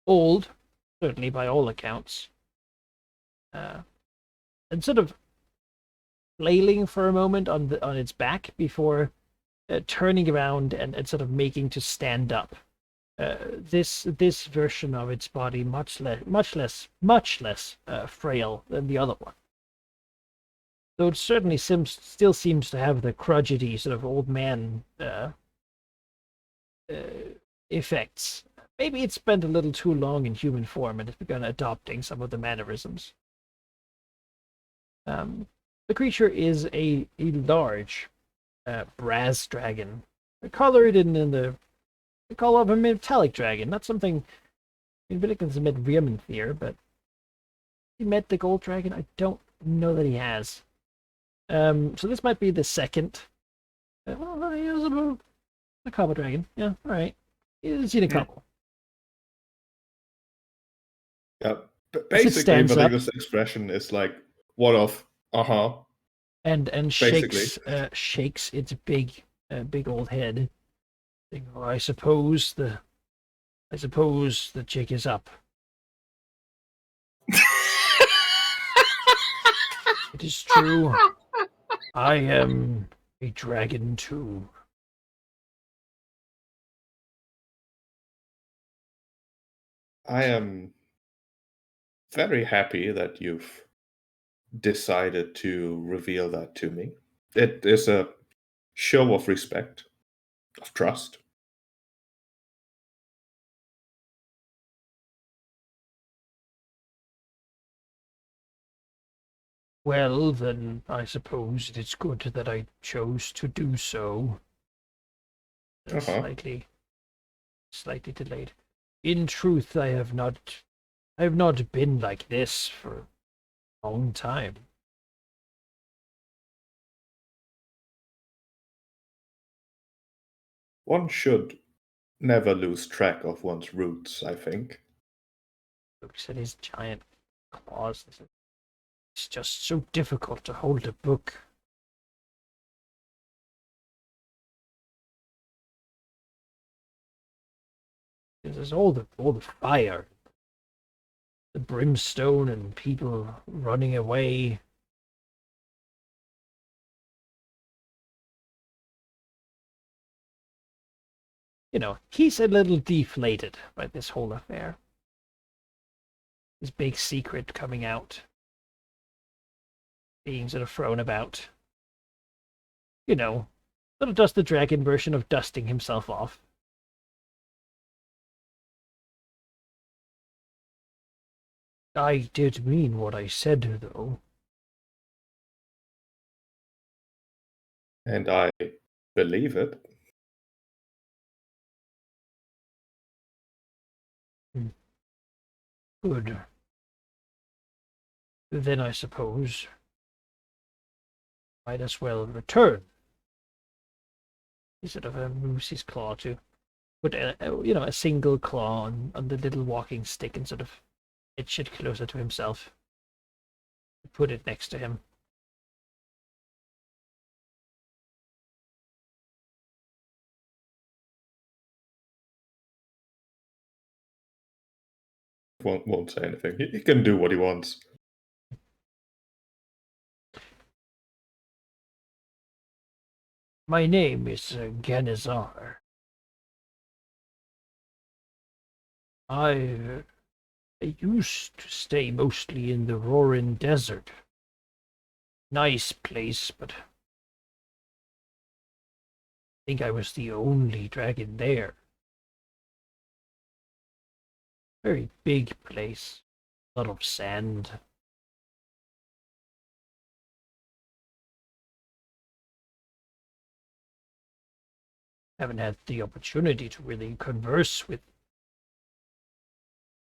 Old, certainly by all accounts, and sort of flailing for a moment on its back before turning around and sort of making to stand up. This version of its body much less frail than the other one. Though it certainly still seems to have the crudgety sort of old man effects. Maybe it spent a little too long in human form and has begun adopting some of the mannerisms. The creature is a large brass dragon, colored in the color of a metallic dragon. Not something in Villikens met Verminthier, but he met the gold dragon. I don't know that he has. So this might be the second. Well, he is a cobble dragon. Yeah, all right. He's seen a couple. Yeah, but basically, Villikens' expression is like one of and shakes its big old head. Oh, I suppose the jig is up. It is true. I am a dragon too. I am very happy that you've decided to reveal that to me. It is a show of respect, of trust. Well, then I suppose it is good that I chose to do so. Slightly delayed. In truth, I have not been like this for a long time. One should never lose track of one's roots, I think. Looks at his giant claws. It's just so difficult to hold a book. There's all the fire, the brimstone, and people running away. You know, he's a little deflated by this whole affair. His big secret coming out, being sort of thrown about. You know, sort of does the dragon version of dusting himself off. I did mean what I said, though. And I believe it. Good. Then I suppose might as well return. He sort of moves his claw to put a single claw on the little walking stick and sort of itch it closer to himself. Put it next to him. Won't say anything. He can do what he wants. My name is Ganesha. I used to stay mostly in the Roaring Desert. Nice place, but I think I was the only dragon there. Very big place. A lot of sand. Haven't had the opportunity to really converse with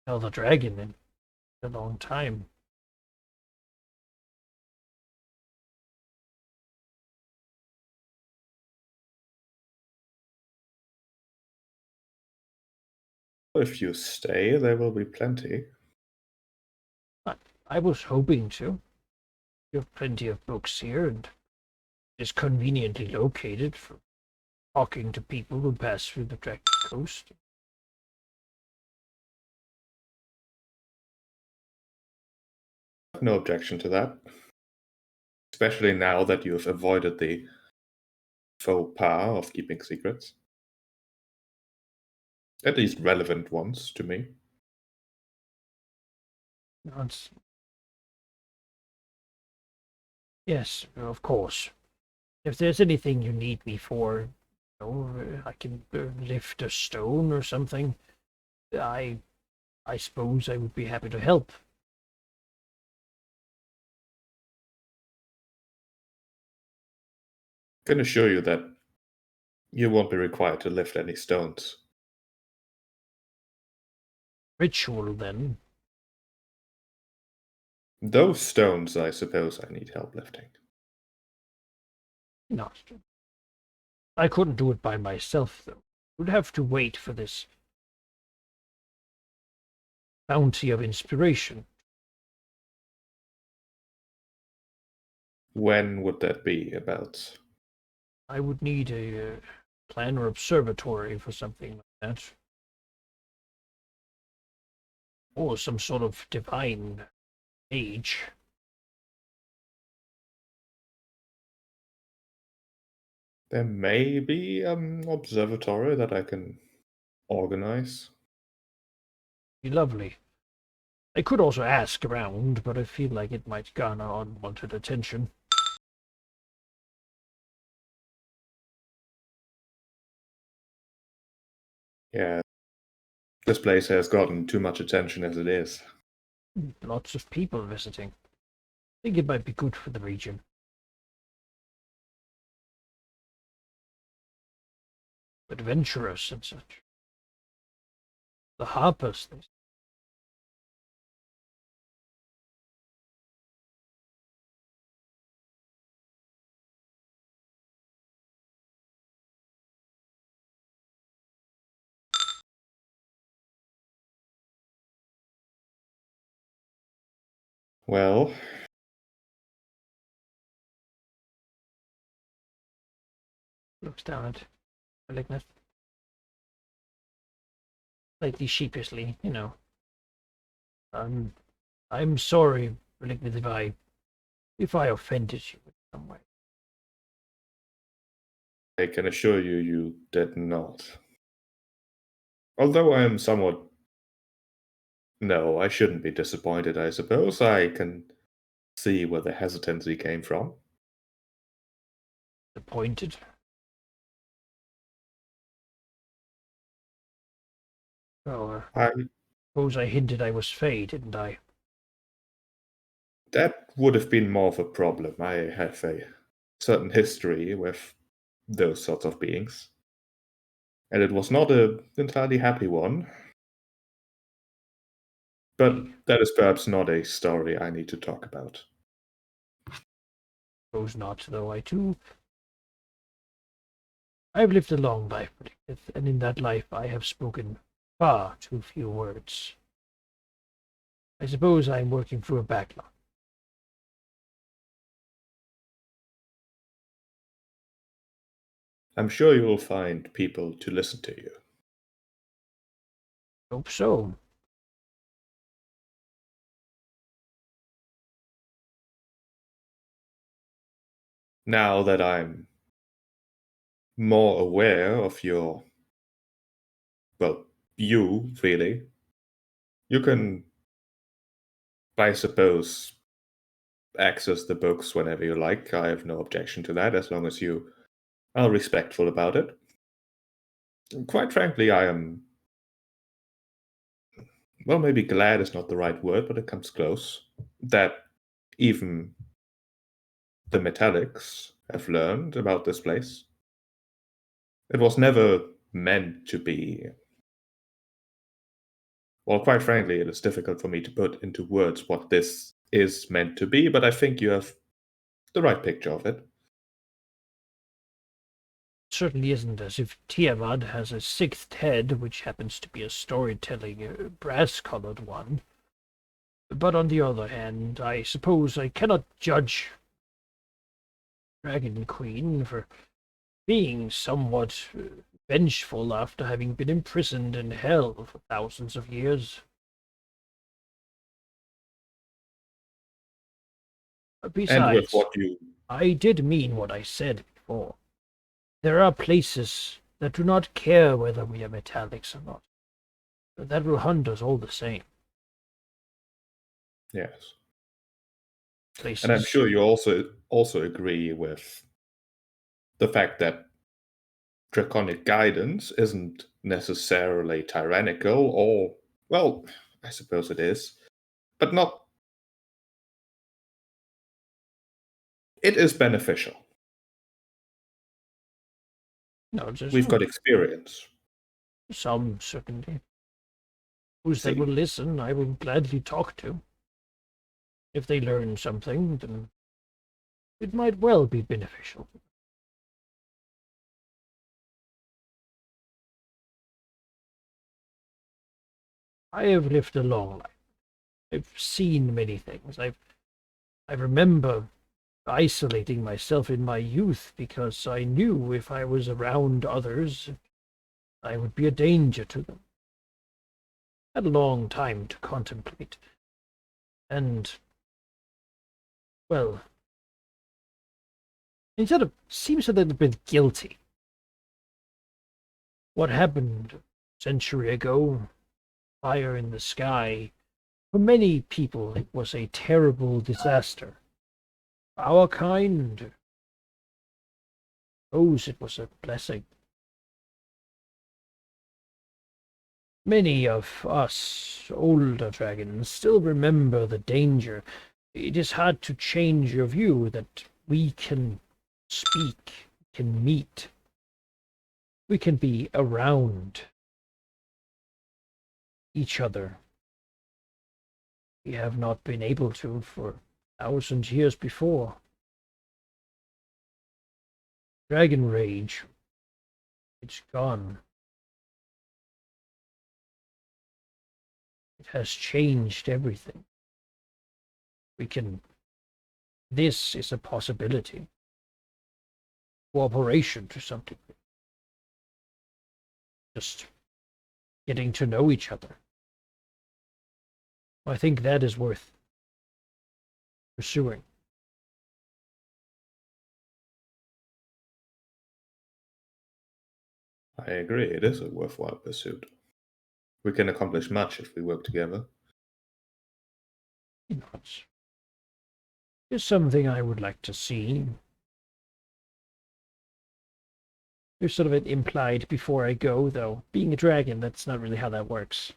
Elder Dragon in a long time. If you stay, there will be plenty. I was hoping to. You have plenty of books here, and it's conveniently located for talking to people who pass through the Dragon Coast. No objection to that. Especially now that you've avoided the faux pas of keeping secrets. At least relevant ones to me. Yes, of course. If there's anything you need me for, I can lift a stone or something. I suppose I would be happy to help. I can assure you that you won't be required to lift any stones. Ritual, then. Those stones, I suppose, I need help lifting. Not. I couldn't do it by myself, though. Would have to wait for this bounty of inspiration. When would that be about? I would need a plan or observatory for something like that. Or some sort of divine age. There may be an observatory that I can organize. Be lovely. I could also ask around, but I feel like it might garner unwanted attention. Yeah, this place has gotten too much attention as it is. Lots of people visiting. I think it might be good for the region. Adventurous and such. The Harpers. Well, Looks down at Malignant. Slightly sheepishly, you know. I'm sorry, Malignant, if I offended you in some way. I can assure you, you did not. Although I am somewhat. No, I shouldn't be disappointed, I suppose. I can see where the hesitancy came from. Disappointed. Well, I suppose I hinted I was Fae, didn't I? That would have been more of a problem. I have a certain history with those sorts of beings. And it was not an entirely happy one. But that is perhaps not a story I need to talk about. Suppose not, though I've lived a long life, and in that life I have spoken far too few words. I suppose I'm working through a backlog. I'm sure you'll find people to listen to you. Hope so. Now that I'm more aware of your. Well, you, really. You can, I suppose, access the books whenever you like. I have no objection to that, as long as you are respectful about it. Quite frankly, I am. Well, maybe glad is not the right word, but it comes close. That even the metallics have learned about this place. It was never meant to be. Well, quite frankly, it is difficult for me to put into words what this is meant to be, but I think you have the right picture of it. Certainly isn't as if Tiamat has a sixth head, which happens to be a storytelling, brass-colored one. But on the other hand, I suppose I cannot judge Dragon Queen for being somewhat vengeful after having been imprisoned in hell for thousands of years. And with Besides, what you. I did mean what I said before. There are places that do not care whether we are metallics or not. But that will hunt us all the same. Yes. Places. And I'm sure you also agree with the fact that draconic guidance isn't necessarily tyrannical or, well, I suppose it is, but not. It is beneficial. No, just We've got experience. some certainly. Who's that See, will listen, I will gladly talk to. If they learn something, then it might well be beneficial. I have lived a long life. I've seen many things. I remember isolating myself in my youth because I knew if I was around others, I would be a danger to them. I had a long time to contemplate. And, well, instead of seems a little bit guilty. What happened a century ago, fire in the sky, for many people it was a terrible disaster. Our kind, those it was a blessing. Many of us older dragons still remember the danger. It is hard to change your view that we can speak, can meet, we can be around each other. We have not been able to for 1,000 years before. Dragon Rage, it's gone. It has changed everything. We can. This is a possibility. cooperation to some degree. Just getting to know each other. I think that is worth pursuing. I agree, it is a worthwhile pursuit. We can accomplish much if we work together. You know, it's something I would like to see. There's sort of an implied before I go, though. Being a dragon, that's not really how that works.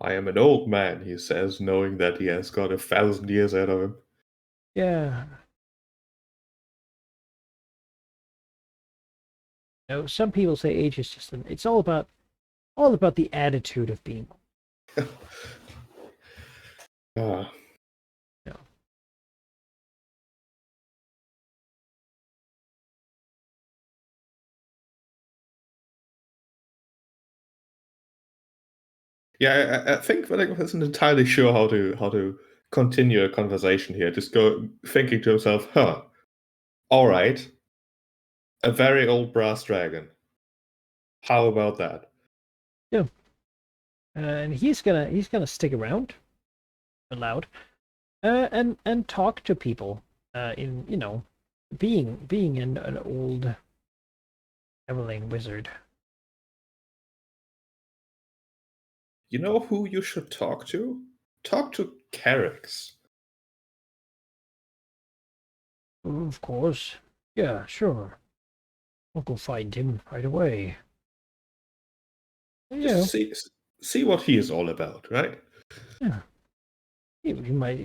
I am an old man, he says, knowing that he has got 1,000 years ahead of him. Yeah. You know, some people say age is just it's all about the attitude of being. Ah. No. Yeah, I think I wasn't entirely sure how to continue a conversation here. Just go thinking to himself, huh, all right, a very old brass dragon. How about that? Yeah. And he's gonna stick around, aloud, and talk to people. In being an old traveling wizard. You know who you should talk to? Talk to Carrix. Of course. Yeah, sure. I'll go find him right away. Yeah. Just see what he is all about, right? Yeah. He might,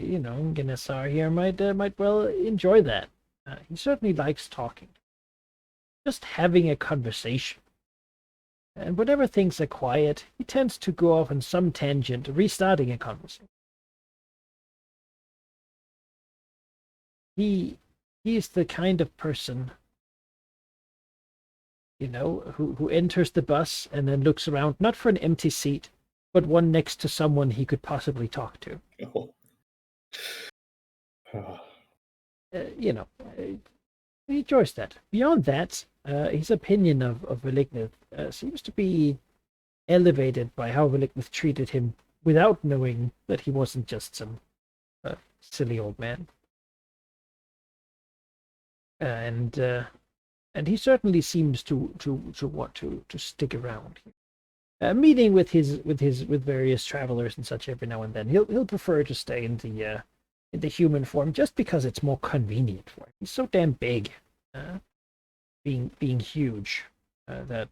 Ganesha here might well enjoy that. He certainly likes talking. Just having a conversation. And whenever things are quiet, he tends to go off on some tangent, restarting a conversation. He's the kind of person, who enters the bus and then looks around, not for an empty seat, but one next to someone he could possibly talk to. Oh. He enjoys that. Beyond that, his opinion of Velignith seems to be elevated by how Velignith treated him without knowing that he wasn't just some silly old man. And he certainly seems to want to stick around. Meeting with various travelers and such every now and then. He'll prefer to stay in the human form just because it's more convenient for him. He's so damn big, being huge, that.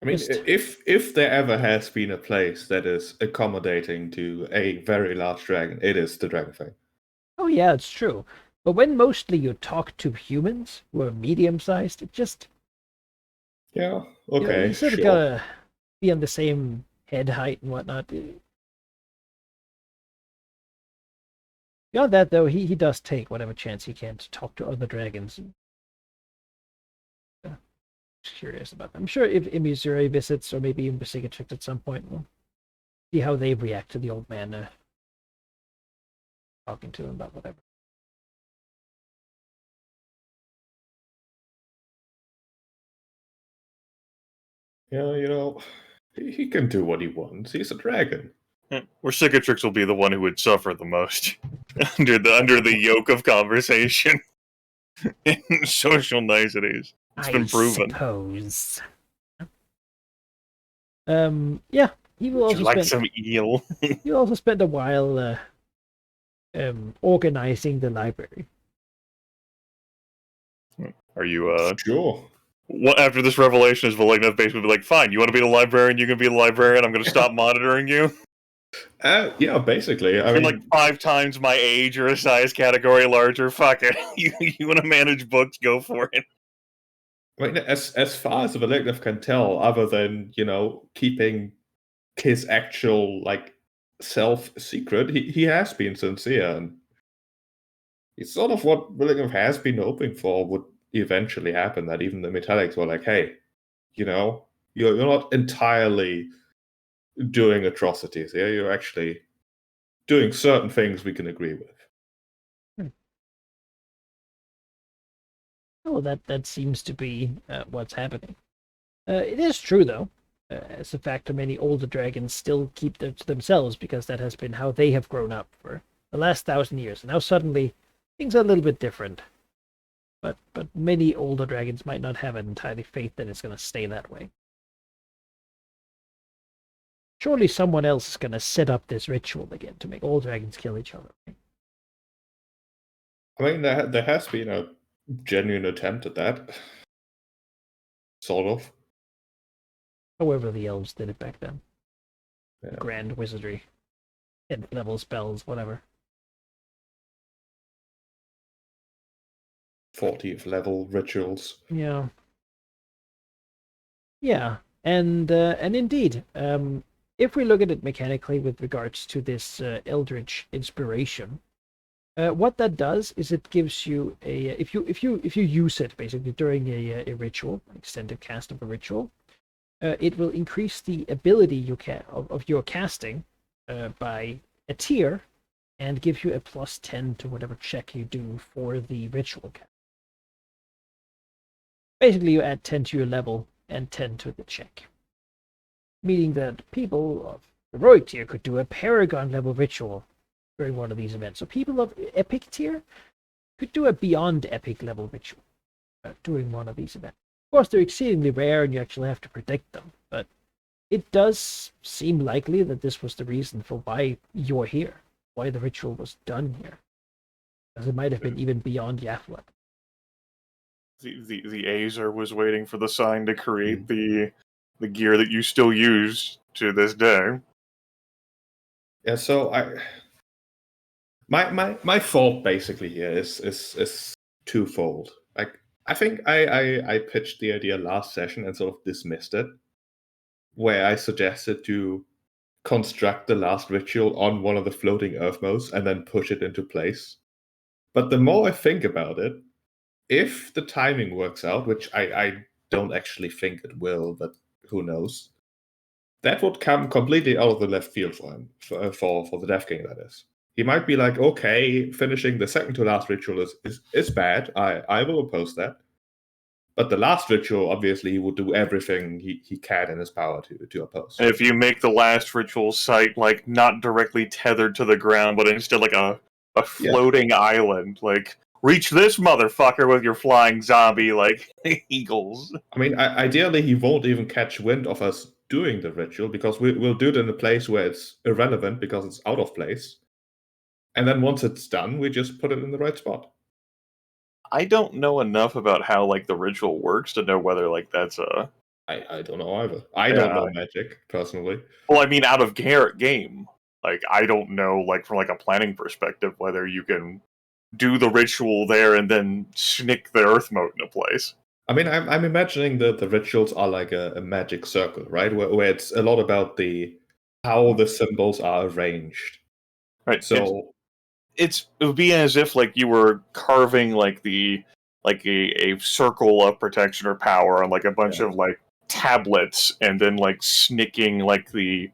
I mean, Just- if there ever has been a place that is accommodating to a very large dragon, it is the Dragonfang. Oh yeah, it's true. But when mostly you talk to humans who are medium-sized, it just Yeah, okay, you sort of sure. gotta be on the same head height and whatnot. Beyond that, though, he does take whatever chance he can to talk to other dragons. Just curious about them. I'm sure if Missouri visits, or maybe even Basigatrix at some point, we'll see how they react to the old man talking to him about whatever. Yeah, he can do what he wants. He's a dragon. Or Cicatrix will be the one who would suffer the most under the yoke of conversation and social niceties. It's been proven. Suppose. Yeah, he will Would you also like spend. some eel? He'll also spend a while organizing the library. Are you Sure. what after this revelation is Valigna basically be like, fine, you want to be the librarian, you can be the librarian, I'm gonna stop monitoring you? Yeah, basically. I You're mean, like 5 times my age or a size category larger, fuck it. You wanna manage books, go for it. I mean, as far as the Valignav can tell, other than keeping his actual self secret, he has been sincere, and it's sort of what Valignav has been hoping for would eventually happen. That even the Metallics were like, "Hey, you're not entirely doing atrocities here. You're actually doing certain things we can agree with. Oh, that seems to be what's happening. It is true, though, as a factor, many older dragons still keep them to themselves because that has been how they have grown up for the last 1,000 years. And now suddenly things are a little bit different. But many older dragons might not have entirely faith that it's going to stay that way. Surely someone else is going to set up this ritual again to make all dragons kill each other. Right? I mean, there has been a genuine attempt at that. Sort of. However, the elves did it back then. Yeah. Grand wizardry. 10th level spells, whatever. 40th level rituals. Yeah. Yeah, and indeed, if we look at it mechanically with regards to this Eldritch Inspiration, what that does is it gives you a if you use it basically during a ritual, extended cast of a ritual, it will increase the ability you can of your casting by a tier, and give you a +10 to whatever check you do for the ritual cast. Basically, you add 10 to your level and 10 to the check. Meaning that people of heroic tier could do a paragon level ritual during one of these events. So people of epic tier could do a beyond epic level ritual during one of these events. Of course, they're exceedingly rare and you actually have to predict them, but it does seem likely that this was the reason for why you're here, why the ritual was done here. Because it might have been even beyond Yaflet. The Azer was waiting for the sign to create the gear that you still use to this day. Yeah, so my fault basically here is twofold. Like I think I pitched the idea last session and sort of dismissed it, where I suggested to construct the last ritual on one of the floating earth modes and then push it into place. But the more I think about it, if the timing works out, which I don't actually think it will, but who knows, that would come completely out of the left field for him, for the Death King, that is. He might be like, okay, finishing the second to last ritual is bad. I will oppose that. But the last ritual, obviously, he will do everything he can in his power to oppose. And if you make the last ritual site like not directly tethered to the ground, but instead like a floating island, like reach this motherfucker with your flying zombie like eagles. I mean, ideally, he won't even catch wind of us doing the ritual because we'll do it in a place where it's irrelevant because it's out of place. And then once it's done, we just put it in the right spot. I don't know enough about how like the ritual works to know whether like that's a. I don't know either. I don't know magic personally. Well, I mean, out of game, like I don't know, like from like a planning perspective, whether you can do the ritual there and then snick the earth mode into place. I mean, I'm imagining that the rituals are like a magic circle, right? Where it's a lot about how the symbols are arranged. Right. So it would be as if like you were carving like a circle of protection or power on like a bunch of like tablets, and then like snicking like the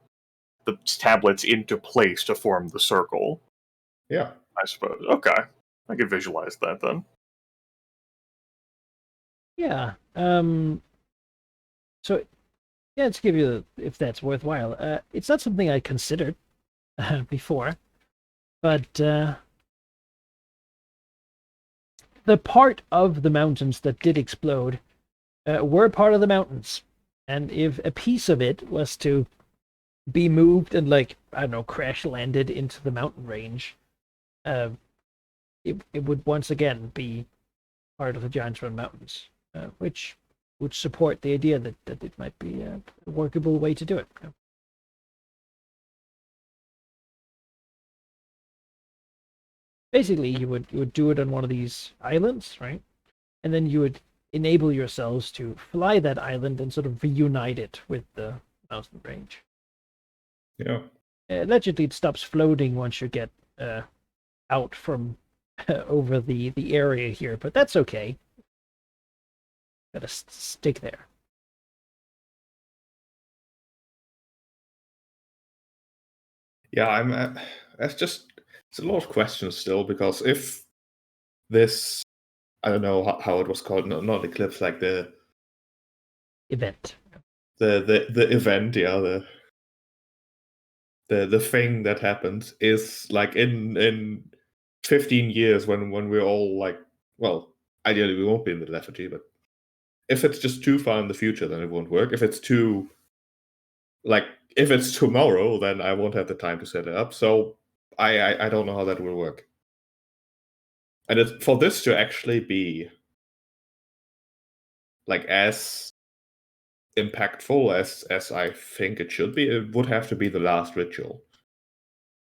tablets into place to form the circle. Yeah, I suppose. Okay, I could visualize that then. Yeah. So, yeah, to give you, if that's worthwhile, it's not something I considered before, but the part of the mountains that did explode were part of the mountains, and if a piece of it was to be moved and like I don't know, crash landed into the mountain range, it would once again be part of the Giants Run Mountains, which would support the idea that it might be a workable way to do it. Basically, you would do it on one of these islands, right? And then you would enable yourselves to fly that island and sort of reunite it with the mountain range. Yeah. Allegedly, it stops floating once you get out from over the area here, but that's okay. Gotta stick there. Yeah, it's a lot of questions still, because if this, I don't know how it was called, not eclipse, like the Event. the event, yeah, the thing that happens is like in 15 years when we're all like, well, ideally we won't be in the lethargy, but if it's just too far in the future, then it won't work. If it's too, like, if it's tomorrow, then I won't have the time to set it up. So I don't know how that will work. And for this to actually be like as impactful as I think it should be, it would have to be the last ritual.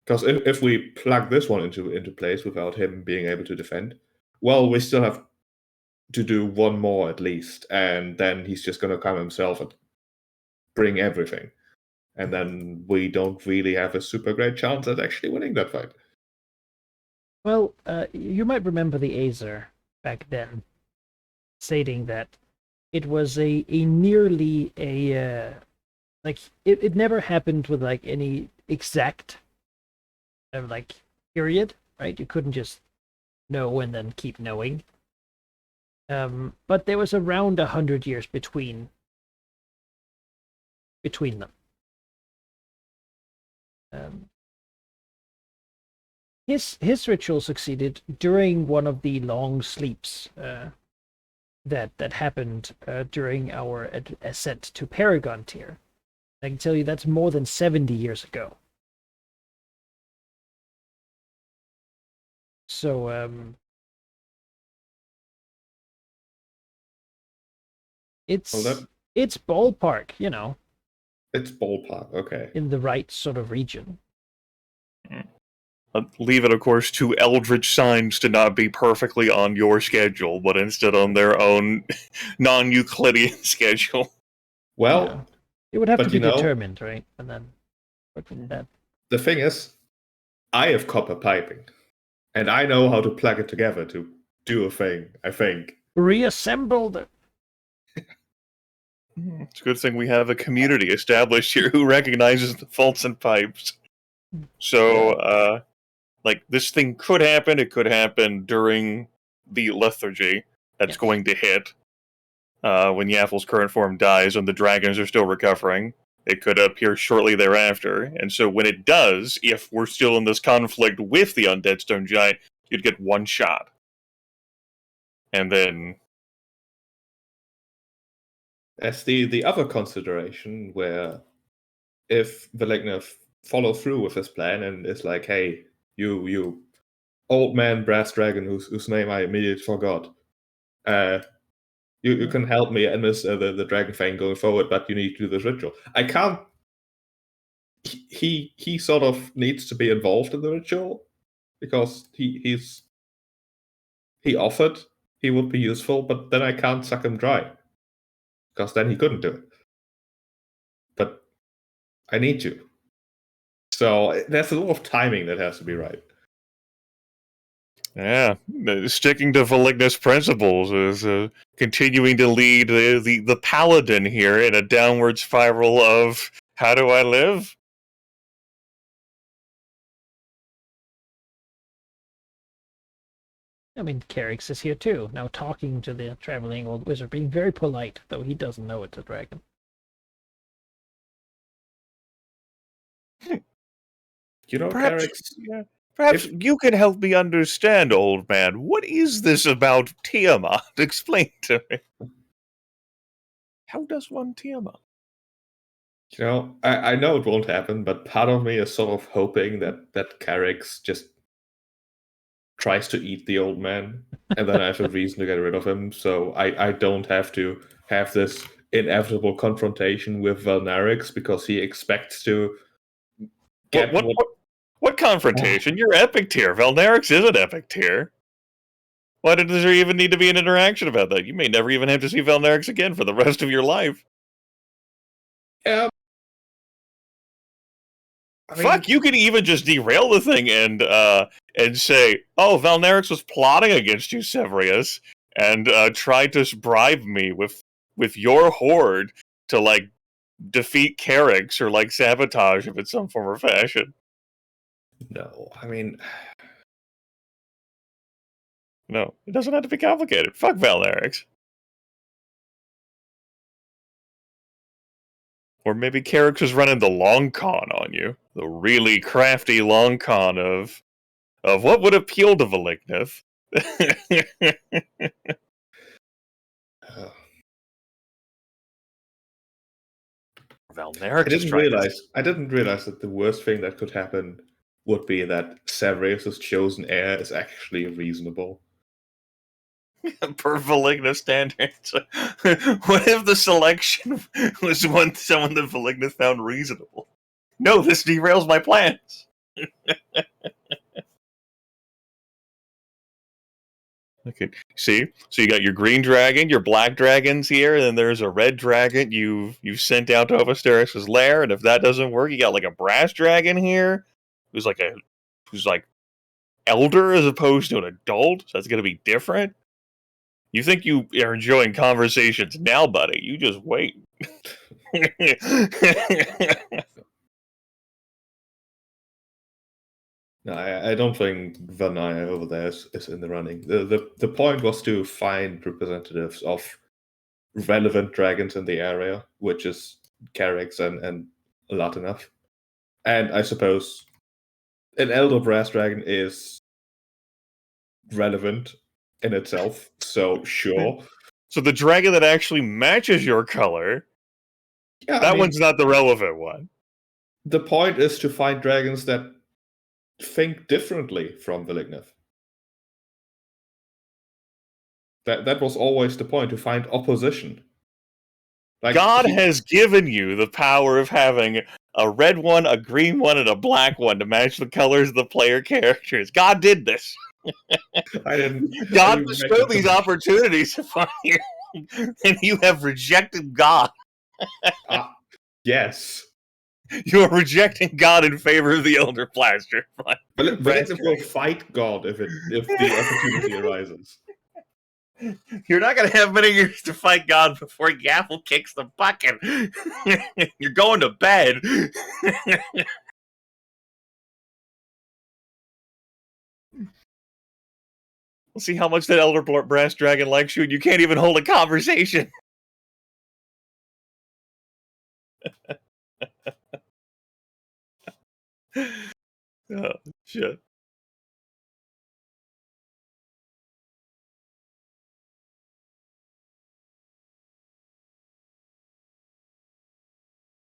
Because if we plug this one into place without him being able to defend, well, we still have to do one more at least, and then he's just going to come himself and bring everything. And then we don't really have a super great chance at actually winning that fight. Well, you might remember the Azer back then stating that it was a nearly a like it never happened with like any exact like period, right? You couldn't just know and then keep knowing. But there was around 100 years between them. His ritual succeeded during one of the long sleeps that happened during our ascent to Paragon tier. I can tell you that's more than 70 years ago. So it's ballpark, you know. It's ballpark, okay. In the right sort of region. Leave it, of course, to Eldritch signs to not be perfectly on your schedule, but instead on their own non-Euclidean schedule. Well, yeah. It would have to be determined, right? And then that. The thing is, I have copper piping, and I know how to plug it together to do a thing, I think. Reassembled. It's a good thing we have a community established here who recognizes the faults and pipes. So, like, this thing could happen. It could happen during the lethargy that's going to hit when Yaffel's current form dies and the dragons are still recovering. It could appear shortly thereafter. And so when it does, if we're still in this conflict with the Undead Stone Giant, you'd get one shot. And then... As the other consideration, where if Veligna follows through with his plan and is like, hey, you old man brass dragon whose name I immediately forgot, you can help me and this the dragon fang going forward, but you need to do this ritual. I can't. He sort of needs to be involved in the ritual because he offered he would be useful, but then I can't suck him dry because then he couldn't do it. But I need to. So there's a lot of timing that has to be right. Yeah, sticking to Veligna's principles is continuing to lead the paladin here in a downward spiral of how do I live? I mean, Carrix is here too, now talking to the traveling old wizard, being very polite, though he doesn't know it's a dragon. You know, perhaps, Carrix, perhaps you can help me understand, old man. What is this about Tiamat? Explain to me. How does one Tiamat? You know, I know it won't happen, but part of me is sort of hoping that Carrix just tries to eat the old man, and then I have a reason to get rid of him, so I don't have to have this inevitable confrontation with Valnarix because he expects to get what confrontation? You're epic tier. Valnarix isn't epic tier. Why does there even need to be an interaction about that? You may never even have to see Valnarix again for the rest of your life. Yeah. Fuck, you could even just derail the thing and say, oh, Valnarix was plotting against you, Severius, and tried to bribe me with your horde to, like, defeat Carrix or, like, sabotage him in some form or fashion. No, I mean, No, it doesn't have to be complicated. Fuck Valnerix. Or maybe Carrick's was running the long con on you. The really crafty long con of what would appeal to Valignith. uh, Valnerix is trying to... I didn't realize that the worst thing that could happen would be that Severus's chosen heir is actually reasonable. Per Valignith standards. What if the selection was someone that Valignith found reasonable? No, this derails my plans. Okay, see? So you got your green dragon, your black dragons here, and then there's a red dragon you've sent out to Ovisterix's lair, and if that doesn't work, you got like a brass dragon here, who's like elder as opposed to an adult, so that's gonna be different. You think you are enjoying conversations now, buddy. You just wait. No, I don't think Vanaya over there is in the running. The point was to find representatives of relevant dragons in the area, which is Carrick's and a lot enough. And I suppose an Elder Brass Dragon is relevant in itself, so sure. So the dragon that actually matches your color, Yeah, that one's not the relevant one. The point is to find dragons that think differently from Valignith. That was always the point, to find opposition. Like, God has given you the power of having a red one, a green one, and a black one to match the colors of the player characters. God did this. God bestowed these opportunities upon you, and you have rejected God. Yes. You are rejecting God in favor of the Elder Blaster. Valignith will fight God if the opportunity arises. You're not going to have many years to fight God before Gaffle kicks the bucket. You're going to bed. We'll see how much that Elder Brass Dragon likes you, and you can't even hold a conversation. Oh, shit.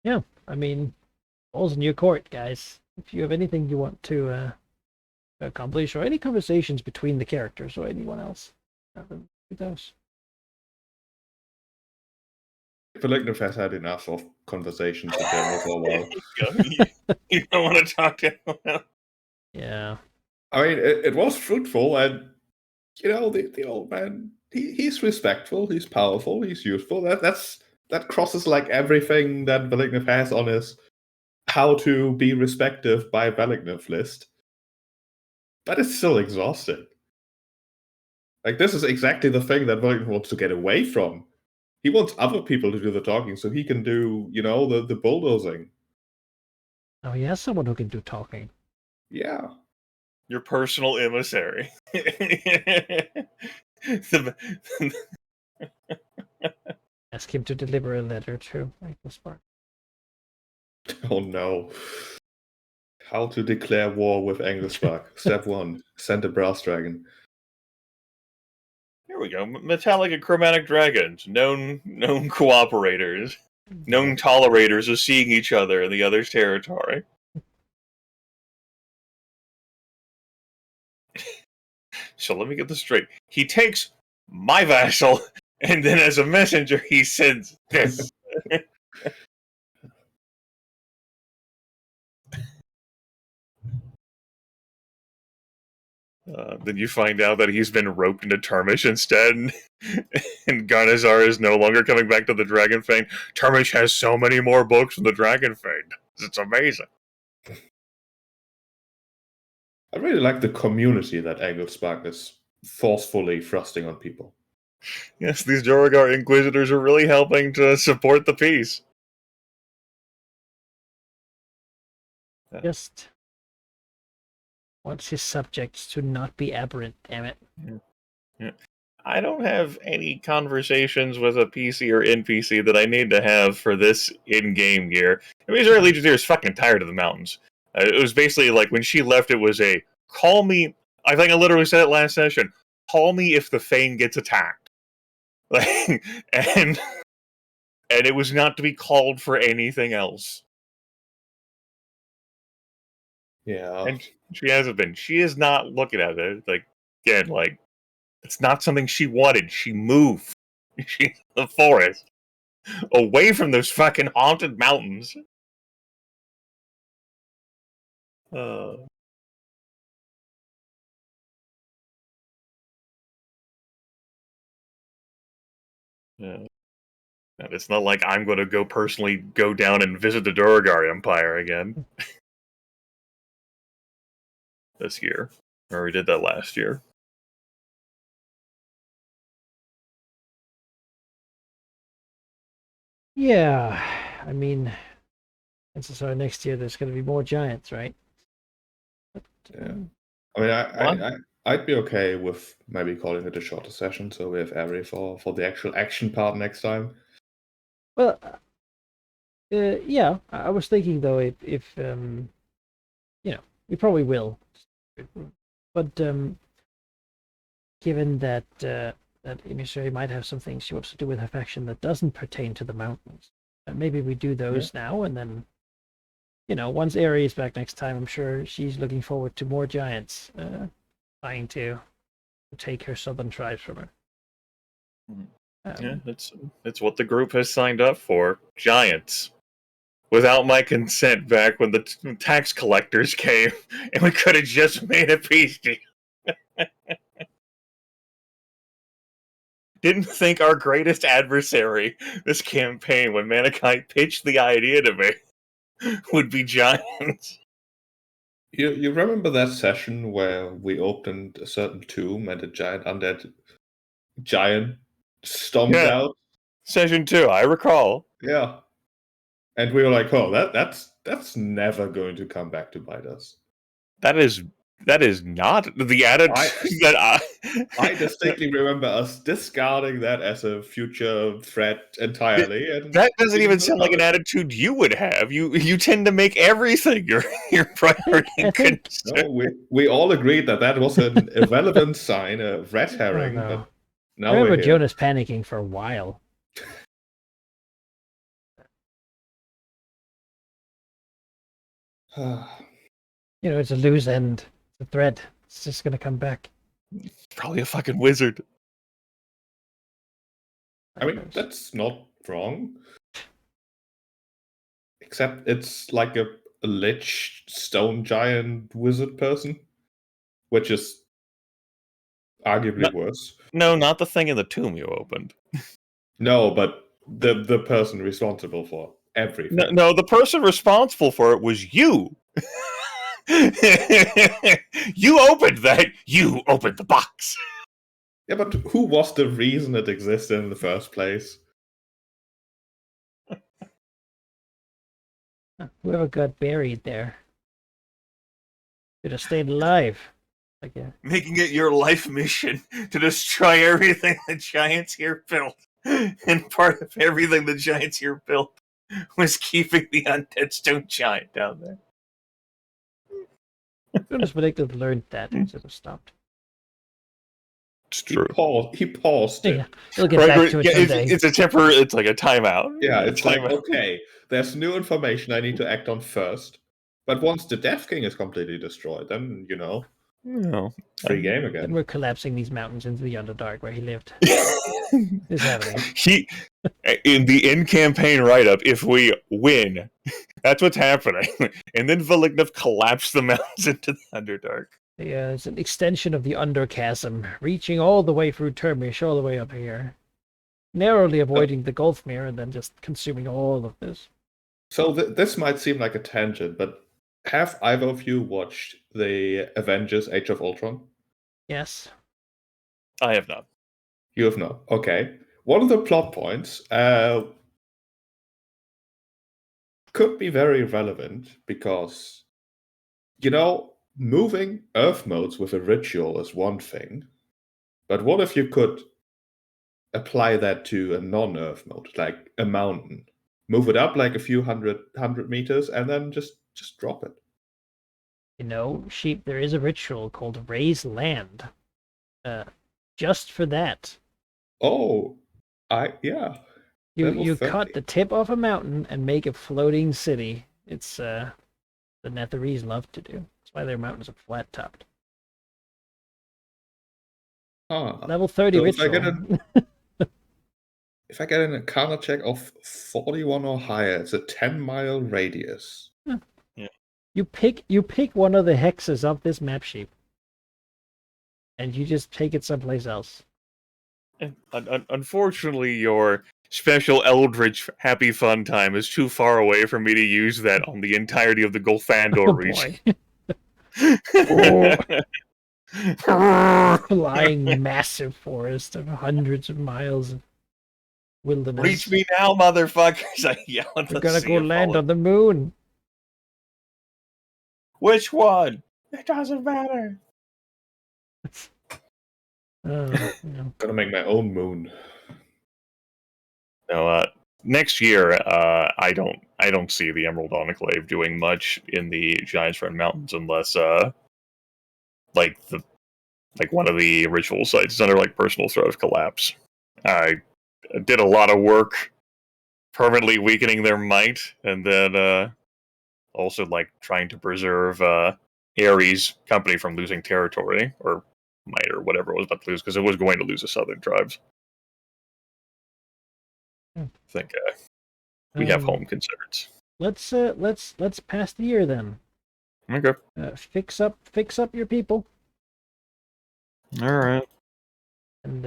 Yeah, I mean, all's in your court, guys. If you have anything you want to accomplish, or any conversations between the characters or anyone else, do those. Valignith has had enough of conversations with them for a while. You don't want to talk to him. Yeah. I mean, it was fruitful, and the old man, he's respectful, he's powerful, he's useful. That crosses like everything that Valignith has on his how to be respective by Valignith list. But it's still exhausting. Like, this is exactly the thing that Valignith wants to get away from. He wants other people to do the talking so he can do, the bulldozing. Oh, he has someone who can do talking. Yeah. Your personal emissary. Ask him to deliver a letter to Spark. Oh no. How to declare war with Anglespark. Step 1. Send a brass dragon. Here we go. Metallic and chromatic dragons. Known cooperators. Known tolerators of seeing each other in the other's territory. So let me get this straight. He takes my vassal, and then as a messenger, he sends this. Then you find out that he's been roped into Termish instead, and Garnazar is no longer coming back to the Dragonfang. Termish has so many more books from the Dragonfang. It's amazing. I really like the community that Anglespark is forcefully thrusting on people. Yes, these Jorogar Inquisitors are really helping to support the peace. Just wants his subjects to not be aberrant, damn it. Yeah. I don't have any conversations with a PC or NPC that I need to have for this in-game gear. The reason our Legionnaire is fucking tired of the mountains. It was basically like when she left, it was a call me. I think I literally said it last session. Call me if the Fane gets attacked. Like, and it was not to be called for anything else. Yeah. And she hasn't been. She is not looking at it. Like, again, like, it's not something she wanted. She moved. She's in the forest. Away from those fucking haunted mountains. Yeah. And it's not like I'm going to go personally go down and visit the Duragar Empire again. This year. Or we did that last year. Yeah, I mean, so next year there's going to be more giants, right? But, Yeah. I mean, I'd be okay with maybe calling it a shorter session, so we have Ari for the actual action part next time. Well, yeah, I was thinking though, if we probably will, but given that that Emissary might have some things she wants to do with her faction that doesn't pertain to the mountains, maybe we do those now, and then, once Ari is back next time, I'm sure she's looking forward to more giants trying to take her southern tribes from her. Yeah, it's what the group has signed up for. Giants. Without my consent back when the tax collectors came, and we could have just made a peace deal. Didn't think our greatest adversary this campaign, when Manakite pitched the idea to me, would be giants. You remember that session where we opened a certain tomb and a giant undead giant stomped out? Session 2, I recall. Yeah. And we were like, oh, that's never going to come back to bite us. That is not the attitude that I distinctly remember us discarding that as a future threat entirely. And that doesn't even sound like an attitude you would have. You tend to make everything your priority. I think no, we all agreed that was an irrelevant sign, a red herring. Oh, no. But now I remember we're here. Jonas panicking for a while. It's a loose end. It's a thread. It's just gonna come back. Probably a fucking wizard. I mean, that's not wrong. Except it's like a lich stone giant wizard person, which is arguably worse. No, not the thing in the tomb you opened. No, but the person responsible for everything. No, the person responsible for it was you. You opened that. You opened the box. Yeah, but who was the reason it existed in the first place? Whoever got buried there should have stayed alive. Making it your life mission to destroy everything the Giants here built. And part of everything the Giants here built was keeping the undead stone giant down there. Jonas would have learned that and should have stopped. It's true. He paused. Yeah, he'll get back to it someday. It's a temporary. It's like a timeout. Yeah, it's like, okay, there's new information I need to act on first. But once the Death King is completely destroyed, then, free game again. Then we're collapsing these mountains into the Underdark where he lived. It's happening. In the in-campaign write-up, if we win, that's what's happening. And then Valignov collapsed the mountains into the Underdark. Yeah, it's an extension of the Underchasm, reaching all the way through Termish, all the way up here. Narrowly avoiding the Gulfmere and then just consuming all of this. So this might seem like a tangent, but have either of you watched the Avengers Age of Ultron? Yes. I have not. You have not. Okay. One of the plot points could be very relevant because, moving Earth modes with a ritual is one thing, but what if you could apply that to a non-Earth mode, like a mountain? Move it up like a few hundred meters, and then just drop it. Sheep, there is a ritual called Raise Land. Just for that. Oh, yeah. You 30. cut the tip off a mountain and make a floating city. It's the Netherese love to do. That's why their mountains are flat topped. Level 30 So ritual. if I get an Arcana check of 41 or higher, it's a 10-mile radius. Yeah. You pick one of the hexes of this map sheet, and you just take it someplace else. Unfortunately, your special Eldritch Happy Fun Time is too far away for me to use that on the entirety of the Golfandor region. Flying massive forest of hundreds of miles of wilderness. Reach me now, motherfuckers! I yell at the We're gonna go sea land of on the moon. Which one? It doesn't matter. Gonna make my own moon. No, next year, I don't see the Emerald Enclave doing much in the Giants Run Mountains unless, like one of the ritual sites is under like personal threat of collapse. I did a lot of work permanently weakening their might, and then also like trying to preserve Ares' company from losing territory or might or whatever it was about to lose, because it was going to lose the southern tribes. I think we have home concerns. Let's pass the year then. Okay. Fix up your people. All right. And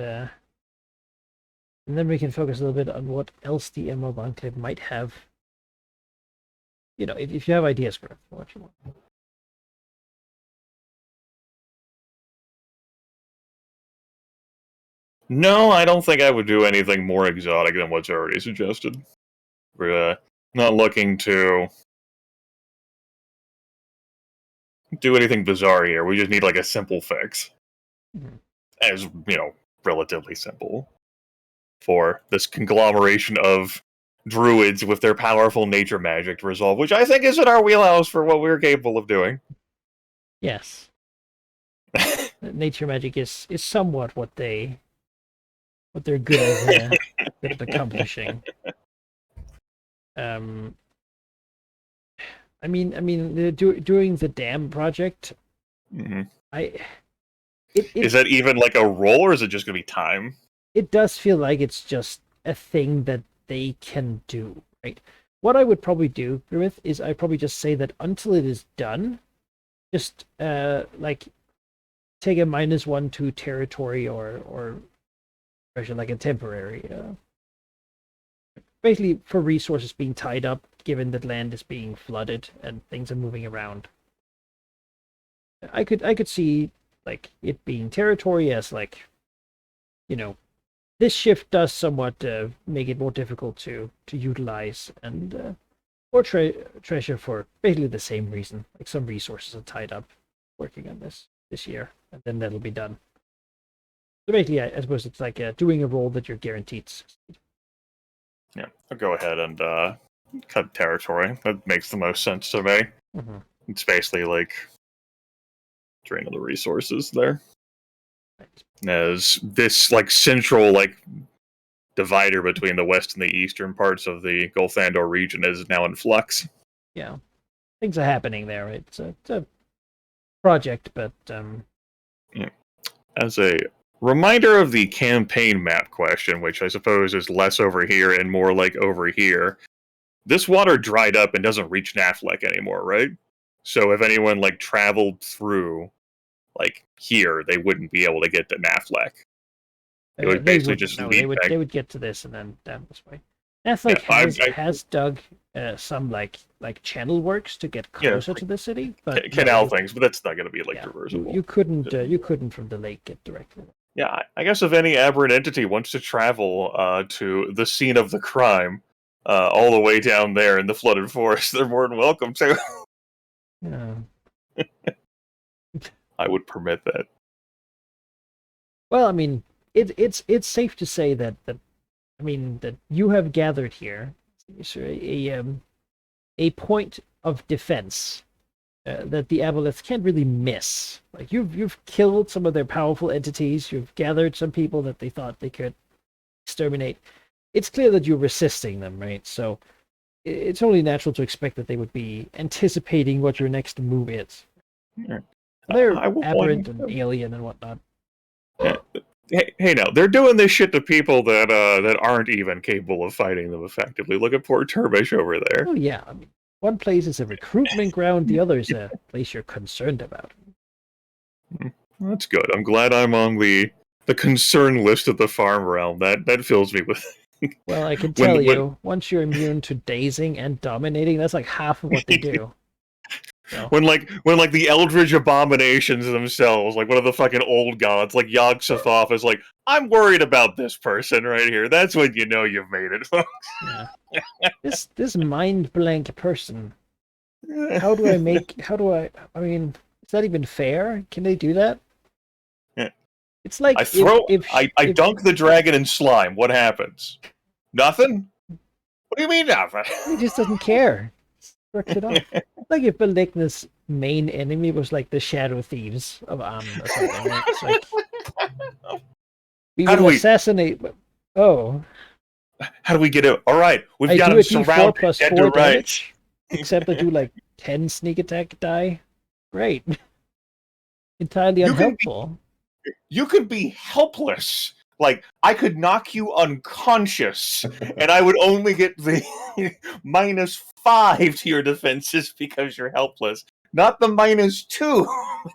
then we can focus a little bit on what else the Emerald Enclave might have. If you have ideas for what you want. No, I don't think I would do anything more exotic than what's already suggested. We're not looking to do anything bizarre here. We just need like a simple fix. Mm-hmm. As, relatively simple. For this conglomeration of druids with their powerful nature magic to resolve, which I think is in our wheelhouse for what we're capable of doing. Yes. Nature magic is somewhat what they're good at accomplishing. During the dam project, mm-hmm. Is that even like a role, or is it just going to be time? It does feel like it's just a thing that they can do, right? What I would probably do with is I'd probably just say that until it is done, just like take a -1 to territory or like a temporary, basically for resources being tied up, given that land is being flooded and things are moving around. I could see like it being territory as like, this shift does somewhat make it more difficult to utilize and or treasure for basically the same reason. Like some resources are tied up working on this year, and then that'll be done. So basically, I suppose it's like doing a role that you're guaranteed to succeed. Yeah, I'll go ahead and cut territory. That makes the most sense to me. Mm-hmm. It's basically like drain of the resources there. As this like central like divider between the west and the eastern parts of the Golfandor region is now in flux. Yeah, things are happening there. It's a project, but yeah. As a reminder of the campaign map question, which I suppose is less over here and more like over here, this water dried up and doesn't reach Naflek anymore, right? So if anyone like traveled through like here, they wouldn't be able to get to Naflek. It would basically just they would get to this and then down this way. Naflek has dug some like channel works to get closer to the city, but canal things, but that's not going to be like traversable. You couldn't from the lake get directly. Yeah, I guess if any aberrant entity wants to travel to the scene of the crime, all the way down there in the flooded forest, they're more than welcome to. Yeah. I would permit that. Well, I mean, it's safe to say that that you have gathered here a point of defense that the aboleths can't really miss. Like you've killed some of their powerful entities. You've gathered some people that they thought they could exterminate. It's clear that you're resisting them, right? So it's only natural to expect that they would be anticipating what your next move is. Yeah. They're I will aberrant point- and alien and whatnot. Hey, now they're doing this shit to people that aren't even capable of fighting them effectively. Look at poor Turbish over there. Oh yeah, I mean, one place is a recruitment ground, the other is a place you're concerned about. That's good. I'm glad I'm on the concern list of the farm realm. That fills me with. Well, I can tell When- you, once you're immune to dazing and dominating, that's like half of what they do. So, When the Eldritch abominations themselves, like one of the fucking old gods, like Yog-Sothoth is like, I'm worried about this person right here. That's when you know you've made it. yeah. This mind blank person. How do I mean, is that even fair? Can they do that? Yeah. It's like I dunk the dragon in slime. What happens? Nothing? What do you mean nothing? He just doesn't care. Works it off. Like if Beligna's main enemy was like the Shadow Thieves of Amn or something, right? It's like we How do will we- assassinate. Oh, How do we get it? All right, we've I got do him a D4 surrounded. plus Dead 4 to rights. damage, except I do like 10 sneak attack die. Great. Entirely You can be- unhelpful. You could be helpless. Like, I could knock you unconscious, and I would only get the -5 to your defenses because you're helpless. Not the -2,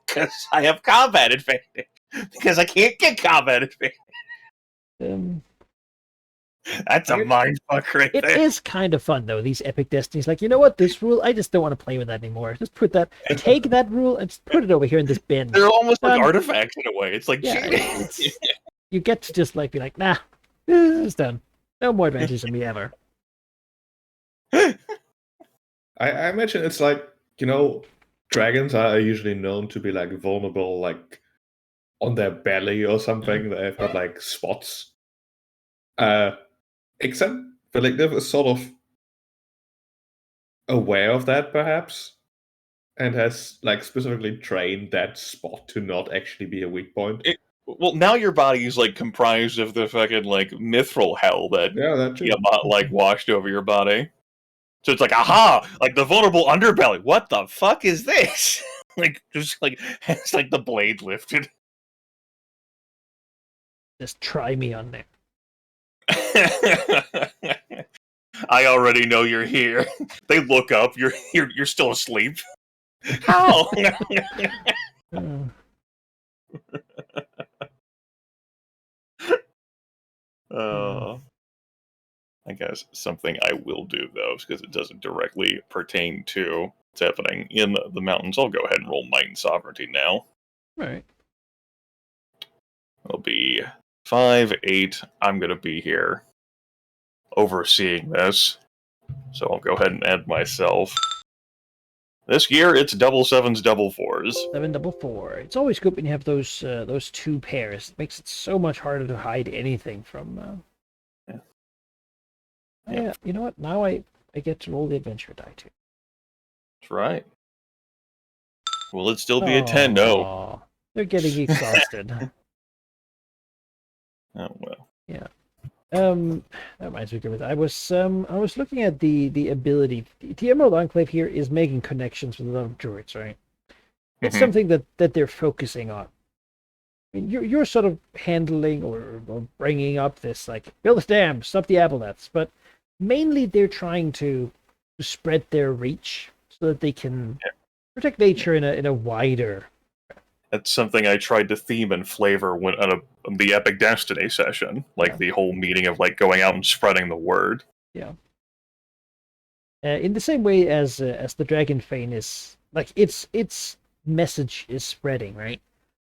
because I have combat advantage. Because I can't get combat advantage. That's a mindfuck right It there. is kind of fun though, these epic destinies. Like, you know what, this rule, I just don't want to play with that anymore. Just take that rule and just put it over here in this bin. They're almost like Done. artifacts in a way. It's like, Yeah, gee. you get to just like be like, nah, this is done. No more adventures in me ever. I imagine it's like, dragons are usually known to be like vulnerable, like on their belly or something. They've got like spots. Except Belignev is sort of aware of that, perhaps, and has like specifically trained that spot to not actually be a weak point. Well, now your body is like comprised of the fucking like mithril hell that Yeah, that too. Tiamat like washed over your body. So it's like, aha, like the vulnerable underbelly. What the fuck is this? Like, just like it's like the blade lifted. Just try me on there. I already know you're here. They look up. You're still asleep. How? I guess something I will do though, because it doesn't directly pertain to what's happening in the mountains. I'll go ahead and roll Might and Sovereignty now. All right. It'll be 5, 8. I'm gonna be here overseeing this, so I'll go ahead and add myself. This year, it's double 7s, double 4s. 7 double 4. It's always good when you have those two pairs. It makes it so much harder to hide anything from. Yeah, you know what? Now I get to roll the adventure die too. That's right. Will it still be a 10? No. Aw, they're getting exhausted. Oh well. Yeah. That reminds me of it. I was looking at the ability. The Emerald Enclave here is making connections with a lot of druids, right? It's Mhm. something that they're focusing on. I mean, you're sort of handling or bringing up this like build a dam, stop the aboleths, but mainly they're trying to spread their reach so that they can protect nature in a wider. That's something I tried to theme and flavor when on the Epic Destiny session, like Yeah. the whole meaning of like going out and spreading the word. In the same way as the Dragon Fane is like its message is spreading, right?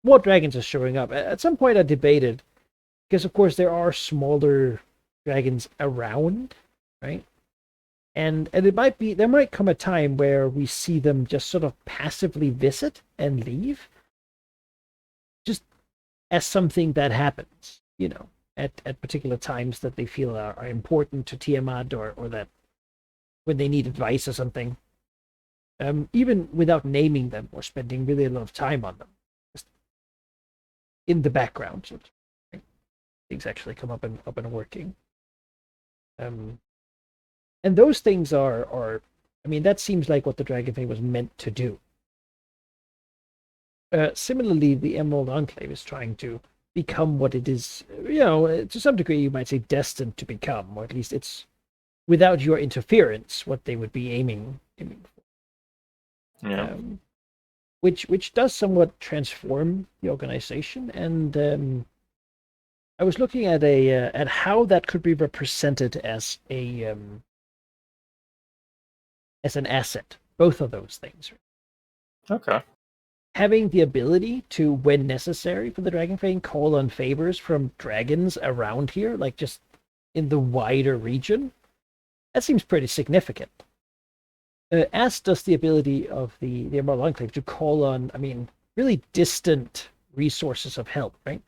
More dragons are showing up. At some point, I debated because, of course, there are smaller dragons around, right? And there might come a time where we see them just sort of passively visit and leave. as something that happens, at particular times that they feel are important to Tiamat, or that when they need advice or something. Even without naming them or spending really a lot of time on them, just in the background, so things actually come up and working. And those things are, I mean, that seems like what the Dragonfang was meant to do. Similarly, the Emerald Enclave is trying to become what it is, to some degree you might say destined to become, or at least it's, without your interference, what they would be aiming for. Yeah. Which does somewhat transform the organization, and I was looking at at how that could be represented as an asset. Both of those things. Okay. Having the ability to, when necessary for the Dragonfang, call on favors from dragons around here, like just in the wider region, that seems pretty significant. As does the ability of the Emerald Enclave to call on, I mean, really distant resources of help, right?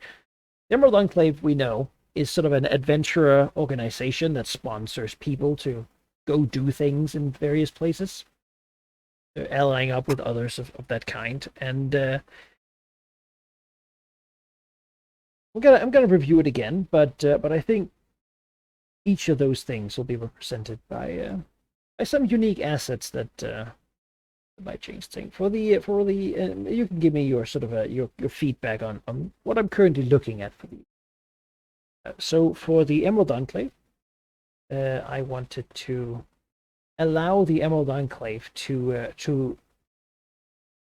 The Emerald Enclave, we know, is sort of an adventurer organization that sponsors people to go do things in various places. They're allying up with others of that kind. And I'm gonna review it again, but I think each of those things will be represented by some unique assets that might change things. For the you can give me your sort of your feedback on what I'm currently looking at for the. So for the Emerald Enclave, I wanted to allow the Emerald Enclave to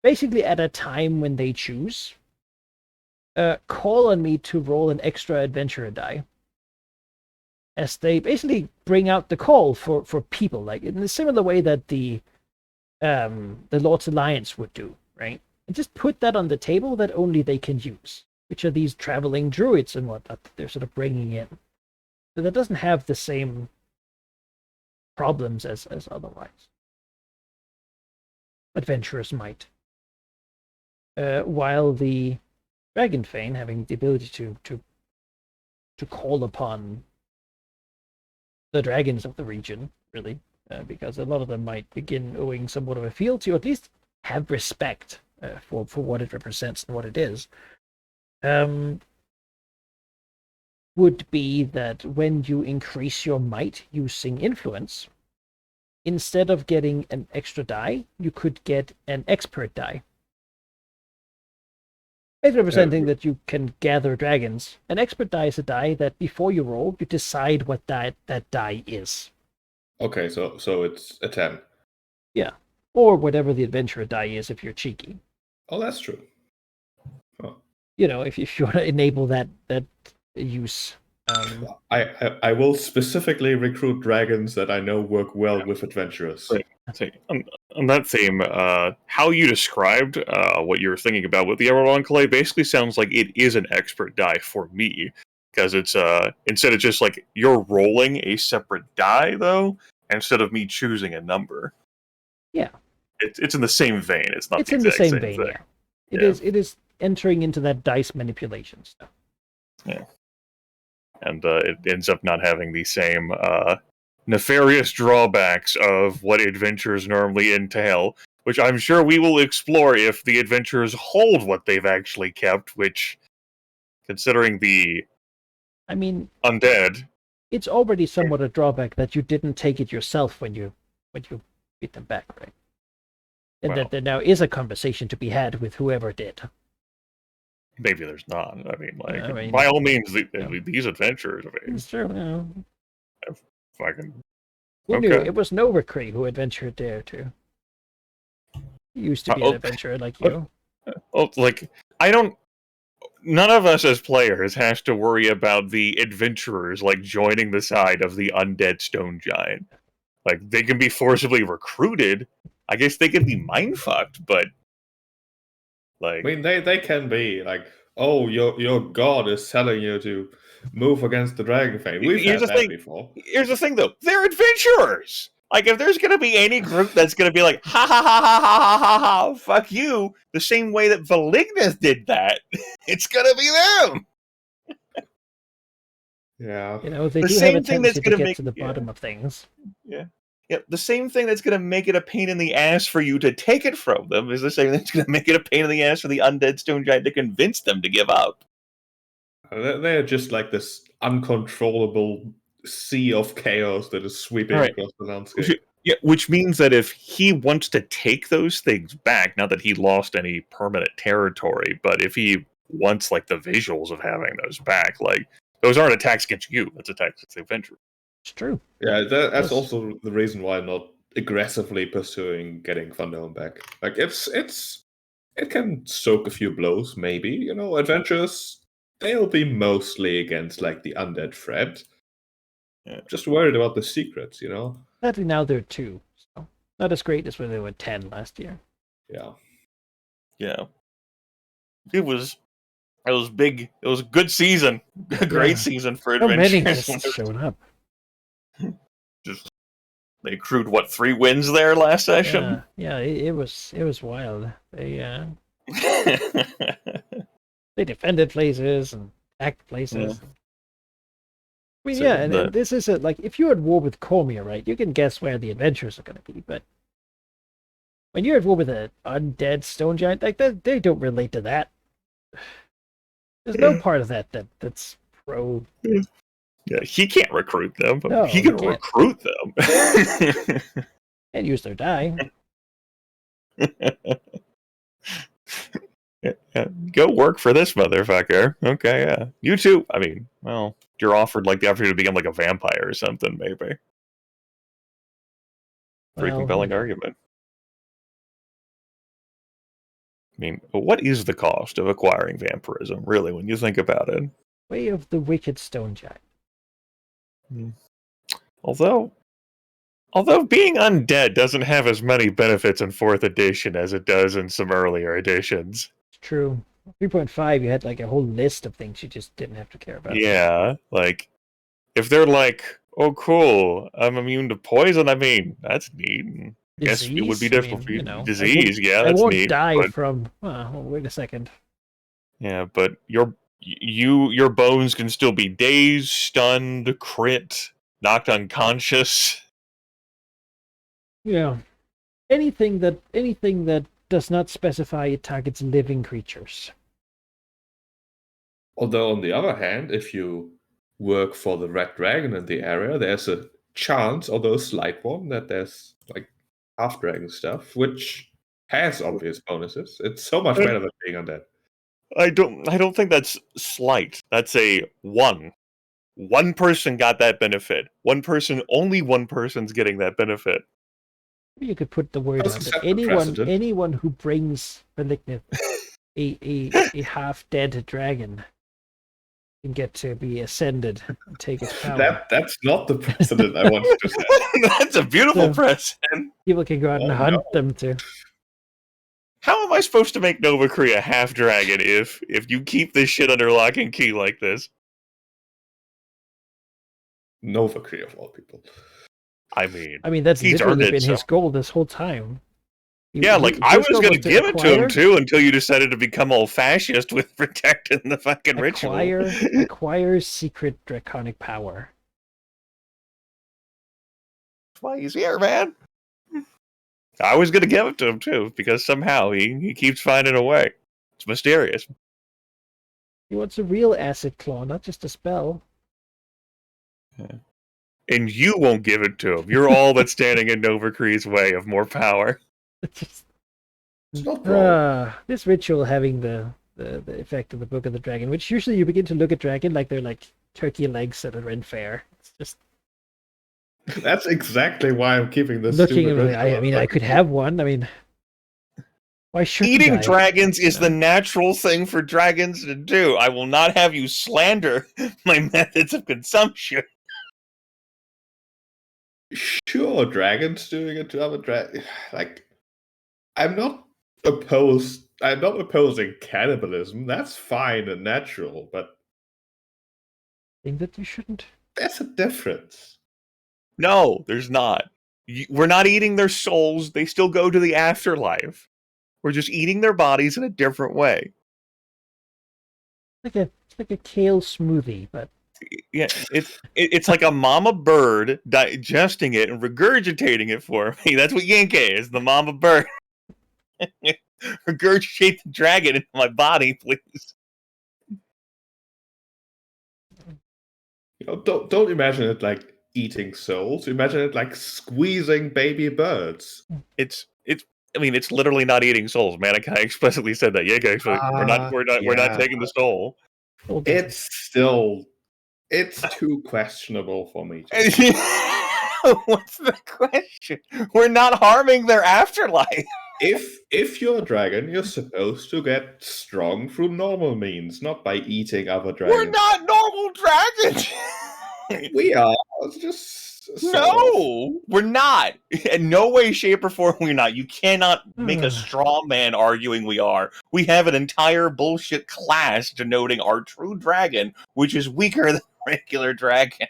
basically, at a time when they choose, call on me to roll an extra adventurer die, as they basically bring out the call for people, like in a similar way that the Lord's Alliance would do, right? And just put that on the table that only they can use, which are these traveling druids and whatnot that they're sort of bringing in. So that doesn't have the same problems as otherwise adventurers might. While the Dragonfang, having the ability to call upon the dragons of the region, really, because a lot of them might begin owing somewhat of a fealty, or at least have respect for what it represents and what it is, would be that when you increase your might using influence, instead of getting an extra die, you could get an expert die. It's representing that you can gather dragons. An expert die is a die that before you roll, you decide what that die is. Okay, so it's a 10. Yeah. Or whatever the adventurer die is if you're cheeky. Oh, that's true. Oh. If you want to enable that use. I will specifically recruit dragons that I know work well with adventurers. On that theme, how you described what you were thinking about with the Emerald Enclave basically sounds like it is an expert die for me, because it's instead of just like you're rolling a separate die though, instead of me choosing a number. Yeah, it's in the same vein. It's not. It's in the same vein. Thing. Yeah, it is entering into that dice manipulation stuff. Yeah. And it ends up not having the same nefarious drawbacks of what adventures normally entail, which I'm sure we will explore if the adventures hold what they've actually kept, which, considering the undead... It's already somewhat a drawback that you didn't take it yourself when you beat them back, right? And that there now is a conversation to be had with whoever did. Maybe there's not. By all means, these adventures. It's true. Fucking. Who knew? It was no recruit who adventured there too. He used to be an adventurer like you. None of us as players has to worry about the adventurers joining the side of the undead stone giant. They can be forcibly recruited. I guess they can be mindfucked, but. They can be oh, your god is telling you to move against the Dragonfang. We've had that before. Here's the thing, though. They're adventurers! Like, if there's gonna be any group that's gonna be like, ha ha ha ha ha ha ha ha, fuck you, the same way that Valignus did that, it's gonna be them. Yeah. You know, they The do have a same thing that's tendency to gonna get make to the bottom of things. yeah. Yeah, the same thing that's going to make it a pain in the ass for you to take it from them is the same thing that's going to make it a pain in the ass for the undead stone giant to convince them to give up. They're just like this uncontrollable sea of chaos that is sweeping Right. across the landscape. Which means that if he wants to take those things back, not that he lost any permanent territory, but if he wants like the visuals of having those back, like those aren't attacks against you, that's attacks against the adventure. It's true. Yeah, that's Yes. also the reason why I'm not aggressively pursuing getting Thunderdome back. Like it can soak a few blows, maybe. You know, adventures they'll be mostly against like the undead threat. Yeah. Just worried about the secrets, you know. Sadly, now they're 2, so not as great as when they were 10 last year. Yeah. Yeah. It was big. It was a good season. A great season for So many adventures. just showing up. Just they accrued what 3 wins there last session. Yeah, it was wild. They defended places and attacked places. Yeah. I mean, So yeah, and this is it. Like, if you're at war with Cormia, right, you can guess where the adventures are going to be, but when you're at war with an undead stone giant, like, they don't relate to that. There's no part of that's pro. Yeah, he can't recruit them, but No, he he can can't. recruit them. And use their die. Yeah, go work for this motherfucker. Okay, yeah. You too. I mean, well, you're offered like the opportunity to become like a vampire or something, maybe. Pretty Well, compelling argument. I mean, what is the cost of acquiring vampirism, really, when you think about it? Way of the Wicked Stone Giant. Although being undead doesn't have as many benefits in 4th edition as it does in some earlier editions. It's true. 3.5, you had like a whole list of things you just didn't have to care about. Yeah, like, if they're like, oh cool, I'm immune to poison, I mean, that's neat. I guess it would be difficult for you. Disease, yeah, that's I won't neat. die But, from. Well, wait a second. yeah, but your bones can still be dazed, stunned, crit, knocked unconscious. Yeah. Anything that does not specify it targets living creatures. Although on the other hand, if you work for the Red Dragon in the area, there's a chance, although a slight one, that there's like half dragon stuff, which has obvious bonuses. It's so much better than being undead. I don't think that's slight. That's a 1. One person got that benefit. Only one person's getting that benefit. You could put the word That's out a that separate precedent. anyone who brings Malignant a half dead dragon can get to be ascended and take its power. That's not the precedent I wanted to say. That's a beautiful So- precedent. People can go out and hunt them too. How am I supposed to make Nova Cree a half dragon if you keep this shit under lock and key like this? Nova Cree of all people. I mean, That's he's literally earned it, been his so- goal this whole time. yeah, like I was goal going to give it to him acquire- too until you decided to become all fascist with protecting the fucking ritual. acquire secret draconic power. That's why he's here, man. I was going to give it to him too because somehow he keeps finding a way. It's mysterious. He wants a real acid claw, not just a spell. And you won't give it to him. You're all that's standing in Nova Cree's way of more power. Just, It's not wrong. this ritual having the effect of the Book of the Dragon, which usually you begin to look at dragon like they're like turkey legs at a Ren fair. It's just That's exactly why I'm keeping this. looking stupid at me. I mean, I could have one. I mean, why shouldn't Eating I? dragons is the natural thing for dragons to do. I will not have you slander my methods of consumption. Sure, dragons doing it to other dragons. Like, I'm not opposing cannibalism. That's fine and natural, but Think that you shouldn't. there's a difference. No, there's not. We're not eating their souls. They still go to the afterlife. We're just eating their bodies in a different way. It's like a kale smoothie, but Yeah, it's like a mama bird digesting it and regurgitating it for me. That's what Yankee is, the mama bird. Regurgitate the dragon into my body, please. Don't imagine it like eating souls. Imagine it like squeezing baby birds. It's I mean, it's literally not eating souls. Malachi explicitly said that. Yankee actually, we're not Yeah. taking the soul. It's too questionable for me. What's the question? We're not harming their afterlife. If you're a dragon, you're supposed to get strong through normal means, not by eating other dragons. We're not normal dragons. We are. It's just No, we're not. In no way, shape, or form, we're not. You cannot make a straw man arguing we are. We have an entire bullshit class denoting our true dragon, which is weaker than regular dragon.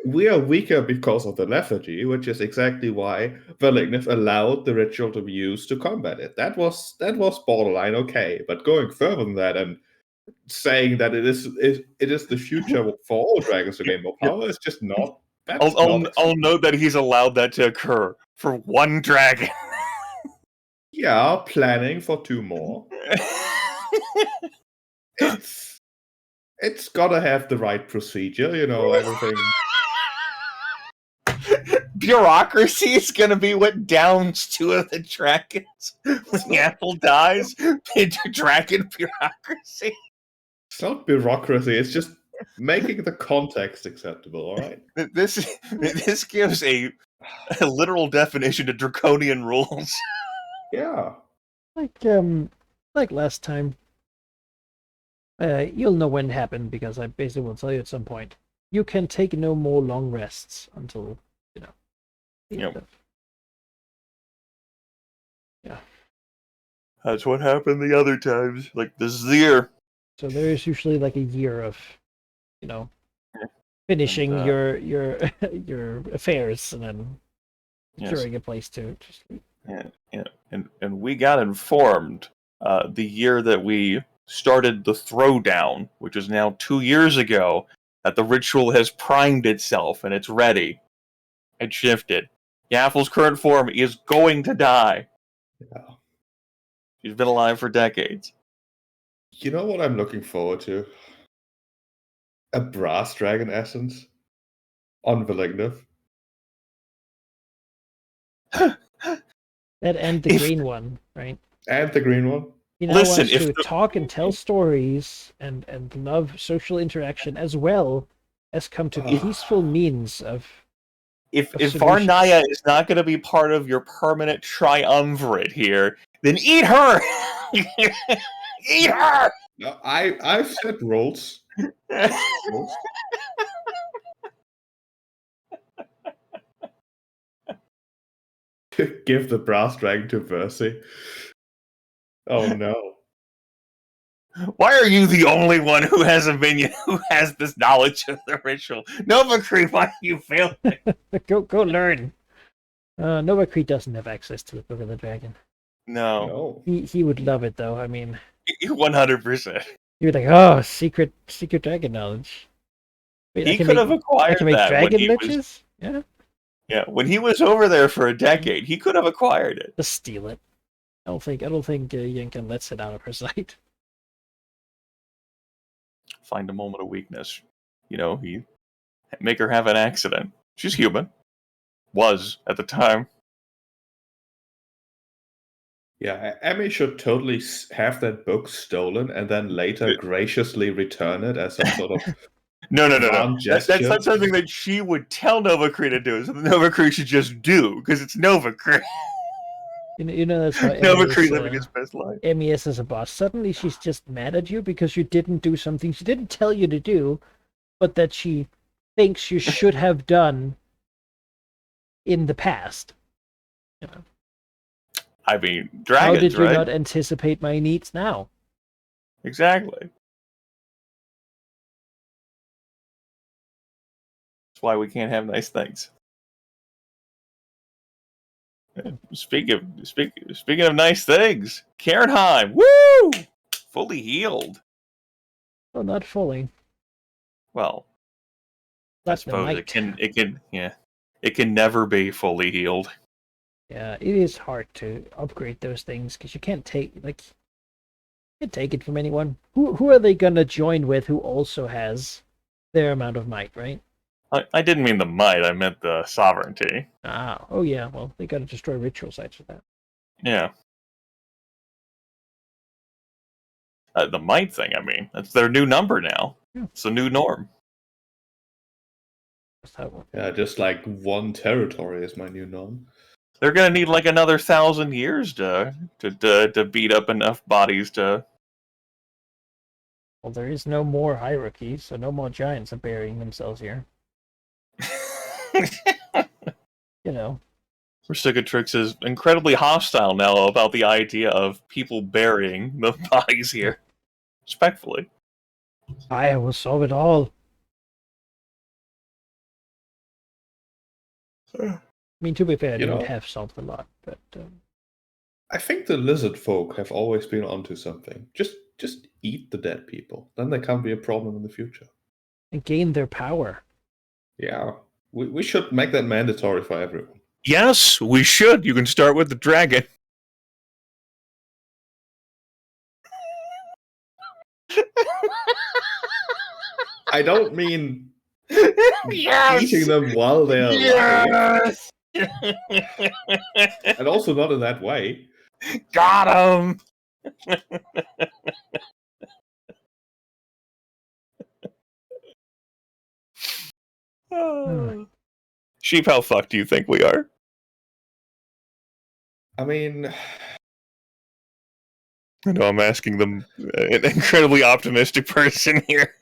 We are weaker because of the lethargy, which is exactly why Valignif allowed the ritual to be used to combat it. That was borderline okay, but going further than that and saying that it is the future for all dragons to gain more power is just not. I'll note that he's allowed that to occur for one dragon. Yeah, planning for 2 more. It's gotta have the right procedure, everything. Bureaucracy is gonna be what downs 2 of the dragons when the apple dies. Into dragon bureaucracy. It's not bureaucracy. It's just making the context acceptable. All right. This gives a literal definition to draconian rules. Yeah. Like last time. You'll know when it happened because I basically will tell you at some point. You can take no more long rests until the end of. Yeah. That's what happened the other times. Like, this is the year. So there is usually like a year of, finishing your your affairs and then securing a place to sleep. Yeah. And we got informed the year that we started the throwdown, which is now 2 years ago, that the ritual has primed itself and it's ready. It shifted. Yaffel's current form is going to die. Yeah. He's been alive for decades. You know what I'm looking forward to? A brass dragon essence on Valignif. That and the green one, right? And the green one. He now wants to talk and tell stories and love social interaction as well as come to peaceful means of. If Varnaya is not going to be part of your permanent triumvirate here, then eat her. Eat her. No, I've set rules. Give the brass dragon to Versi. Oh no. Why are you the only one who has a minion who has this knowledge of the ritual? Novacree, why are you failing? Go learn. Novacree doesn't have access to the Book of the Dragon. No. He would love it though. I mean, 100%. He would like, oh, secret dragon knowledge. Wait, he could have acquired I can make that dragon liches? Yeah. Yeah, when he was over there for a decade, he could have acquired it. Just steal it. I don't think Yinkin lets it out of her sight. Find a moment of weakness. He make her have an accident. She's human. Was at the time. Yeah, Emmy should totally have that book stolen and then later graciously return it as some sort of No. That's not something that she would tell Novacree to do. So Novacree should just do because it's Novacree. That's how Novacree living his best life. MES as a boss. Suddenly she's just mad at you because you didn't do something she didn't tell you to do, but that she thinks you should have done in the past. I mean, dragons, how did you right? not anticipate my needs now? Exactly. That's why we can't have nice things. Speaking of nice things, Kernheim, woo! Fully healed. Well, not fully. Well, I That's the suppose might. it can never be fully healed. Yeah, it is hard to upgrade those things because you can't take it from anyone. Who are they gonna join with who also has their amount of might, right? I didn't mean the might, I meant the sovereignty. Oh yeah, well they gotta destroy ritual sites for that. Yeah. The might thing, I mean. That's their new number now. Yeah. It's the new norm. That's how it works. Yeah, just like one territory is my new norm. They're gonna need like another 1,000 years to beat up enough bodies to. Well, there is no more hierarchy, so no more giants are burying themselves here. You know. Vercingetorix is incredibly hostile now about the idea of people burying the bodies here. Respectfully. I will solve it all. I mean, to be fair, they would have solved a lot, but I think the lizard folk have always been onto something. Just eat the dead people. Then they can't be a problem in the future. and gain their power. Yeah. We should make that mandatory for everyone. Yes, we should. You can start with the dragon. I don't mean Yes! eating them while they're alive. Yes! And also not in that way. Got him! Sheep, how fucked do you think we are? I mean, I know I'm asking them an incredibly optimistic person here.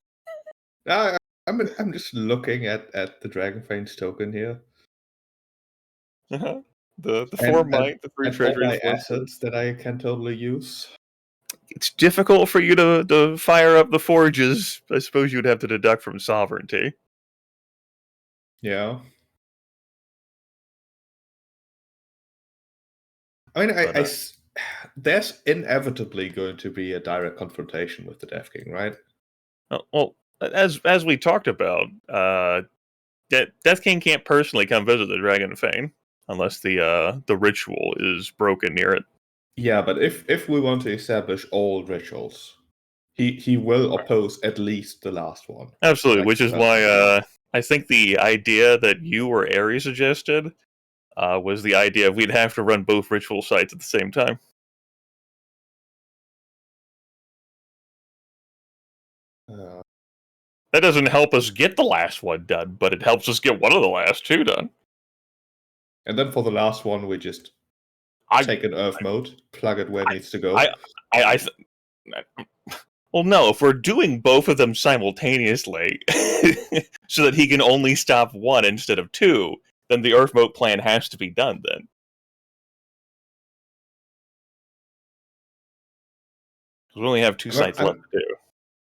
I'm just looking at the Dragonfane's token here. Uh-huh. The And- 4 might, the 3 And all treasury, my the 4 assets that I can totally use. It's difficult for you to fire up the forges. I suppose you'd have to deduct from sovereignty. Yeah. I mean, there's inevitably going to be a direct confrontation with the Death King, right? Well, as we talked about, Death King can't personally come visit the Dragon Fane unless the ritual is broken near it. Yeah, but if we want to establish all rituals, he will oppose at least the last one. Absolutely, Like, which is why I think the idea that you or Ares suggested was the idea of we'd have to run both ritual sites at the same time. That doesn't help us get the last one done, but it helps us get one of the last 2 done. And then for the last one, we just take an Earth mode, plug it where it needs to go. Well, no, if we're doing both of them simultaneously, so that he can only stop 1 instead of 2, then the Earth mode plan has to be done then. We only have 2 sites left to do.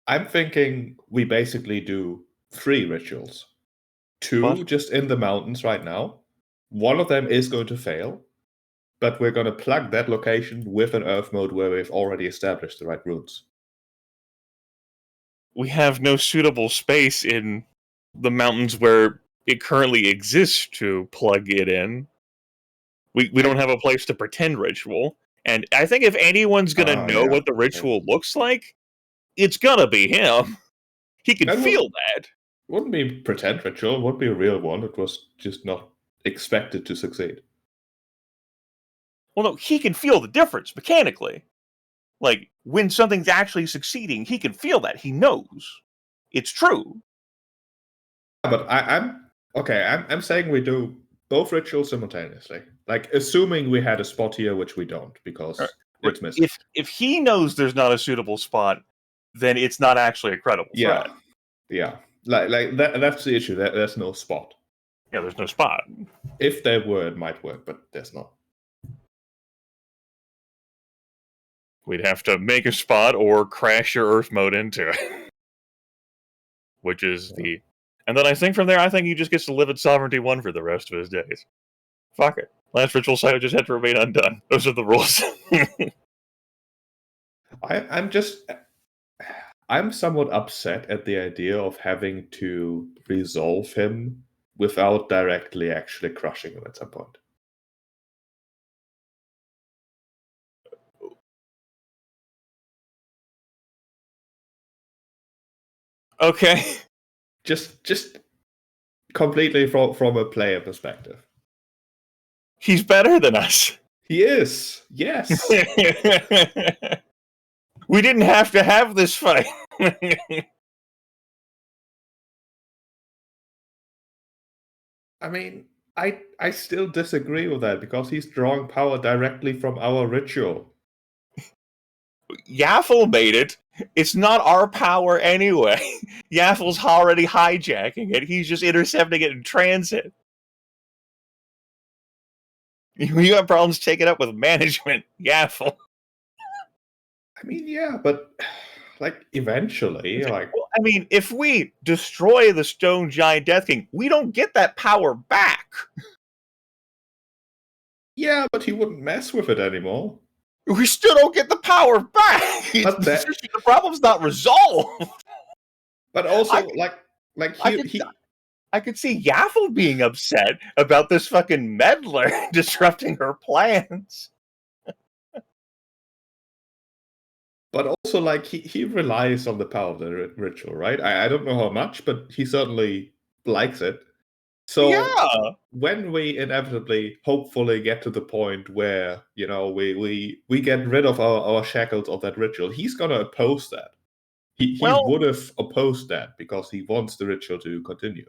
I'm thinking we basically do 3 rituals. 2 What? just in the mountains right now. One of them is going to fail, but we're going to plug that location with an Earth mode where we've already established the right runes. We have no suitable space in the mountains where it currently exists to plug it in. We don't have a place to pretend ritual. And I think if anyone's going to know what the ritual looks like, it's going to be him. He can feel that. Wouldn't be pretend ritual, it would be a real one. It was just not expected to succeed. Well, no, he can feel the difference mechanically. Like, when something's actually succeeding, he can feel that. He knows. It's true. But I'm saying we do both rituals simultaneously. Like, assuming we had a spot here, which we don't, because it's missing. If he knows there's not a suitable spot, then it's not actually a credible threat. Yeah. Like that's the issue. There's no spot. Yeah, there's no spot. If there were, it might work, but there's not. We'd have to make a spot or crash your Earth mode into it. Which is the... And then I think from there, he just gets to live at Sovereignty 1 for the rest of his days. Fuck it. Last ritual site just had to remain undone. Those are the rules. I'm somewhat upset at the idea of having to resolve him without directly actually crushing him at some point. Okay. Just completely from a player perspective. He's better than us. He is, yes. We didn't have to have this fight. I mean, I still disagree with that because he's drawing power directly from our ritual. Yaffle made it. It's not our power anyway. Yaffle's already hijacking it. He's just intercepting it in transit. You have problems taking up with management, Yaffle. I mean, yeah, but like eventually, like Well, I mean, if we destroy the Stone Giant Death King, we don't get that power back. yeah, but he wouldn't mess with it anymore. We still don't get the power back. But The problem's not resolved. But also, I could see Yaffle being upset about this fucking meddler disrupting her plans. But also, like, he relies on the power of the ritual, right? I don't know how much, but he certainly likes it. So yeah. When we inevitably, hopefully, get to the point where, you know, we get rid of our shackles of that ritual, he's gonna oppose that. He would have opposed that because he wants the ritual to continue.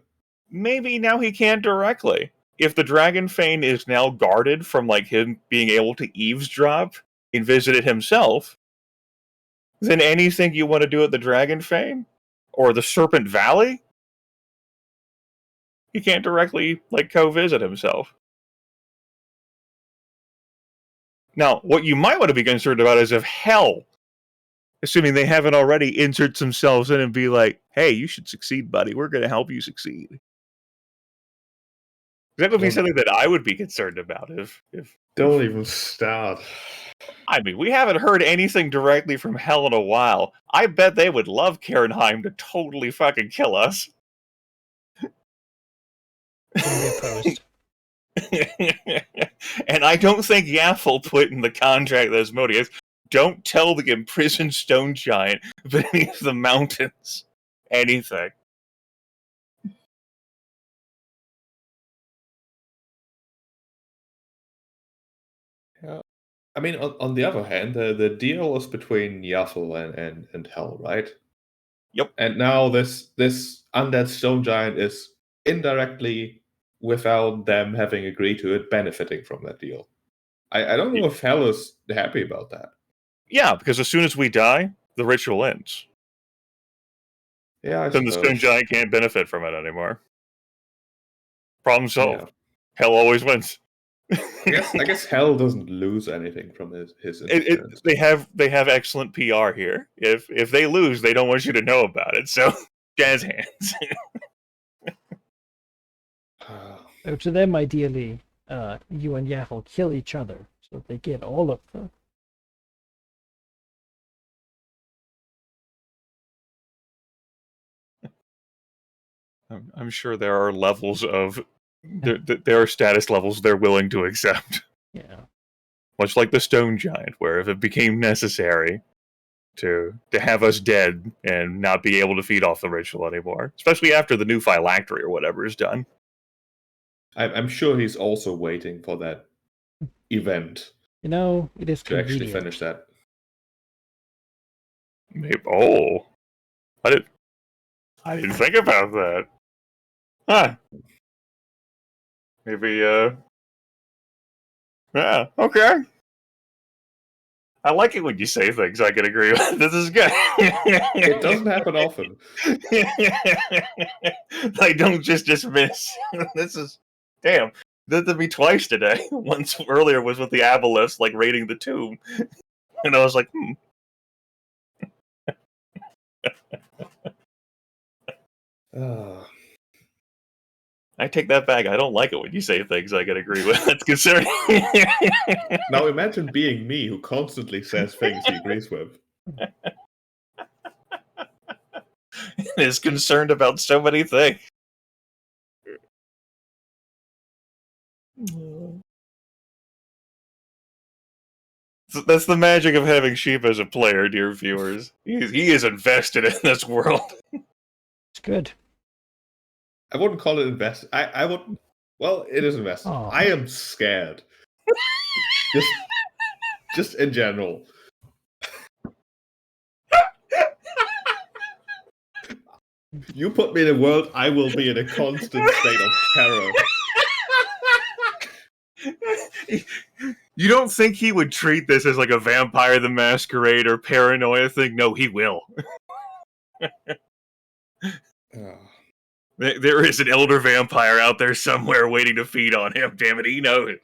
Maybe now he can't directly. If the Dragon Fane is now guarded from like him being able to eavesdrop and visit it himself, then anything you want to do at the Dragon Fane or the Serpent Valley, he can't directly like co-visit himself. Now, what you might want to be concerned about is if Hell, assuming they haven't already, inserts themselves in and be like, "Hey, you should succeed, buddy. We're going to help you succeed." That would be something that I would be concerned about if Don't even start. I mean, we haven't heard anything directly from Hell in a while. I bet they would love Karenheim to totally fucking kill us. Gonna be opposed. And I don't think Yaffle put in the contract that Asmodeus, don't tell the imprisoned stone giant beneath the mountains anything. Yeah. I mean, on the other hand, the deal was between Yaffle and Hell, right? Yep. And now this undead stone giant is indirectly, without them having agreed to it, benefiting from that deal. I don't know if Hell is happy about that. Yeah, because as soon as we die, the ritual ends. Yeah, I Then the suppose. stone giant can't benefit from it anymore. Problem solved. Yeah. Hell always wins. I guess Hell doesn't lose anything from his interference. They have excellent PR here. If they lose, they don't want you to know about it. So jazz hands. So to them, ideally, you and Yaffle kill each other so that they get all of the. I'm sure there are levels of there are status levels they're willing to accept. Yeah. Much like the stone giant, where if it became necessary to have us dead and not be able to feed off the ritual anymore, especially after the new phylactery or whatever is done. I'm sure he's also waiting for that event. You know, it is to convenient. actually finish that. Maybe, I didn't think about that. Huh. Maybe, yeah, okay. I like it when you say things I can agree with. This is good. It doesn't happen often. I don't just dismiss. This is, damn, that did me twice today. Once earlier was with the aboleths, like, raiding the tomb. And I was like, I take that back. I don't like it when you say things I can agree with. That's concerning. Now imagine being me, who constantly says things he agrees with. Is concerned about so many things. That's the magic of having Sheep as a player, dear viewers. He is invested in this world. It's good. I wouldn't call it invest. I wouldn't. Well, it is invested. Aw. I am scared. just in general. You put me in a world, I will be in a constant state of terror. You don't think he would treat this as like a Vampire the Masquerade or Paranoia thing? No, he will. There is an elder vampire out there somewhere waiting to feed on him. Damn it, he knows.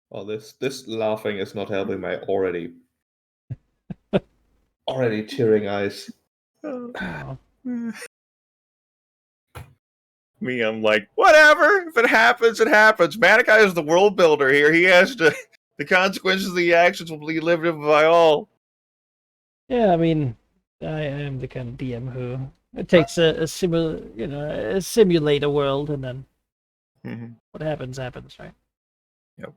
Well, this laughing is not helping my already tearing eyes. Oh. Me, I'm like, whatever. If it happens, it happens. Manikai is the world builder here. He has to. The consequences of the actions will be lived by all. Yeah, I mean, I am the kind of DM who it takes a simulate a world, and then what happens, right? Yep.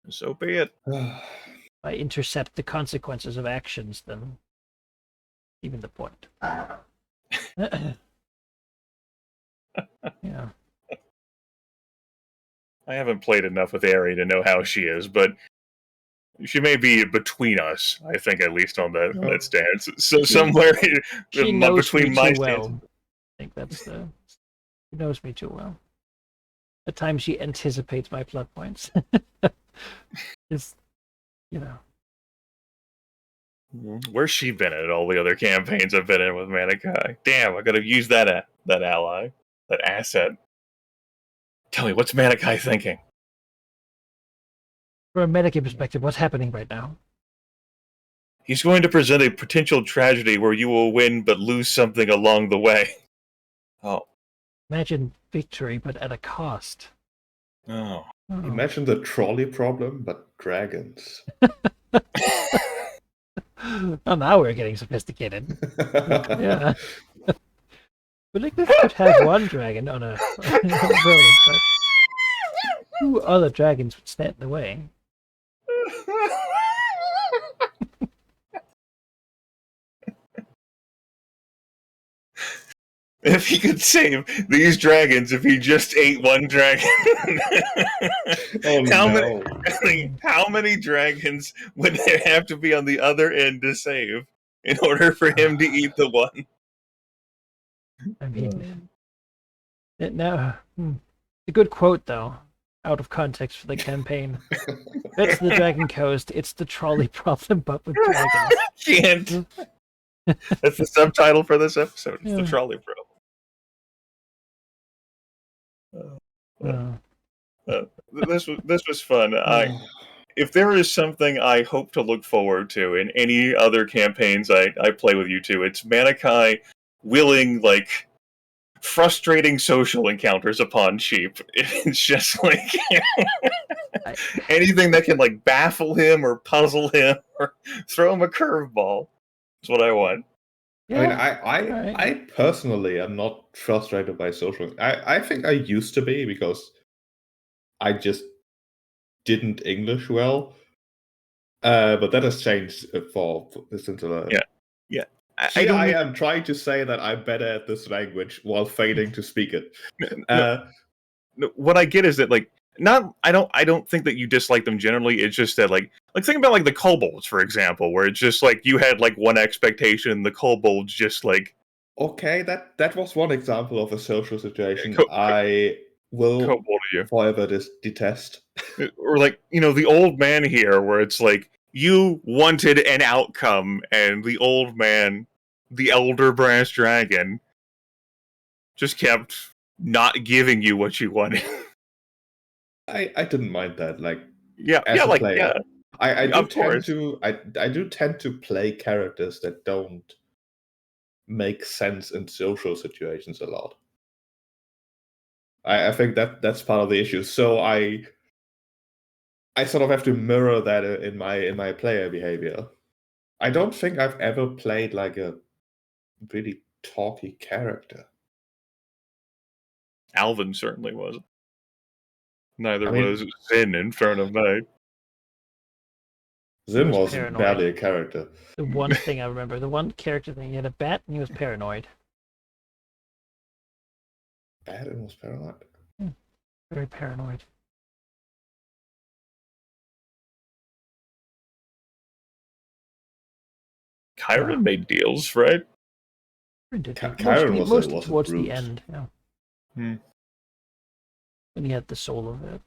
So be it. If I intercept the consequences of actions, then even the point. Yeah. I haven't played enough with Ari to know how she is, but she may be between us. I think, at least on that stance. So somewhere She knows between me my too stance. well. I think that's the. She knows me too well. At times, she anticipates my plot points. Just, Where's she been at all the other campaigns I've been in with Manikai? Damn, I gotta use that ally, that asset. Tell me, what's Manikai thinking? From a metagame perspective, what's happening right now? He's going to present a potential tragedy where you will win but lose something along the way. Oh. Imagine victory, but at a cost. Oh. Imagine the trolley problem, but dragons. Oh, now we're getting sophisticated. Yeah. But like, we could have one dragon on a road, but 2 other dragons would stand in the way. If he could save these dragons, if he just ate one dragon, how many dragons would there have to be on the other end to save in order for him to eat the one? I mean, now a good quote though, out of context for the campaign. That's the Dragon Coast. It's the trolley problem, but with dragons. Can't. That's the subtitle for this episode. It's the trolley problem. This was fun. If there is something I hope to look forward to in any other campaigns I play with you two, it's Manikai willing, like, frustrating social encounters upon Sheep. It's just like anything that can like baffle him or puzzle him or throw him a curveball. That's what I want. Yeah. I mean, I personally am not frustrated by social. I think I used to be, because I just didn't English well. But that has changed since yeah. I am trying to say that I'm better at this language while failing to speak it. What I get is that I don't think that you dislike them generally. It's just that like think about like the kobolds, for example, where it's just like you had like one expectation, the kobolds just like. Okay, that was one example of a social situation I will forever detest. Or like, the old man here, where it's like you wanted an outcome, and the old man, the elder brass dragon, just kept not giving you what you wanted. I didn't mind that. Like, I do tend to play characters that don't make sense in social situations a lot. I think that's part of the issue. So I sort of have to mirror that in my player behavior. I don't think I've ever played like a really talky character. Alvin certainly wasn't. Neither I mean- was Zin in Throne of Night. Zin was was paranoid. barely a character. The one thing I remember, the one character thing, he had a bat and he was paranoid. Bad and was paranoid. Very paranoid. Chiron made deals, right? Chiron was a towards brute. the end, yeah. Hmm. When he had the soul of it.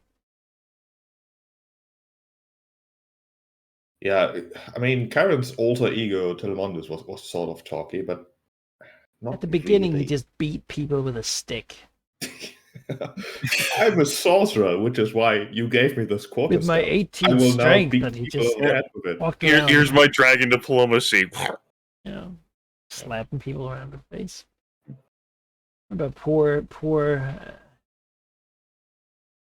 Yeah, I mean, Chiron's alter ego, Telemondus, was sort of talky, but not At the beginning, really. he just beat people with a stick. I'm a sorcerer, which is why you gave me this quarter With my staff. I 18 will now strength, beat that he people just over the head with it. walked around. Here's my dragon diplomacy. Slapping people around the face. What about poor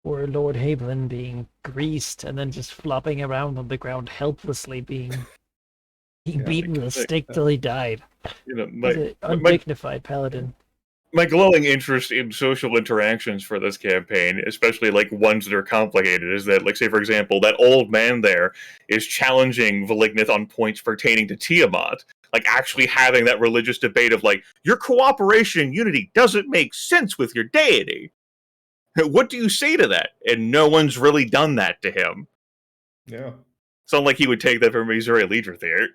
Lord Havelin being greased and then just flopping around on the ground helplessly, being beaten with a stick till he died. You know, He's an undignified paladin. my glowing interest in social interactions for this campaign, especially like ones that are complicated, is that, like, say for example, that old man there is challenging Valignith on points pertaining to Tiamat. Like, actually having that religious debate of, like, your cooperation and unity doesn't make sense with your deity. What do you say to that? And no one's really done that to him. Yeah. It's not like he would take that from Missouri Leader there.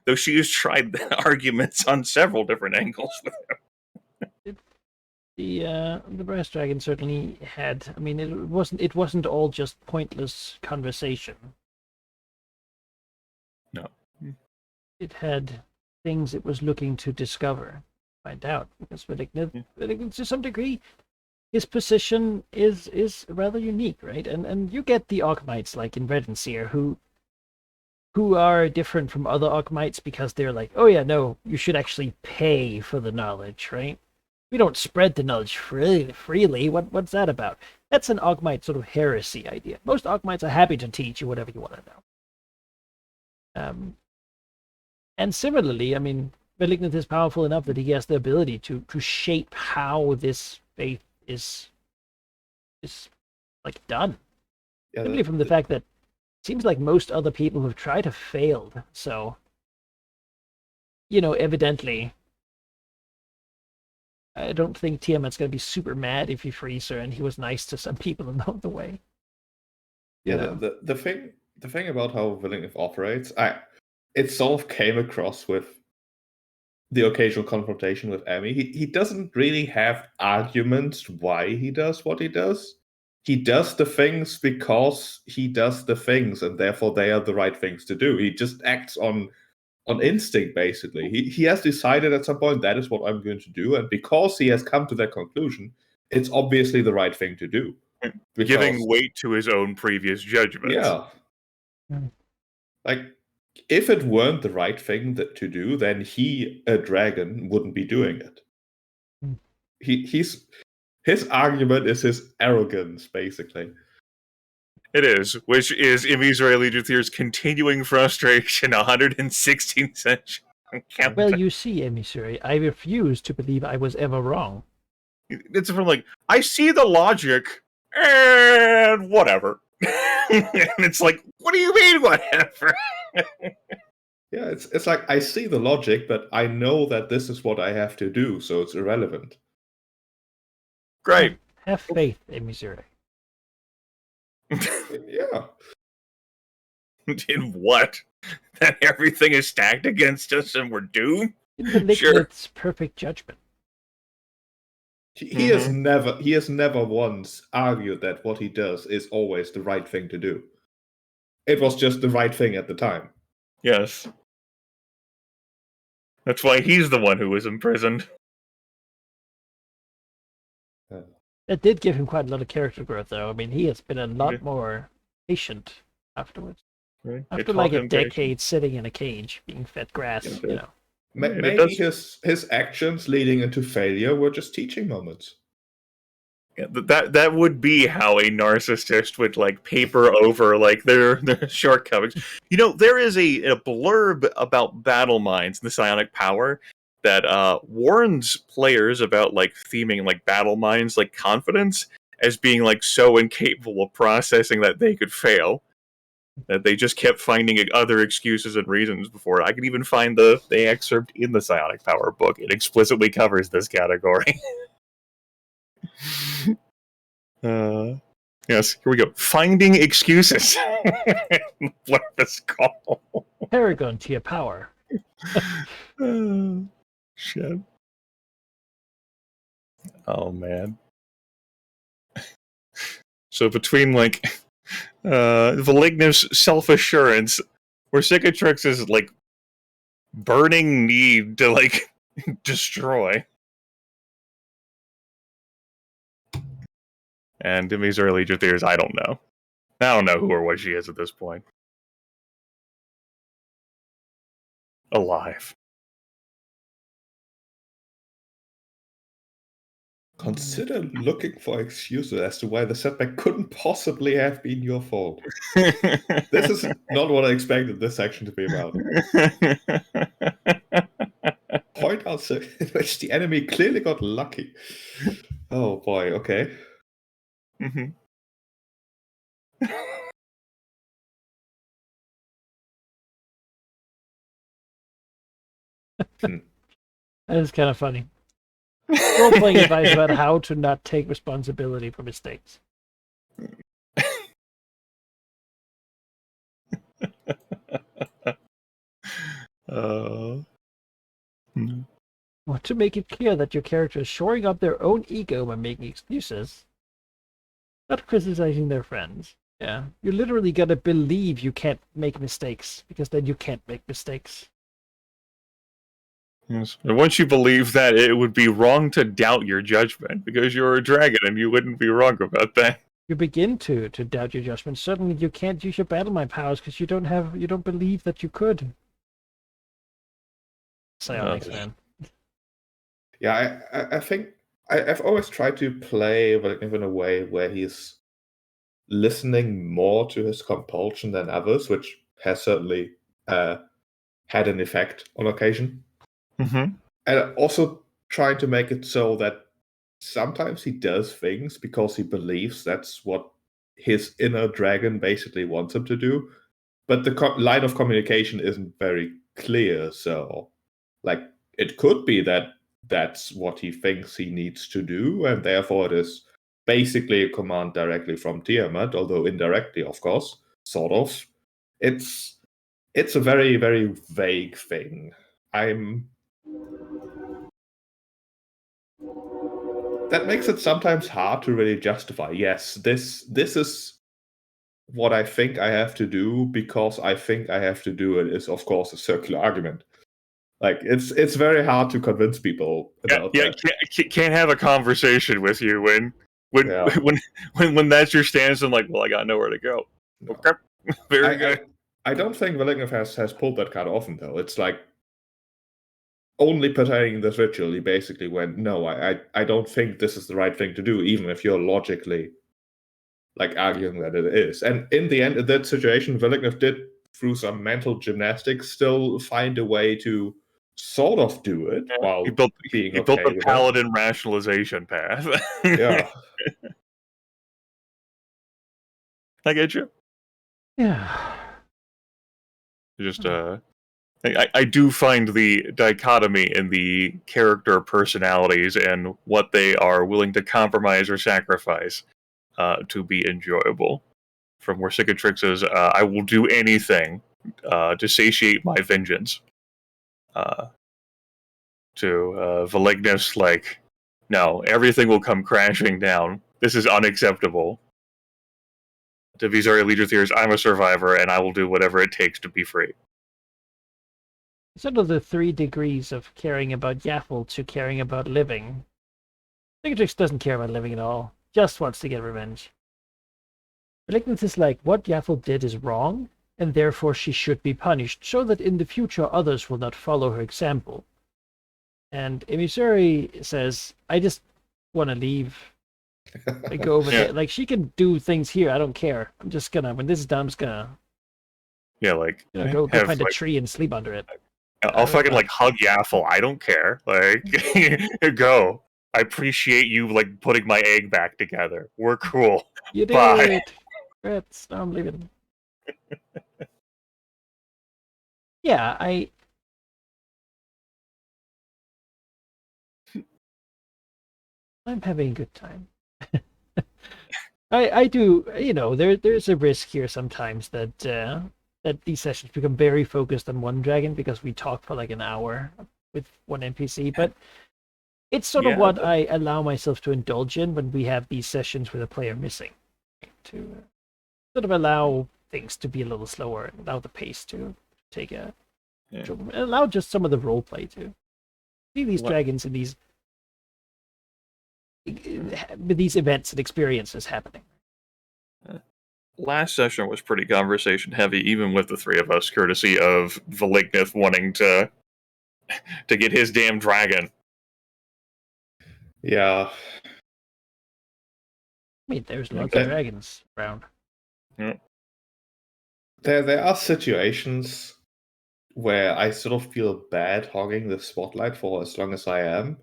Though she has tried arguments on several different angles with him. The brass dragon certainly had. I mean, it wasn't all just pointless conversation. No. It had things it was looking to discover, find out. Because Valignith, to some degree, his position is rather unique, right? And you get the Ogmites like in Redenseer who are different from other Ogmites because they're like, oh yeah, no, you should actually pay for the knowledge, right? We don't spread the knowledge freely. What's that about? That's an Ogmite sort of heresy idea. Most Ogmites are happy to teach you whatever you want to know. And similarly, I mean, Valignith is powerful enough that he has the ability to shape how this faith is like done. Yeah, Simply from the fact that it seems like most other people who've tried have failed. So, evidently, I don't think Tiamat's going to be super mad if you freeze her, and he was nice to some people along the way. Yeah, the thing about how Valignith operates, it sort of came across with the occasional confrontation with Emmy. He doesn't really have arguments why he does what he does. He does the things because he does the things, and therefore they are the right things to do. He just acts on instinct, basically. He has decided at some point that is what I'm going to do, and because he has come to that conclusion, it's obviously the right thing to do. Giving weight to his own previous judgments. Yeah. Like, if it weren't the right thing to do, then he, a dragon, wouldn't be doing it. His argument is his arrogance, basically. It is, which is Emisrael Legion's continuing frustration, 116th century. Well, you see, Emissary, I refuse to believe I was ever wrong. It's from like, I see the logic, and whatever. And it's like, what do you mean, whatever? Yeah, it's like, I see the logic, but I know that this is what I have to do, so it's irrelevant. Great. Have faith, Emissary. Yeah. In what? That everything is stacked against us and we're doomed? In Valignith's perfect judgment. He has never once argued that what he does is always the right thing to do. It was just the right thing at the time. Yes. That's why he's the one who was imprisoned. That did give him quite a lot of character growth, though. I mean, he has been a lot more patient afterwards. Right. After like a decade sitting in a cage, being fed grass, Maybe his actions leading into failure were just teaching moments. Yeah, that would be how a narcissist would like paper over like their shortcomings. You know, there is a blurb about battle minds in the psionic power that warns players about like theming like battle minds like confidence as being like so incapable of processing that they could fail, that they just kept finding other excuses and reasons before. I could even find the excerpt in the psionic power book. It explicitly covers this category. Yes, here we go. Finding excuses. What is called? Paragon to your power. Shit. Oh man. So between like Valignus self-assurance, where Cicatrix's like burning need to like destroy, and Demi's early theories, I don't know. I don't know who or what she is at this point. Alive. Consider looking for excuses as to why the setback couldn't possibly have been your fault. This is not what I expected this section to be about. Point out in which the enemy clearly got lucky. Oh boy, okay. Mm-hmm. That is kind of funny. Role-playing advice about how to not take responsibility for mistakes. Want to make it clear that your character is shoring up their own ego by making excuses, not criticizing their friends. Yeah, you literally gotta believe you can't make mistakes, because then you can't make mistakes. Yes. And once you believe that, it would be wrong to doubt your judgment, because you're a dragon and you wouldn't be wrong about that. You begin to doubt your judgment. Suddenly you can't use your battle mind powers because you don't believe that you could. Psionics, man. Yeah, I think I've always tried to play Valignus in a way where he's listening more to his compulsion than others, which has certainly had an effect on occasion. Mm-hmm. And also trying to make it so that sometimes he does things because he believes that's what his inner dragon basically wants him to do. But the line of communication isn't very clear. So, like, it could be that that's what he thinks he needs to do, and therefore it is basically a command directly from Tiamat, although indirectly, of course, sort of. It's a very, very vague thing. That makes it sometimes hard to really justify. Yes, this is what I think I have to do because I think I have to do it is of course a circular argument. Like it's very hard to convince people about that. Can't have a conversation with you when that's your stance and like, well, I got nowhere to go. No. Okay, very good. I don't think Valignus has pulled that card often though. It's like only pertaining this ritual, he basically went, no, I don't think this is the right thing to do, even if you're logically like arguing that it is. And in the end, in that situation, Valignus did, through some mental gymnastics, still find a way to sort of do it while he built the paladin rationalization path. Yeah. I get you. Yeah. Just I do find the dichotomy in the character personalities and what they are willing to compromise or sacrifice to be enjoyable. From where Cicatrix's, I will do anything to satiate my vengeance. To Valignus, like, no, everything will come crashing down. This is unacceptable. To Visari Legion Theories, I'm a survivor and I will do whatever it takes to be free. Sort of the 3 degrees of caring about Yaffle to caring about living. Cicatrix doesn't care about living at all, just wants to get revenge. Valignus is like, what Yaffle did is wrong, and therefore she should be punished, so that in the future others will not follow her example. And Emisuri says, I just want to leave. I go over Yeah. there. Like, she can do things here. I don't care. I'm just gonna, when this is done, I'm just gonna like go have, find a like, tree and sleep under it. I'll fucking like hug Yaffle. I don't care. Like, go. I appreciate you like putting my egg back together. We're cool. You did Bye. it! Congrats. Now I'm leaving. Yeah, I'm having a good time. I do, there's a risk here sometimes that that these sessions become very focused on one dragon because we talk for like an hour with one NPC, but it's sort of what I allow myself to indulge in when we have these sessions with a player missing, to sort of allow things to be a little slower and allow the pace to take a and allow just some of the role play to see these dragons in these with these events and experiences happening. Last session was pretty conversation heavy, even with the three of us, courtesy of Valignith wanting to get his damn dragon. Yeah. I mean, there's lots of dragons around. Yeah. There are situations where I sort of feel bad hogging the spotlight for as long as I am.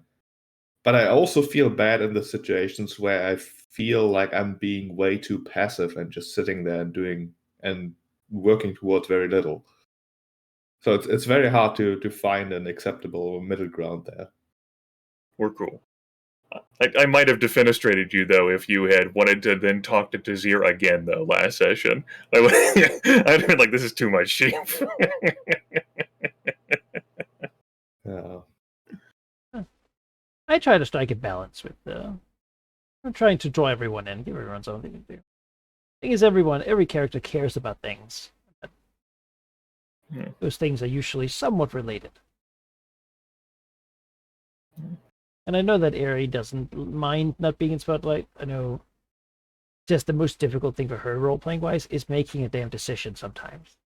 But I also feel bad in the situations where I feel like I'm being way too passive and just sitting there and doing and working towards very little. So it's very hard to find an acceptable middle ground there. We're cool. I might have defenestrated you, though, if you had wanted to then talk to Tazir again, though, last session. I'd been like, this is too much sheep. Yeah. I try to strike a balance with I'm trying to draw everyone in, give everyone's own thing to do. Thing is, every character cares about things. Those things are usually somewhat related. And I know that Aerie doesn't mind not being in Spotlight. I know just the most difficult thing for her role-playing wise is making a damn decision sometimes.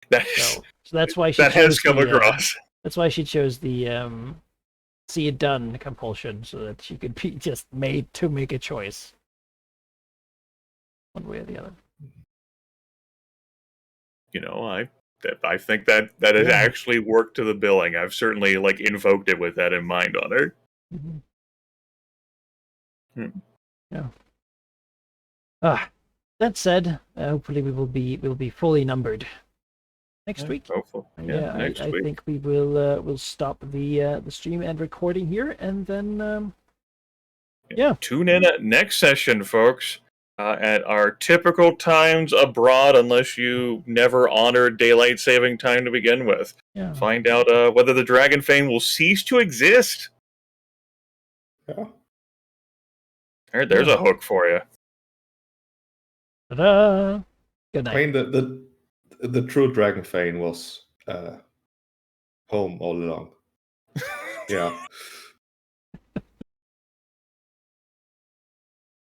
So that's why she that has come across. That's why she chose the see it done compulsion, so that she could be just made to make a choice. One way or the other. I think that has actually worked to the billing. I've certainly invoked it with that in mind on her. Mm-hmm. Yeah. That said, hopefully we'll be fully numbered next week. Hopefully. Next week. I think we will stop the stream and recording here, and then tune in at next session, folks. At our typical times abroad, unless you never honored daylight saving time to begin with. Yeah. Find out whether the Dragon Fane will cease to exist. Yeah. There's a hook for you. Ta-da! Good night. I mean, the true Dragon Fane was home all along. Yeah.